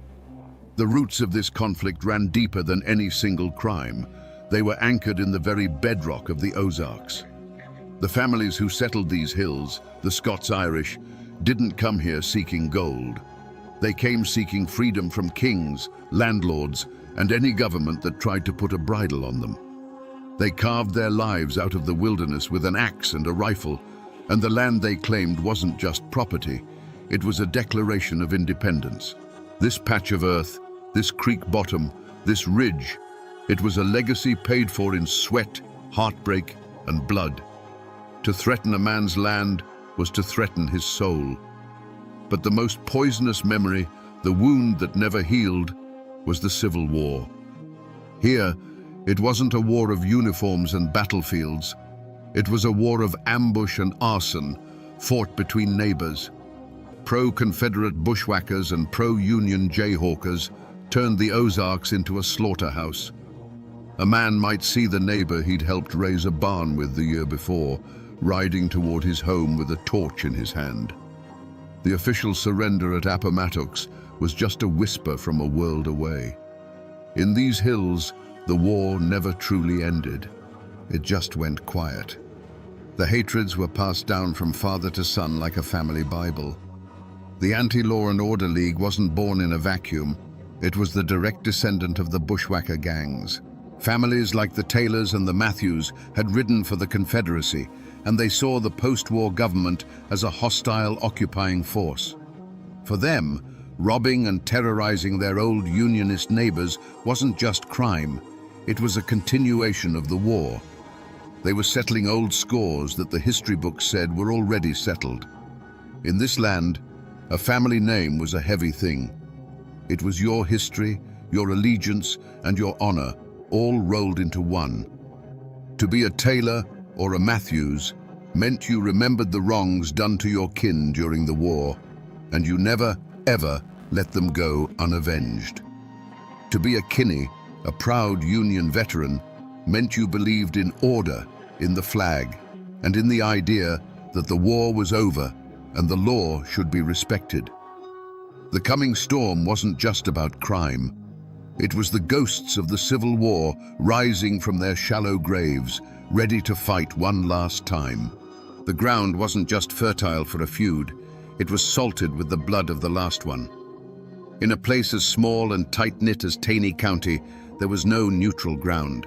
The roots of this conflict ran deeper than any single crime. They were anchored in the very bedrock of the Ozarks. The families who settled these hills, the Scots-Irish, didn't come here seeking gold. They came seeking freedom from kings, landlords, and any government that tried to put a bridle on them. They carved their lives out of the wilderness with an axe and a rifle, and the land they claimed wasn't just property, it was a declaration of independence. This patch of earth, this creek bottom, this ridge, it was a legacy paid for in sweat, heartbreak, and blood. To threaten a man's land was to threaten his soul. But the most poisonous memory, the wound that never healed, was the Civil War. Here, it wasn't a war of uniforms and battlefields. It was a war of ambush and arson, fought between neighbors. Pro-Confederate bushwhackers and pro-Union jayhawkers turned the Ozarks into a slaughterhouse. A man might see the neighbor he'd helped raise a barn with the year before, riding toward his home with a torch in his hand. The official surrender at Appomattox was just a whisper from a world away. In these hills, the war never truly ended. It just went quiet. The hatreds were passed down from father to son like a family Bible. The Anti-Law and Order League wasn't born in a vacuum. It was the direct descendant of the bushwhacker gangs. Families like the Taylors and the Matthews had ridden for the Confederacy, and they saw the post-war government as a hostile, occupying force. For them, robbing and terrorizing their old Unionist neighbors wasn't just crime, it was a continuation of the war. They were settling old scores that the history books said were already settled. In this land, a family name was a heavy thing. It was your history, your allegiance, and your honor, all rolled into one. To be a Taylor or a Matthews meant you remembered the wrongs done to your kin during the war, and you never, ever let them go unavenged. To be a Kinney, a proud Union veteran, meant you believed in order, in the flag, and in the idea that the war was over and the law should be respected. The coming storm wasn't just about crime. It was the ghosts of the Civil War rising from their shallow graves, ready to fight one last time. The ground wasn't just fertile for a feud, it was salted with the blood of the last one. In a place as small and tight-knit as Taney County, there was no neutral ground.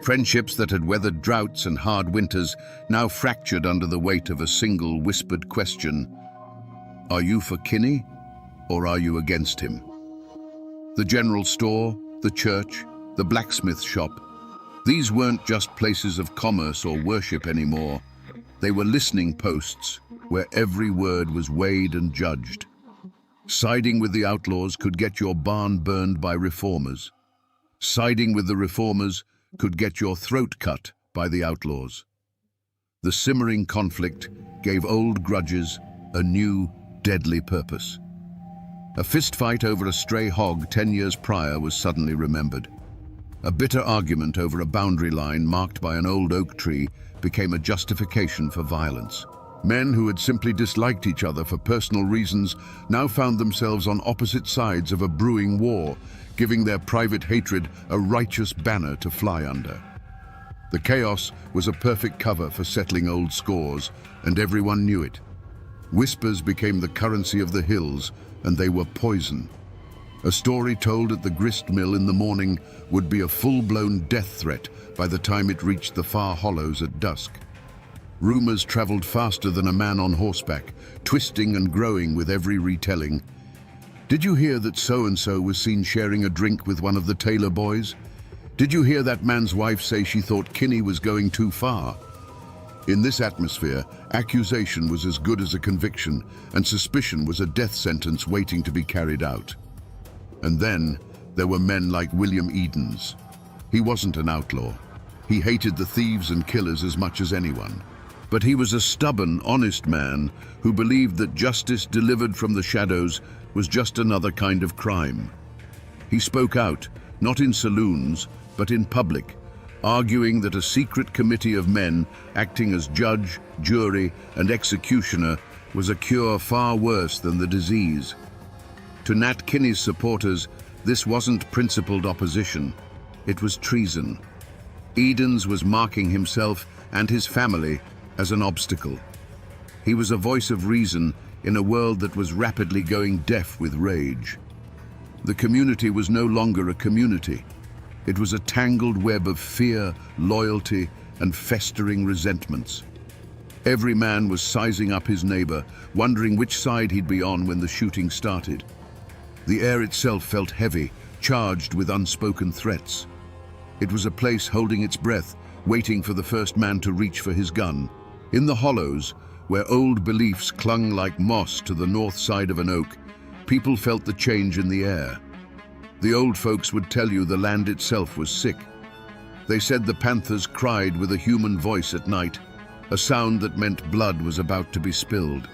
Friendships that had weathered droughts and hard winters now fractured under the weight of a single whispered question: are you for Kinney, or are you against him? The general store, the church, the blacksmith shop, these weren't just places of commerce or worship anymore. They were listening posts where every word was weighed and judged. Siding with the outlaws could get your barn burned by reformers. Siding with the reformers could get your throat cut by the outlaws. The simmering conflict gave old grudges a new, deadly purpose. A fistfight over a stray hog 10 years prior was suddenly remembered. A bitter argument over a boundary line marked by an old oak tree became a justification for violence. Men who had simply disliked each other for personal reasons now found themselves on opposite sides of a brewing war, giving their private hatred a righteous banner to fly under. The chaos was a perfect cover for settling old scores, and everyone knew it. Whispers became the currency of the hills, and they were poison. A story told at the grist mill in the morning would be a full-blown death threat by the time it reached the far hollows at dusk. Rumors traveled faster than a man on horseback, twisting and growing with every retelling. Did you hear that so-and-so was seen sharing a drink with one of the Taylor boys? Did you hear that man's wife say she thought Kinney was going too far? In this atmosphere, accusation was as good as a conviction, and suspicion was a death sentence waiting to be carried out. And then there were men like William Edens. He wasn't an outlaw. He hated the thieves and killers as much as anyone. But he was a stubborn, honest man who believed that justice delivered from the shadows was just another kind of crime. He spoke out, not in saloons, but in public, arguing that a secret committee of men acting as judge, jury, and executioner was a cure far worse than the disease. To Nat Kinney's supporters, this wasn't principled opposition, it was treason. Edens was marking himself and his family as an obstacle. He was a voice of reason in a world that was rapidly going deaf with rage. The community was no longer a community. It was a tangled web of fear, loyalty, and festering resentments. Every man was sizing up his neighbor, wondering which side he'd be on when the shooting started. The air itself felt heavy, charged with unspoken threats. It was a place holding its breath, waiting for the first man to reach for his gun. In the hollows, where old beliefs clung like moss to the north side of an oak, people felt the change in the air. The old folks would tell you the land itself was sick. They said the panthers cried with a human voice at night, a sound that meant blood was about to be spilled.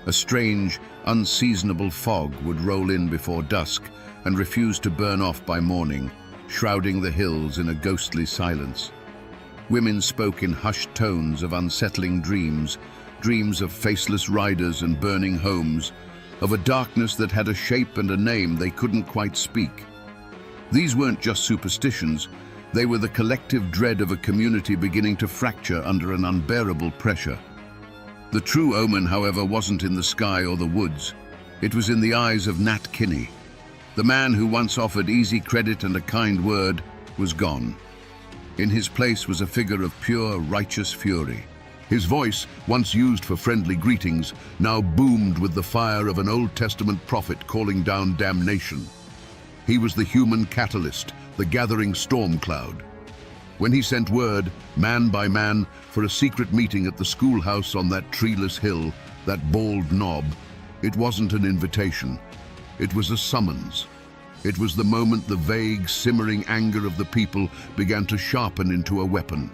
A strange, unseasonable fog would roll in before dusk and refuse to burn off by morning, shrouding the hills in a ghostly silence. Women spoke in hushed tones of unsettling dreams, dreams of faceless riders and burning homes, of a darkness that had a shape and a name they couldn't quite speak. These weren't just superstitions, they were the collective dread of a community beginning to fracture under an unbearable pressure. The true omen, however, wasn't in the sky or the woods. It was in the eyes of Nat Kinney. The man who once offered easy credit and a kind word was gone. In his place was a figure of pure, righteous fury. His voice, once used for friendly greetings, now boomed with the fire of an Old Testament prophet calling down damnation. He was the human catalyst, the gathering storm cloud. When he sent word, man by man, for a secret meeting at the schoolhouse on that treeless hill, that bald knob, it wasn't an invitation. It was a summons. It was the moment the vague, simmering anger of the people began to sharpen into a weapon.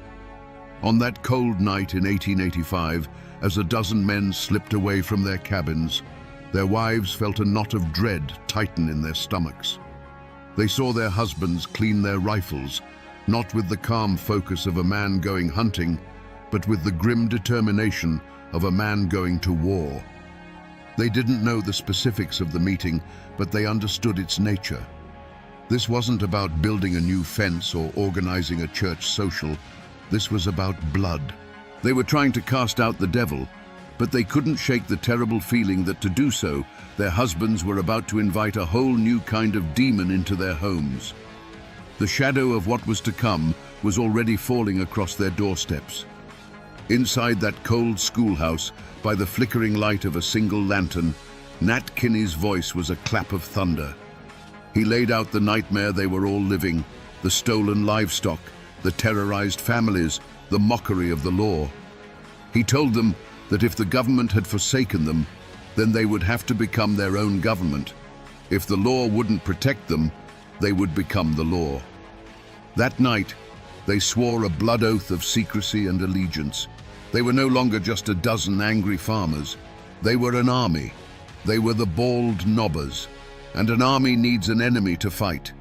On that cold night in 1885, as a dozen men slipped away from their cabins, Their wives felt a knot of dread tighten in their stomachs. They saw their husbands clean their rifles, not with the calm focus of a man going hunting, but with the grim determination of a man going to war. They didn't know the specifics of the meeting, but they understood its nature. This wasn't about building a new fence or organizing a church social. This was about blood. They were trying to cast out the devil, but they couldn't shake the terrible feeling that to do so, their husbands were about to invite a whole new kind of demon into their homes. The shadow of what was to come was already falling across their doorsteps. Inside that cold schoolhouse, by the flickering light of a single lantern, Nat Kinney's voice was a clap of thunder. He laid out the nightmare they were all living, the stolen livestock, the terrorized families, the mockery of the law. He told them that if the government had forsaken them, then they would have to become their own government. If the law wouldn't protect them, they would become the law. That night, they swore a blood oath of secrecy and allegiance. They were no longer just a dozen angry farmers. They were an army. They were the bald knobbers. And an army needs an enemy to fight.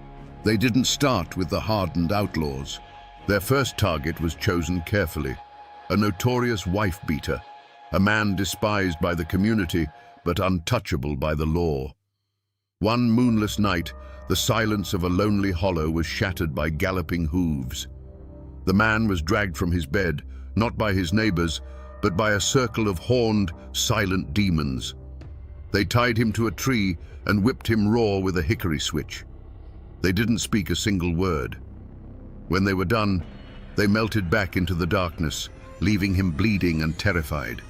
They didn't start with the hardened outlaws. Their first target was chosen carefully, a notorious wife-beater, a man despised by the community but untouchable by the law. One moonless night, the silence of a lonely hollow was shattered by galloping hooves. The man was dragged from his bed, not by his neighbors, but by a circle of horned, silent demons. They tied him to a tree and whipped him raw with a hickory switch. They didn't speak a single word. When they were done, they melted back into the darkness, leaving him bleeding and terrified.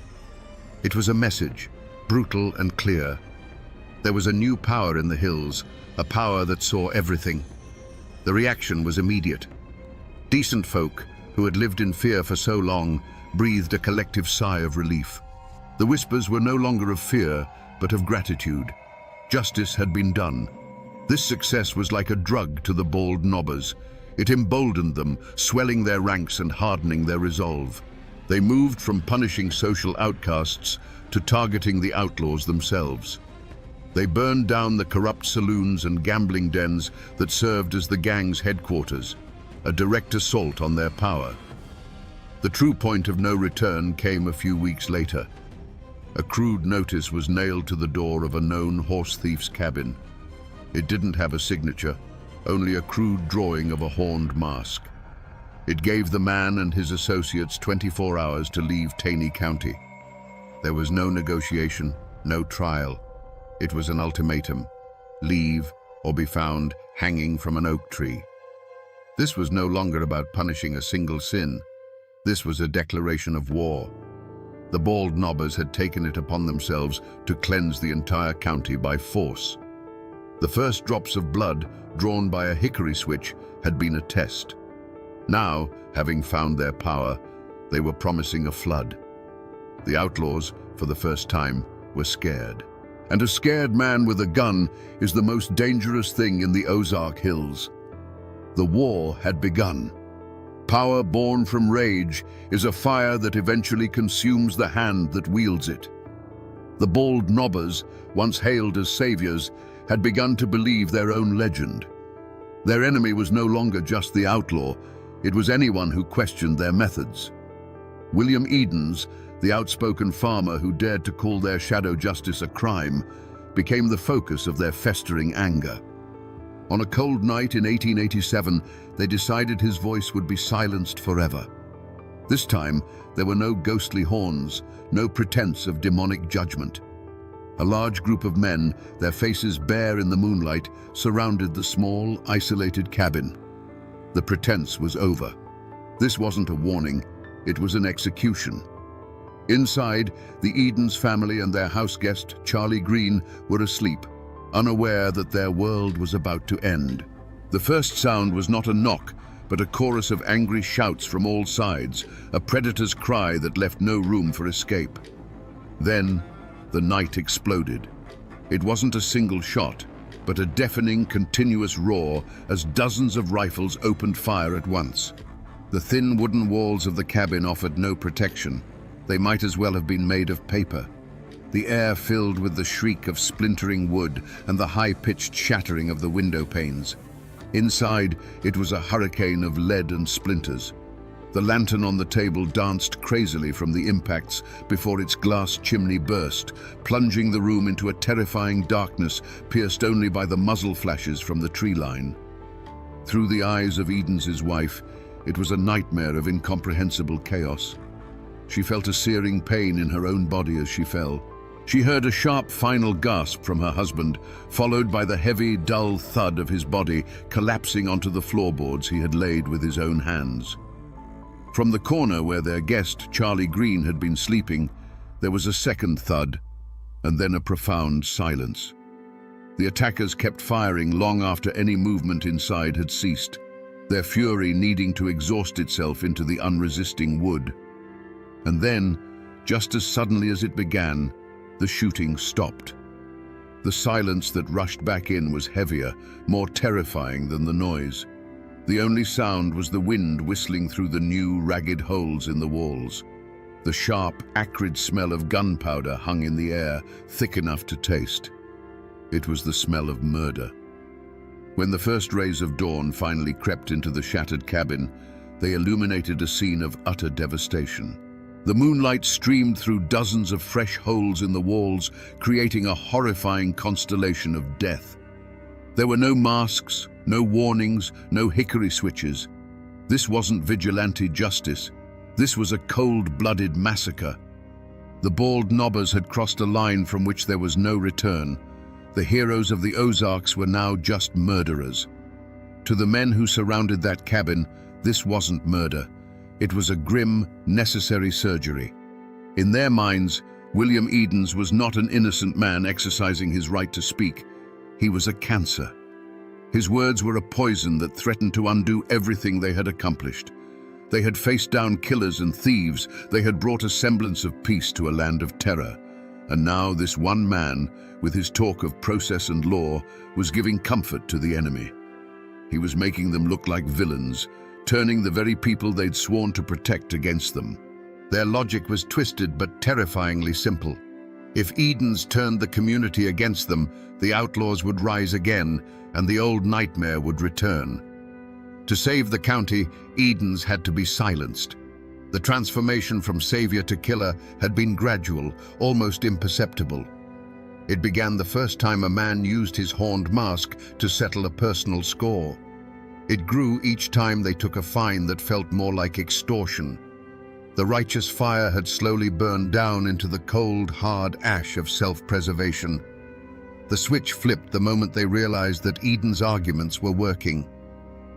It was a message, brutal and clear. There was a new power in the hills, a power that saw everything. The reaction was immediate. Decent folk, who had lived in fear for so long, breathed a collective sigh of relief. The whispers were no longer of fear, but of gratitude. Justice had been done. This success was like a drug to the bald knobbers. It emboldened them, swelling their ranks and hardening their resolve. They moved from punishing social outcasts to targeting the outlaws themselves. They burned down the corrupt saloons and gambling dens that served as the gang's headquarters, a direct assault on their power. The true point of no return came a few weeks later. A crude notice was nailed to the door of a known horse thief's cabin. It didn't have a signature, only a crude drawing of a horned mask. It gave the man and his associates 24 hours to leave Taney County. There was no negotiation, no trial. It was an ultimatum: leave or be found hanging from an oak tree. This was no longer about punishing a single sin. This was a declaration of war. The bald knobbers had taken it upon themselves to cleanse the entire county by force. The first drops of blood, drawn by a hickory switch, had been a test. Now, having found their power, they were promising a flood. The outlaws, for the first time, were scared. And a scared man with a gun is the most dangerous thing in the Ozark Hills. The war had begun. Power born from rage is a fire that eventually consumes the hand that wields it. The bald knobbers, once hailed as saviors, had begun to believe their own legend. Their enemy was no longer just the outlaw, it was anyone who questioned their methods. William Edens, the outspoken farmer who dared to call their shadow justice a crime, became the focus of their festering anger. On a cold night in 1887, they decided his voice would be silenced forever. This time, there were no ghostly horns, no pretense of demonic judgment. A large group of men, their faces bare in the moonlight, surrounded the small, isolated cabin. The pretense was over. This wasn't a warning, it was an execution. Inside, the Edens family and their house guest, Charlie Green, were asleep, unaware that their world was about to end. The first sound was not a knock, but a chorus of angry shouts from all sides, a predator's cry that left no room for escape. Then, the night exploded. It wasn't a single shot, but a deafening, continuous roar as dozens of rifles opened fire at once. The thin wooden walls of the cabin offered no protection. They might as well have been made of paper. the air filled with the shriek of splintering wood and the high-pitched shattering of the window panes. Inside, it was a hurricane of lead and splinters. The lantern on the table danced crazily from the impacts before its glass chimney burst, plunging the room into a terrifying darkness pierced only by the muzzle flashes from the tree line. Through the eyes of Edens' wife, it was a nightmare of incomprehensible chaos. She felt a searing pain in her own body as she fell. She heard a sharp final gasp from her husband, followed by the heavy, dull thud of his body collapsing onto the floorboards he had laid with his own hands. From the corner where their guest, Charlie Green, had been sleeping, there was a second thud, and then a profound silence. The attackers kept firing long after any movement inside had ceased, their fury needing to exhaust itself into the unresisting wood. And then, just as suddenly as it began, the shooting stopped. The silence that rushed back in was heavier, more terrifying than the noise. The only sound was the wind whistling through the new, ragged holes in the walls. The sharp, acrid smell of gunpowder hung in the air, thick enough to taste. It was the smell of murder. When the first rays of dawn finally crept into the shattered cabin, they illuminated a scene of utter devastation. The moonlight streamed through dozens of fresh holes in the walls, creating a horrifying constellation of death. There were no masks, no warnings, no hickory switches. This wasn't vigilante justice. This was a cold-blooded massacre. The bald knobbers had crossed a line from which there was no return. The heroes of the Ozarks were now just murderers. To the men who surrounded that cabin, this wasn't murder. It was a grim, necessary surgery. In their minds, William Edens was not an innocent man exercising his right to speak. He was a cancer. His words were a poison that threatened to undo everything they had accomplished. They had faced down killers and thieves. They had brought a semblance of peace to a land of terror. And now this one man, with his talk of process and law, was giving comfort to the enemy. He was making them look like villains, turning the very people they'd sworn to protect against them. Their logic was twisted but terrifyingly simple. If Edens turned the community against them, the outlaws would rise again, and the old nightmare would return. To save the county, Edens had to be silenced. The transformation from savior to killer had been gradual, almost imperceptible. It began the first time a man used his horned mask to settle a personal score. It grew each time they took a fine that felt more like extortion. The righteous fire had slowly burned down into the cold, hard ash of self-preservation. The switch flipped the moment they realized that Edens' arguments were working.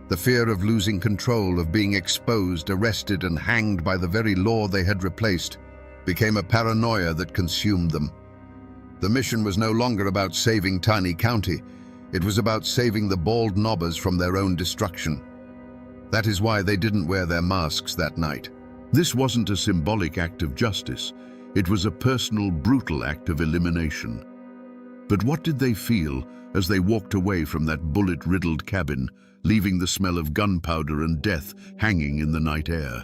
The fear of losing control, of being exposed, arrested, and hanged by the very law they had replaced, became a paranoia that consumed them. The mission was no longer about saving Tiny County. It was about saving the bald knobbers from their own destruction. That is why they didn't wear their masks that night. This wasn't a symbolic act of justice. It was a personal, brutal act of elimination. But what did they feel as they walked away from that bullet-riddled cabin, leaving the smell of gunpowder and death hanging in the night air?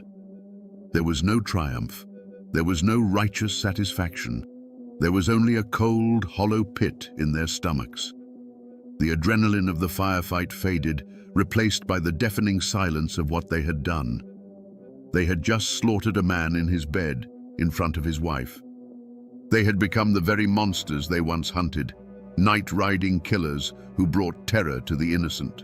There was no triumph. There was no righteous satisfaction. There was only a cold, hollow pit in their stomachs. The adrenaline of the firefight faded, replaced by the deafening silence of what they had done. They had just slaughtered a man in his bed, in front of his wife. They had become the very monsters they once hunted, night-riding killers who brought terror to the innocent.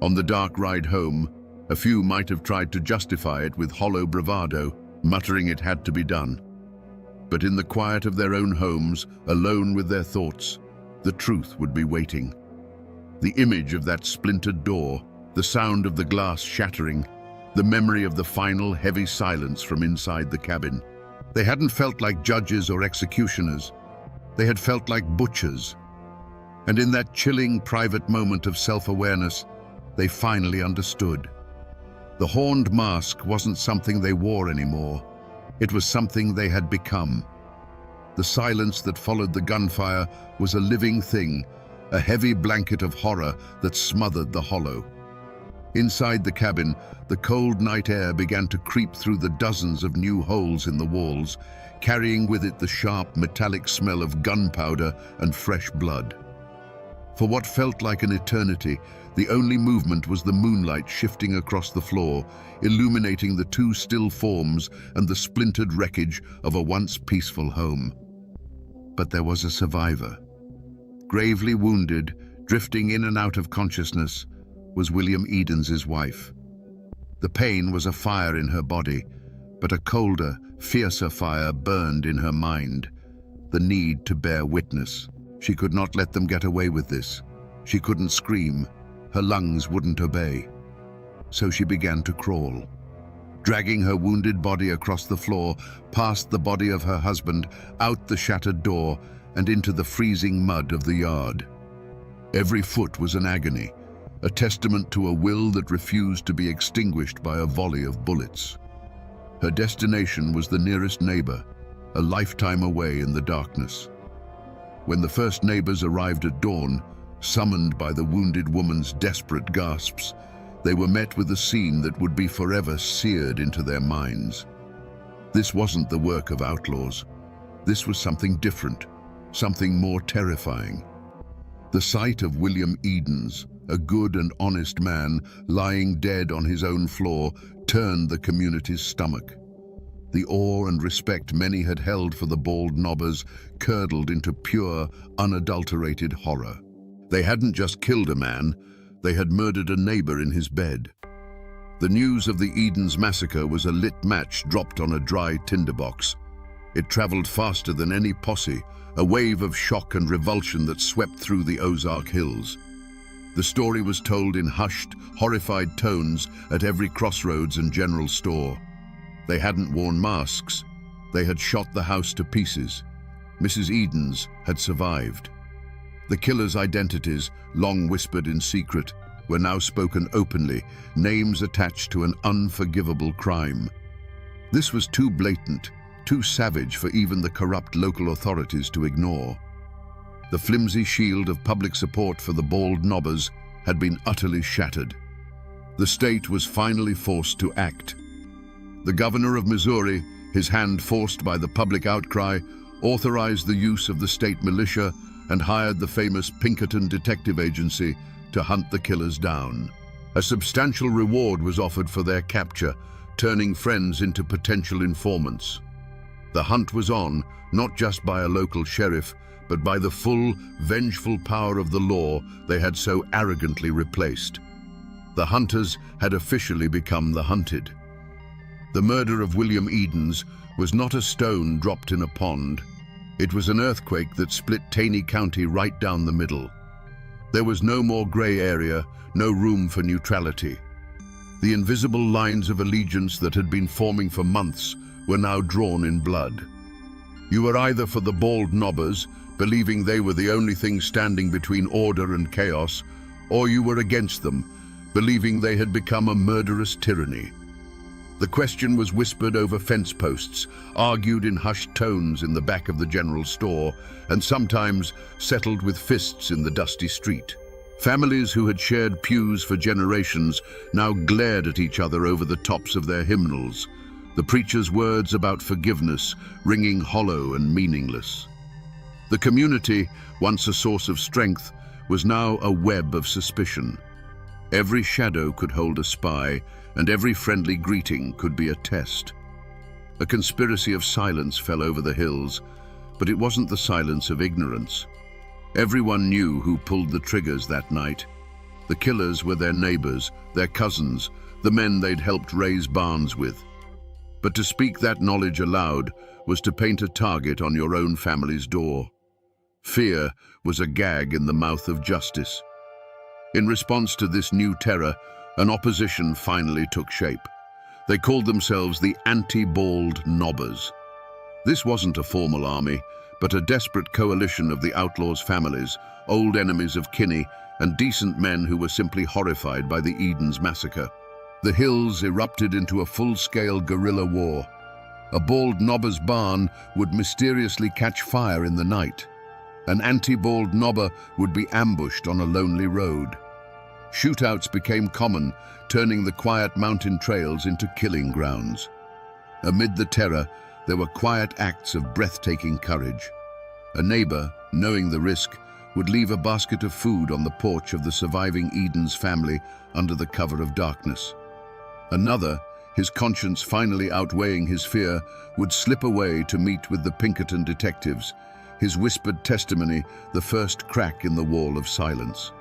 On the dark ride home, a few might have tried to justify it with hollow bravado, muttering it had to be done. But in the quiet of their own homes, alone with their thoughts, the truth would be waiting. The image of that splintered door, the sound of the glass shattering, the memory of the final heavy silence from inside the cabin. They hadn't felt like judges or executioners. They had felt like butchers. And in that chilling private moment of self-awareness, they finally understood. The horned mask wasn't something they wore anymore. It was something they had become. The silence that followed the gunfire was a living thing, a heavy blanket of horror that smothered the hollow. Inside the cabin, the cold night air began to creep through the dozens of new holes in the walls, carrying with it the sharp, metallic smell of gunpowder and fresh blood. For what felt like an eternity, the only movement was the moonlight shifting across the floor, illuminating the two still forms and the splintered wreckage of a once peaceful home. But there was a survivor. Gravely wounded, drifting in and out of consciousness, was William Edens's wife. The pain was a fire in her body, but a colder, fiercer fire burned in her mind, the need to bear witness. She could not let them get away with this. She couldn't scream. Her lungs wouldn't obey. So she began to crawl, dragging her wounded body across the floor, past the body of her husband, out the shattered door, and into the freezing mud of the yard. Every foot was an agony, a testament to a will that refused to be extinguished by a volley of bullets. Her destination was the nearest neighbor, a lifetime away in the darkness. When the first neighbors arrived at dawn, summoned by the wounded woman's desperate gasps, they were met with a scene that would be forever seared into their minds. This wasn't the work of outlaws. This was something different, something more terrifying. The sight of William Edens, a good and honest man, lying dead on his own floor, turned the community's stomach. The awe and respect many had held for the bald nobbers curdled into pure, unadulterated horror. They hadn't just killed a man, they had murdered a neighbor in his bed. The news of the Edens massacre was a lit match dropped on a dry tinderbox. It traveled faster than any posse, a wave of shock and revulsion that swept through the Ozark Hills. The story was told in hushed, horrified tones at every crossroads and general store. They hadn't worn masks. They had shot the house to pieces. Mrs. Edens had survived. The killers' identities, long whispered in secret, were now spoken openly, names attached to an unforgivable crime. This was too blatant, too savage for even the corrupt local authorities to ignore. The flimsy shield of public support for the bald nobbers had been utterly shattered. The state was finally forced to act. The governor of Missouri, his hand forced by the public outcry, authorized the use of the state militia and hired the famous Pinkerton Detective Agency to hunt the killers down. A substantial reward was offered for their capture, turning friends into potential informants. The hunt was on, not just by a local sheriff, but by the full, vengeful power of the law they had so arrogantly replaced. The hunters had officially become the hunted. The murder of William Edens was not a stone dropped in a pond. It was an earthquake that split Taney County right down the middle. There was no more gray area, no room for neutrality. The invisible lines of allegiance that had been forming for months were now drawn in blood. You were either for the bald nobbers, believing they were the only thing standing between order and chaos, or you were against them, believing they had become a murderous tyranny. The question was whispered over fence posts, argued in hushed tones in the back of the general store, and sometimes settled with fists in the dusty street. Families who had shared pews for generations now glared at each other over the tops of their hymnals, the preacher's words about forgiveness ringing hollow and meaningless. The community, once a source of strength, was now a web of suspicion. Every shadow could hold a spy, and every friendly greeting could be a test. A conspiracy of silence fell over the hills, but it wasn't the silence of ignorance. Everyone knew who pulled the triggers that night. The killers were their neighbors, their cousins, the men they'd helped raise barns with. But to speak that knowledge aloud was to paint a target on your own family's door. Fear was a gag in the mouth of justice. In response to this new terror, an opposition finally took shape. They called themselves the Anti-Bald Nobbers. This wasn't a formal army, but a desperate coalition of the outlaws' families, old enemies of Kinney, and decent men who were simply horrified by the Edens massacre. The hills erupted into a full-scale guerrilla war. A bald nobber's barn would mysteriously catch fire in the night. An anti-bald nobber would be ambushed on a lonely road. Shootouts became common, turning the quiet mountain trails into killing grounds. Amid the terror, there were quiet acts of breathtaking courage. A neighbor, knowing the risk, would leave a basket of food on the porch of the surviving Eden's family under the cover of darkness. Another, his conscience finally outweighing his fear, would slip away to meet with the Pinkerton detectives, his whispered testimony the first crack in the wall of silence.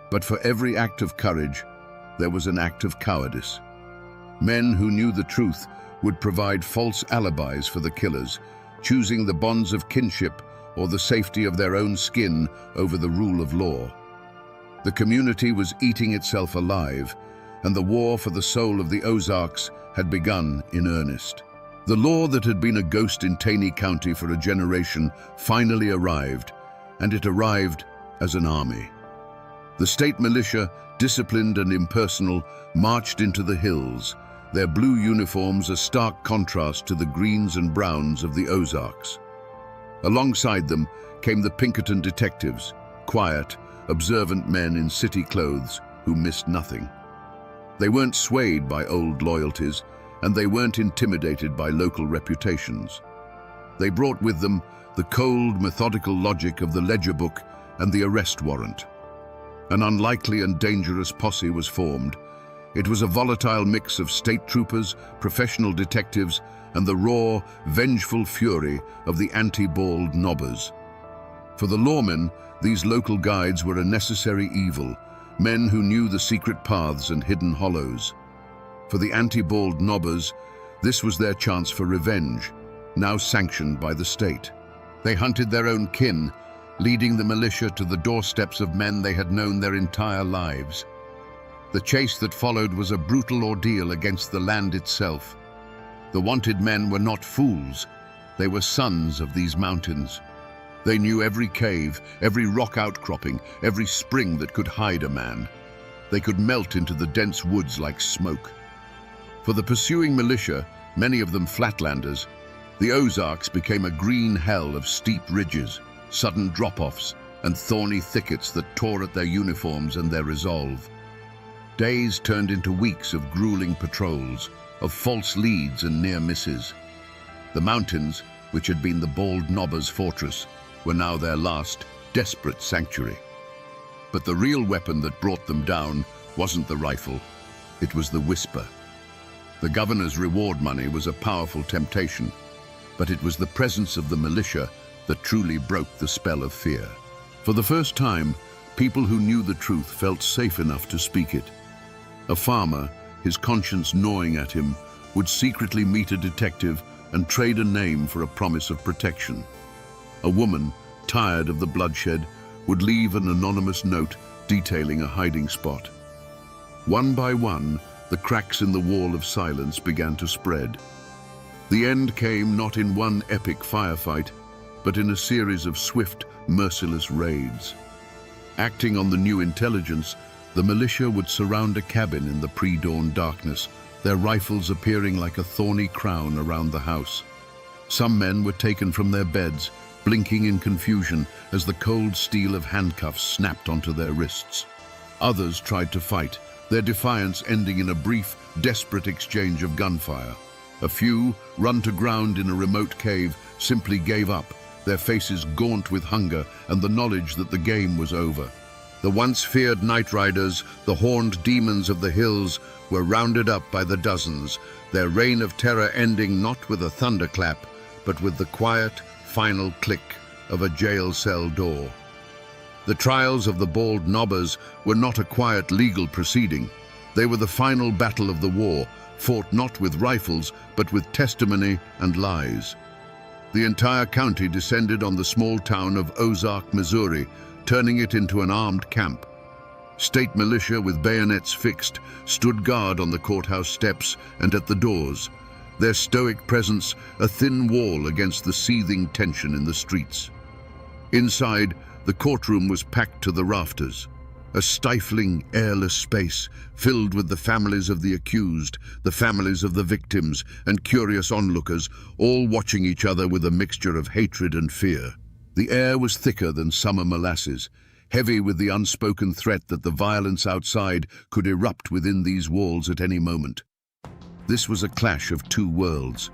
But for every act of courage, there was an act of cowardice. Men who knew the truth would provide false alibis for the killers, choosing the bonds of kinship or the safety of their own skin over the rule of law. The community was eating itself alive, and the war for the soul of the Ozarks had begun in earnest. The law that had been a ghost in Taney County for a generation finally arrived, and it arrived as an army. The state militia, disciplined and impersonal, marched into the hills, their blue uniforms a stark contrast to the greens and browns of the Ozarks. Alongside them came the Pinkerton detectives, quiet, observant men in city clothes who missed nothing. They weren't swayed by old loyalties, and they weren't intimidated by local reputations. They brought with them the cold, methodical logic of the ledger book and the arrest warrant. An unlikely and dangerous posse was formed. It was a volatile mix of state troopers, professional detectives, and the raw, vengeful fury of the anti-bald nobbers. For the lawmen, these local guides were a necessary evil, men who knew the secret paths and hidden hollows. For the anti-bald nobbers, this was their chance for revenge, now sanctioned by the state. They hunted their own kin, leading the militia to the doorsteps of men they had known their entire lives. The chase that followed was a brutal ordeal against the land itself. The wanted men were not fools. They were sons of these mountains. They knew every cave, every rock outcropping, every spring that could hide a man. They could melt into the dense woods like smoke. For the pursuing militia, many of them flatlanders, the Ozarks became a green hell of steep ridges, sudden drop-offs, and thorny thickets that tore at their uniforms and their resolve. Days turned into weeks of grueling patrols, of false leads and near misses. The mountains, which had been the bald nobbers' fortress, were now their last, desperate sanctuary. But the real weapon that brought them down wasn't the rifle, it was the whisper. The governor's reward money was a powerful temptation, but it was the presence of the militia that truly broke the spell of fear. For the first time, people who knew the truth felt safe enough to speak it. A farmer, his conscience gnawing at him, would secretly meet a detective and trade a name for a promise of protection. A woman, tired of the bloodshed, would leave an anonymous note detailing a hiding spot. One by one, the cracks in the wall of silence began to spread. The end came not in one epic firefight, but in a series of swift, merciless raids. Acting on the new intelligence, the militia would surround a cabin in the pre-dawn darkness, their rifles appearing like a thorny crown around the house. Some men were taken from their beds, blinking in confusion as the cold steel of handcuffs snapped onto their wrists. Others tried to fight, their defiance ending in a brief, desperate exchange of gunfire. A few, run to ground in a remote cave, simply gave up, their faces gaunt with hunger and the knowledge that the game was over. The once feared night riders, the horned demons of the hills, were rounded up by the dozens, their reign of terror ending not with a thunderclap, but with the quiet, final click of a jail cell door. The trials of the bald nobbers were not a quiet legal proceeding. They were the final battle of the war, fought not with rifles, but with testimony and lies. The entire county descended on the small town of Ozark, Missouri, turning it into an armed camp. State militia with bayonets fixed stood guard on the courthouse steps and at the doors, their stoic presence a thin wall against the seething tension in the streets. Inside, the courtroom was packed to the rafters, a stifling, airless space filled with the families of the accused, the families of the victims, and curious onlookers, all watching each other with a mixture of hatred and fear. The air was thicker than summer molasses, heavy with the unspoken threat that the violence outside could erupt within these walls at any moment. This was a clash of two worlds.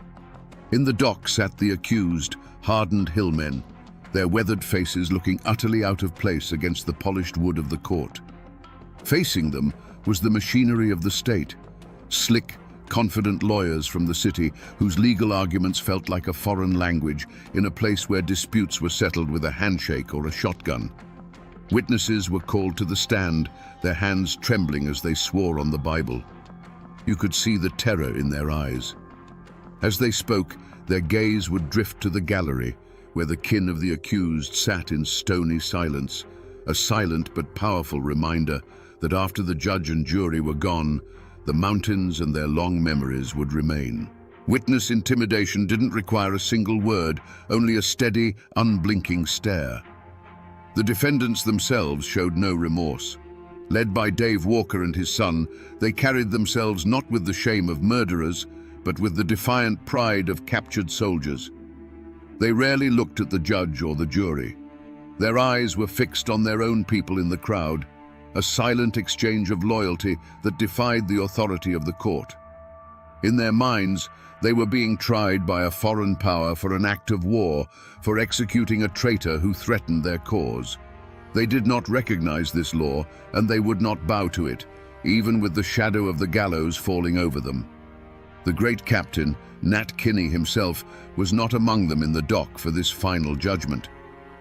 In the dock sat the accused, hardened hillmen, their weathered faces looking utterly out of place against the polished wood of the court. Facing them was the machinery of the state, slick, confident lawyers from the city whose legal arguments felt like a foreign language in a place where disputes were settled with a handshake or a shotgun. Witnesses were called to the stand, their hands trembling as they swore on the Bible. You could see the terror in their eyes. As they spoke, their gaze would drift to the gallery, where the kin of the accused sat in stony silence, a silent but powerful reminder that after the judge and jury were gone, the mountains and their long memories would remain. Witness intimidation didn't require a single word, only a steady, unblinking stare. The defendants themselves showed no remorse. Led by Dave Walker and his son, they carried themselves not with the shame of murderers, but with the defiant pride of captured soldiers. They rarely looked at the judge or the jury. Their eyes were fixed on their own people in the crowd, a silent exchange of loyalty that defied the authority of the court. In their minds, they were being tried by a foreign power for an act of war, for executing a traitor who threatened their cause. They did not recognize this law, and they would not bow to it, even with the shadow of the gallows falling over them. The great captain, Nat Kinney himself, was not among them in the dock for this final judgment.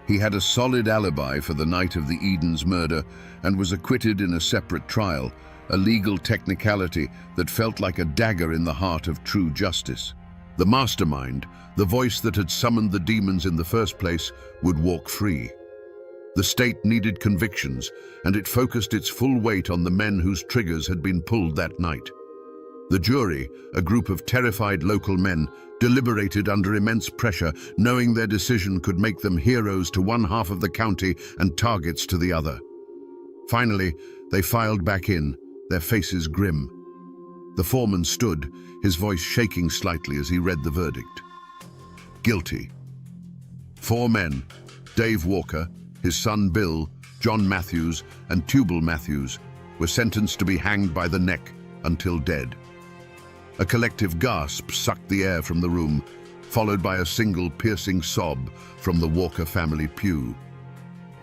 He had a solid alibi for the night of the Eden's murder and was acquitted in a separate trial, a legal technicality that felt like a dagger in the heart of true justice. The mastermind, the voice that had summoned the demons in the first place, would walk free. The state needed convictions, and it focused its full weight on the men whose triggers had been pulled that night. The jury, a group of terrified local men, deliberated under immense pressure, knowing their decision could make them heroes to one half of the county and targets to the other. Finally, they filed back in, their faces grim. The foreman stood, his voice shaking slightly as he read the verdict. Guilty. 4 men, Dave Walker, his son Bill, John Matthews, and Tubal Matthews, were sentenced to be hanged by the neck until dead. A collective gasp sucked the air from the room, followed by a single piercing sob from the Walker family pew.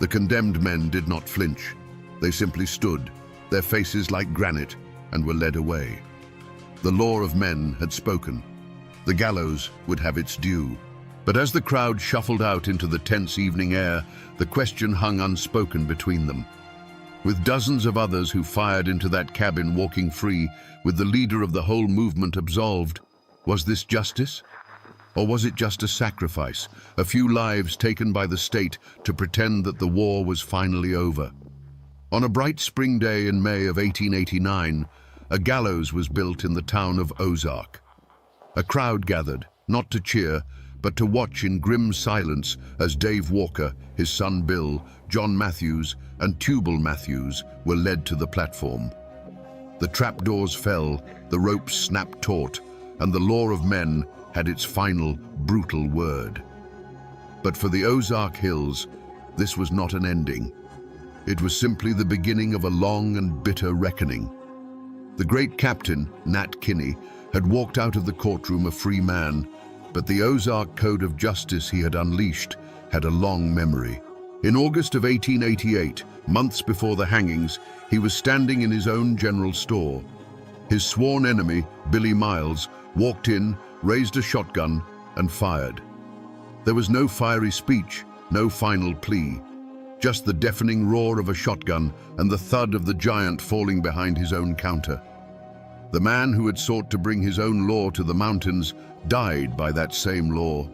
The condemned men did not flinch. They simply stood, their faces like granite, and were led away. The law of men had spoken. The gallows would have its due. But as the crowd shuffled out into the tense evening air, the question hung unspoken between them. With dozens of others who fired into that cabin walking free, with the leader of the whole movement absolved, was this justice? Or was it just a sacrifice, a few lives taken by the state to pretend that the war was finally over? On a bright spring day in May of 1889, a gallows was built in the town of Ozark. A crowd gathered, not to cheer, but to watch in grim silence as Dave Walker, his son Bill, John Matthews, and Tubal Matthews were led to the platform. The trapdoors fell, the ropes snapped taut, and the law of men had its final, brutal word. But for the Ozark Hills, this was not an ending. It was simply the beginning of a long and bitter reckoning. The great captain, Nat Kinney, had walked out of the courtroom a free man, but the Ozark Code of Justice he had unleashed had a long memory. In August of 1888, months before the hangings, he was standing in his own general store. His sworn enemy, Billy Miles, walked in, raised a shotgun, and fired. There was no fiery speech, no final plea, just the deafening roar of a shotgun and the thud of the giant falling behind his own counter. The man who had sought to bring his own law to the mountains died by that same law.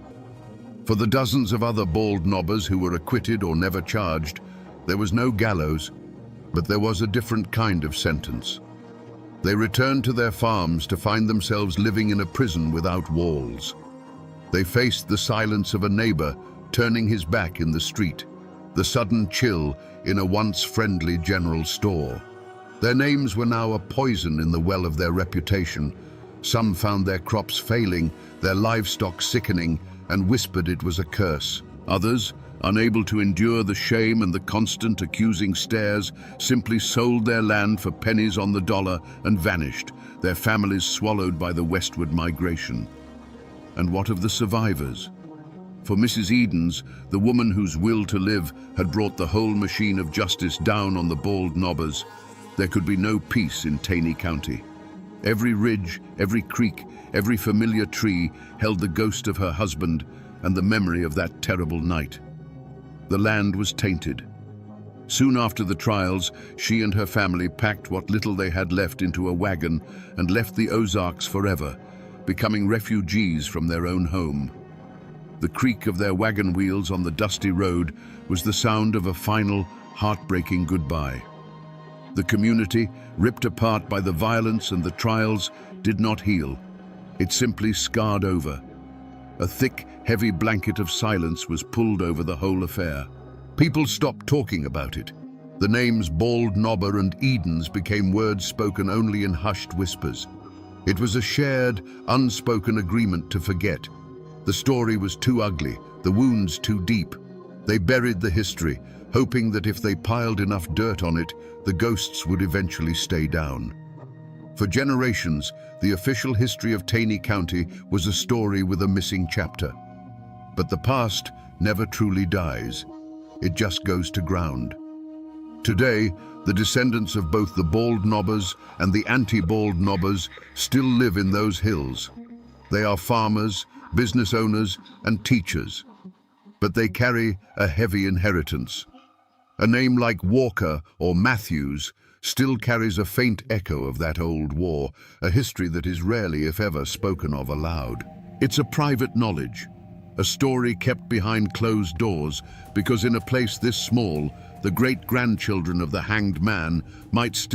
For the dozens of other bald knobbers who were acquitted or never charged, there was no gallows, but there was a different kind of sentence. They returned to their farms to find themselves living in a prison without walls. They faced the silence of a neighbor turning his back in the street, the sudden chill in a once friendly general store. Their names were now a poison in the well of their reputation. Some found their crops failing, their livestock sickening, and whispered it was a curse. Others, unable to endure the shame and the constant accusing stares, simply sold their land for pennies on the dollar and vanished, their families swallowed by the westward migration. And what of the survivors? For Mrs. Edens, the woman whose will to live had brought the whole machine of justice down on the bald knobbers, there could be no peace in Taney County. Every ridge, every creek, every familiar tree held the ghost of her husband and the memory of that terrible night. The land was tainted. Soon after the trials, she and her family packed what little they had left into a wagon and left the Ozarks forever, becoming refugees from their own home. The creak of their wagon wheels on the dusty road was the sound of a final, heartbreaking goodbye. The community, ripped apart by the violence and the trials, did not heal. It simply scarred over. A thick, heavy blanket of silence was pulled over the whole affair. People stopped talking about it. The names Bald Knobber and Edens became words spoken only in hushed whispers. It was a shared, unspoken agreement to forget. The story was too ugly, the wounds too deep. They buried the history, hoping that if they piled enough dirt on it, the ghosts would eventually stay down. For generations, the official history of Taney County was a story with a missing chapter. But the past never truly dies. It just goes to ground. Today, the descendants of both the Bald Knobbers and the anti-Bald Knobbers still live in those hills. They are farmers, business owners, and teachers. But they carry a heavy inheritance. A name like Walker or Matthews still carries a faint echo of that old war, a history that is rarely, if ever, spoken of aloud. It's a private knowledge, a story kept behind closed doors, because in a place this small, the great-grandchildren of the hanged man might still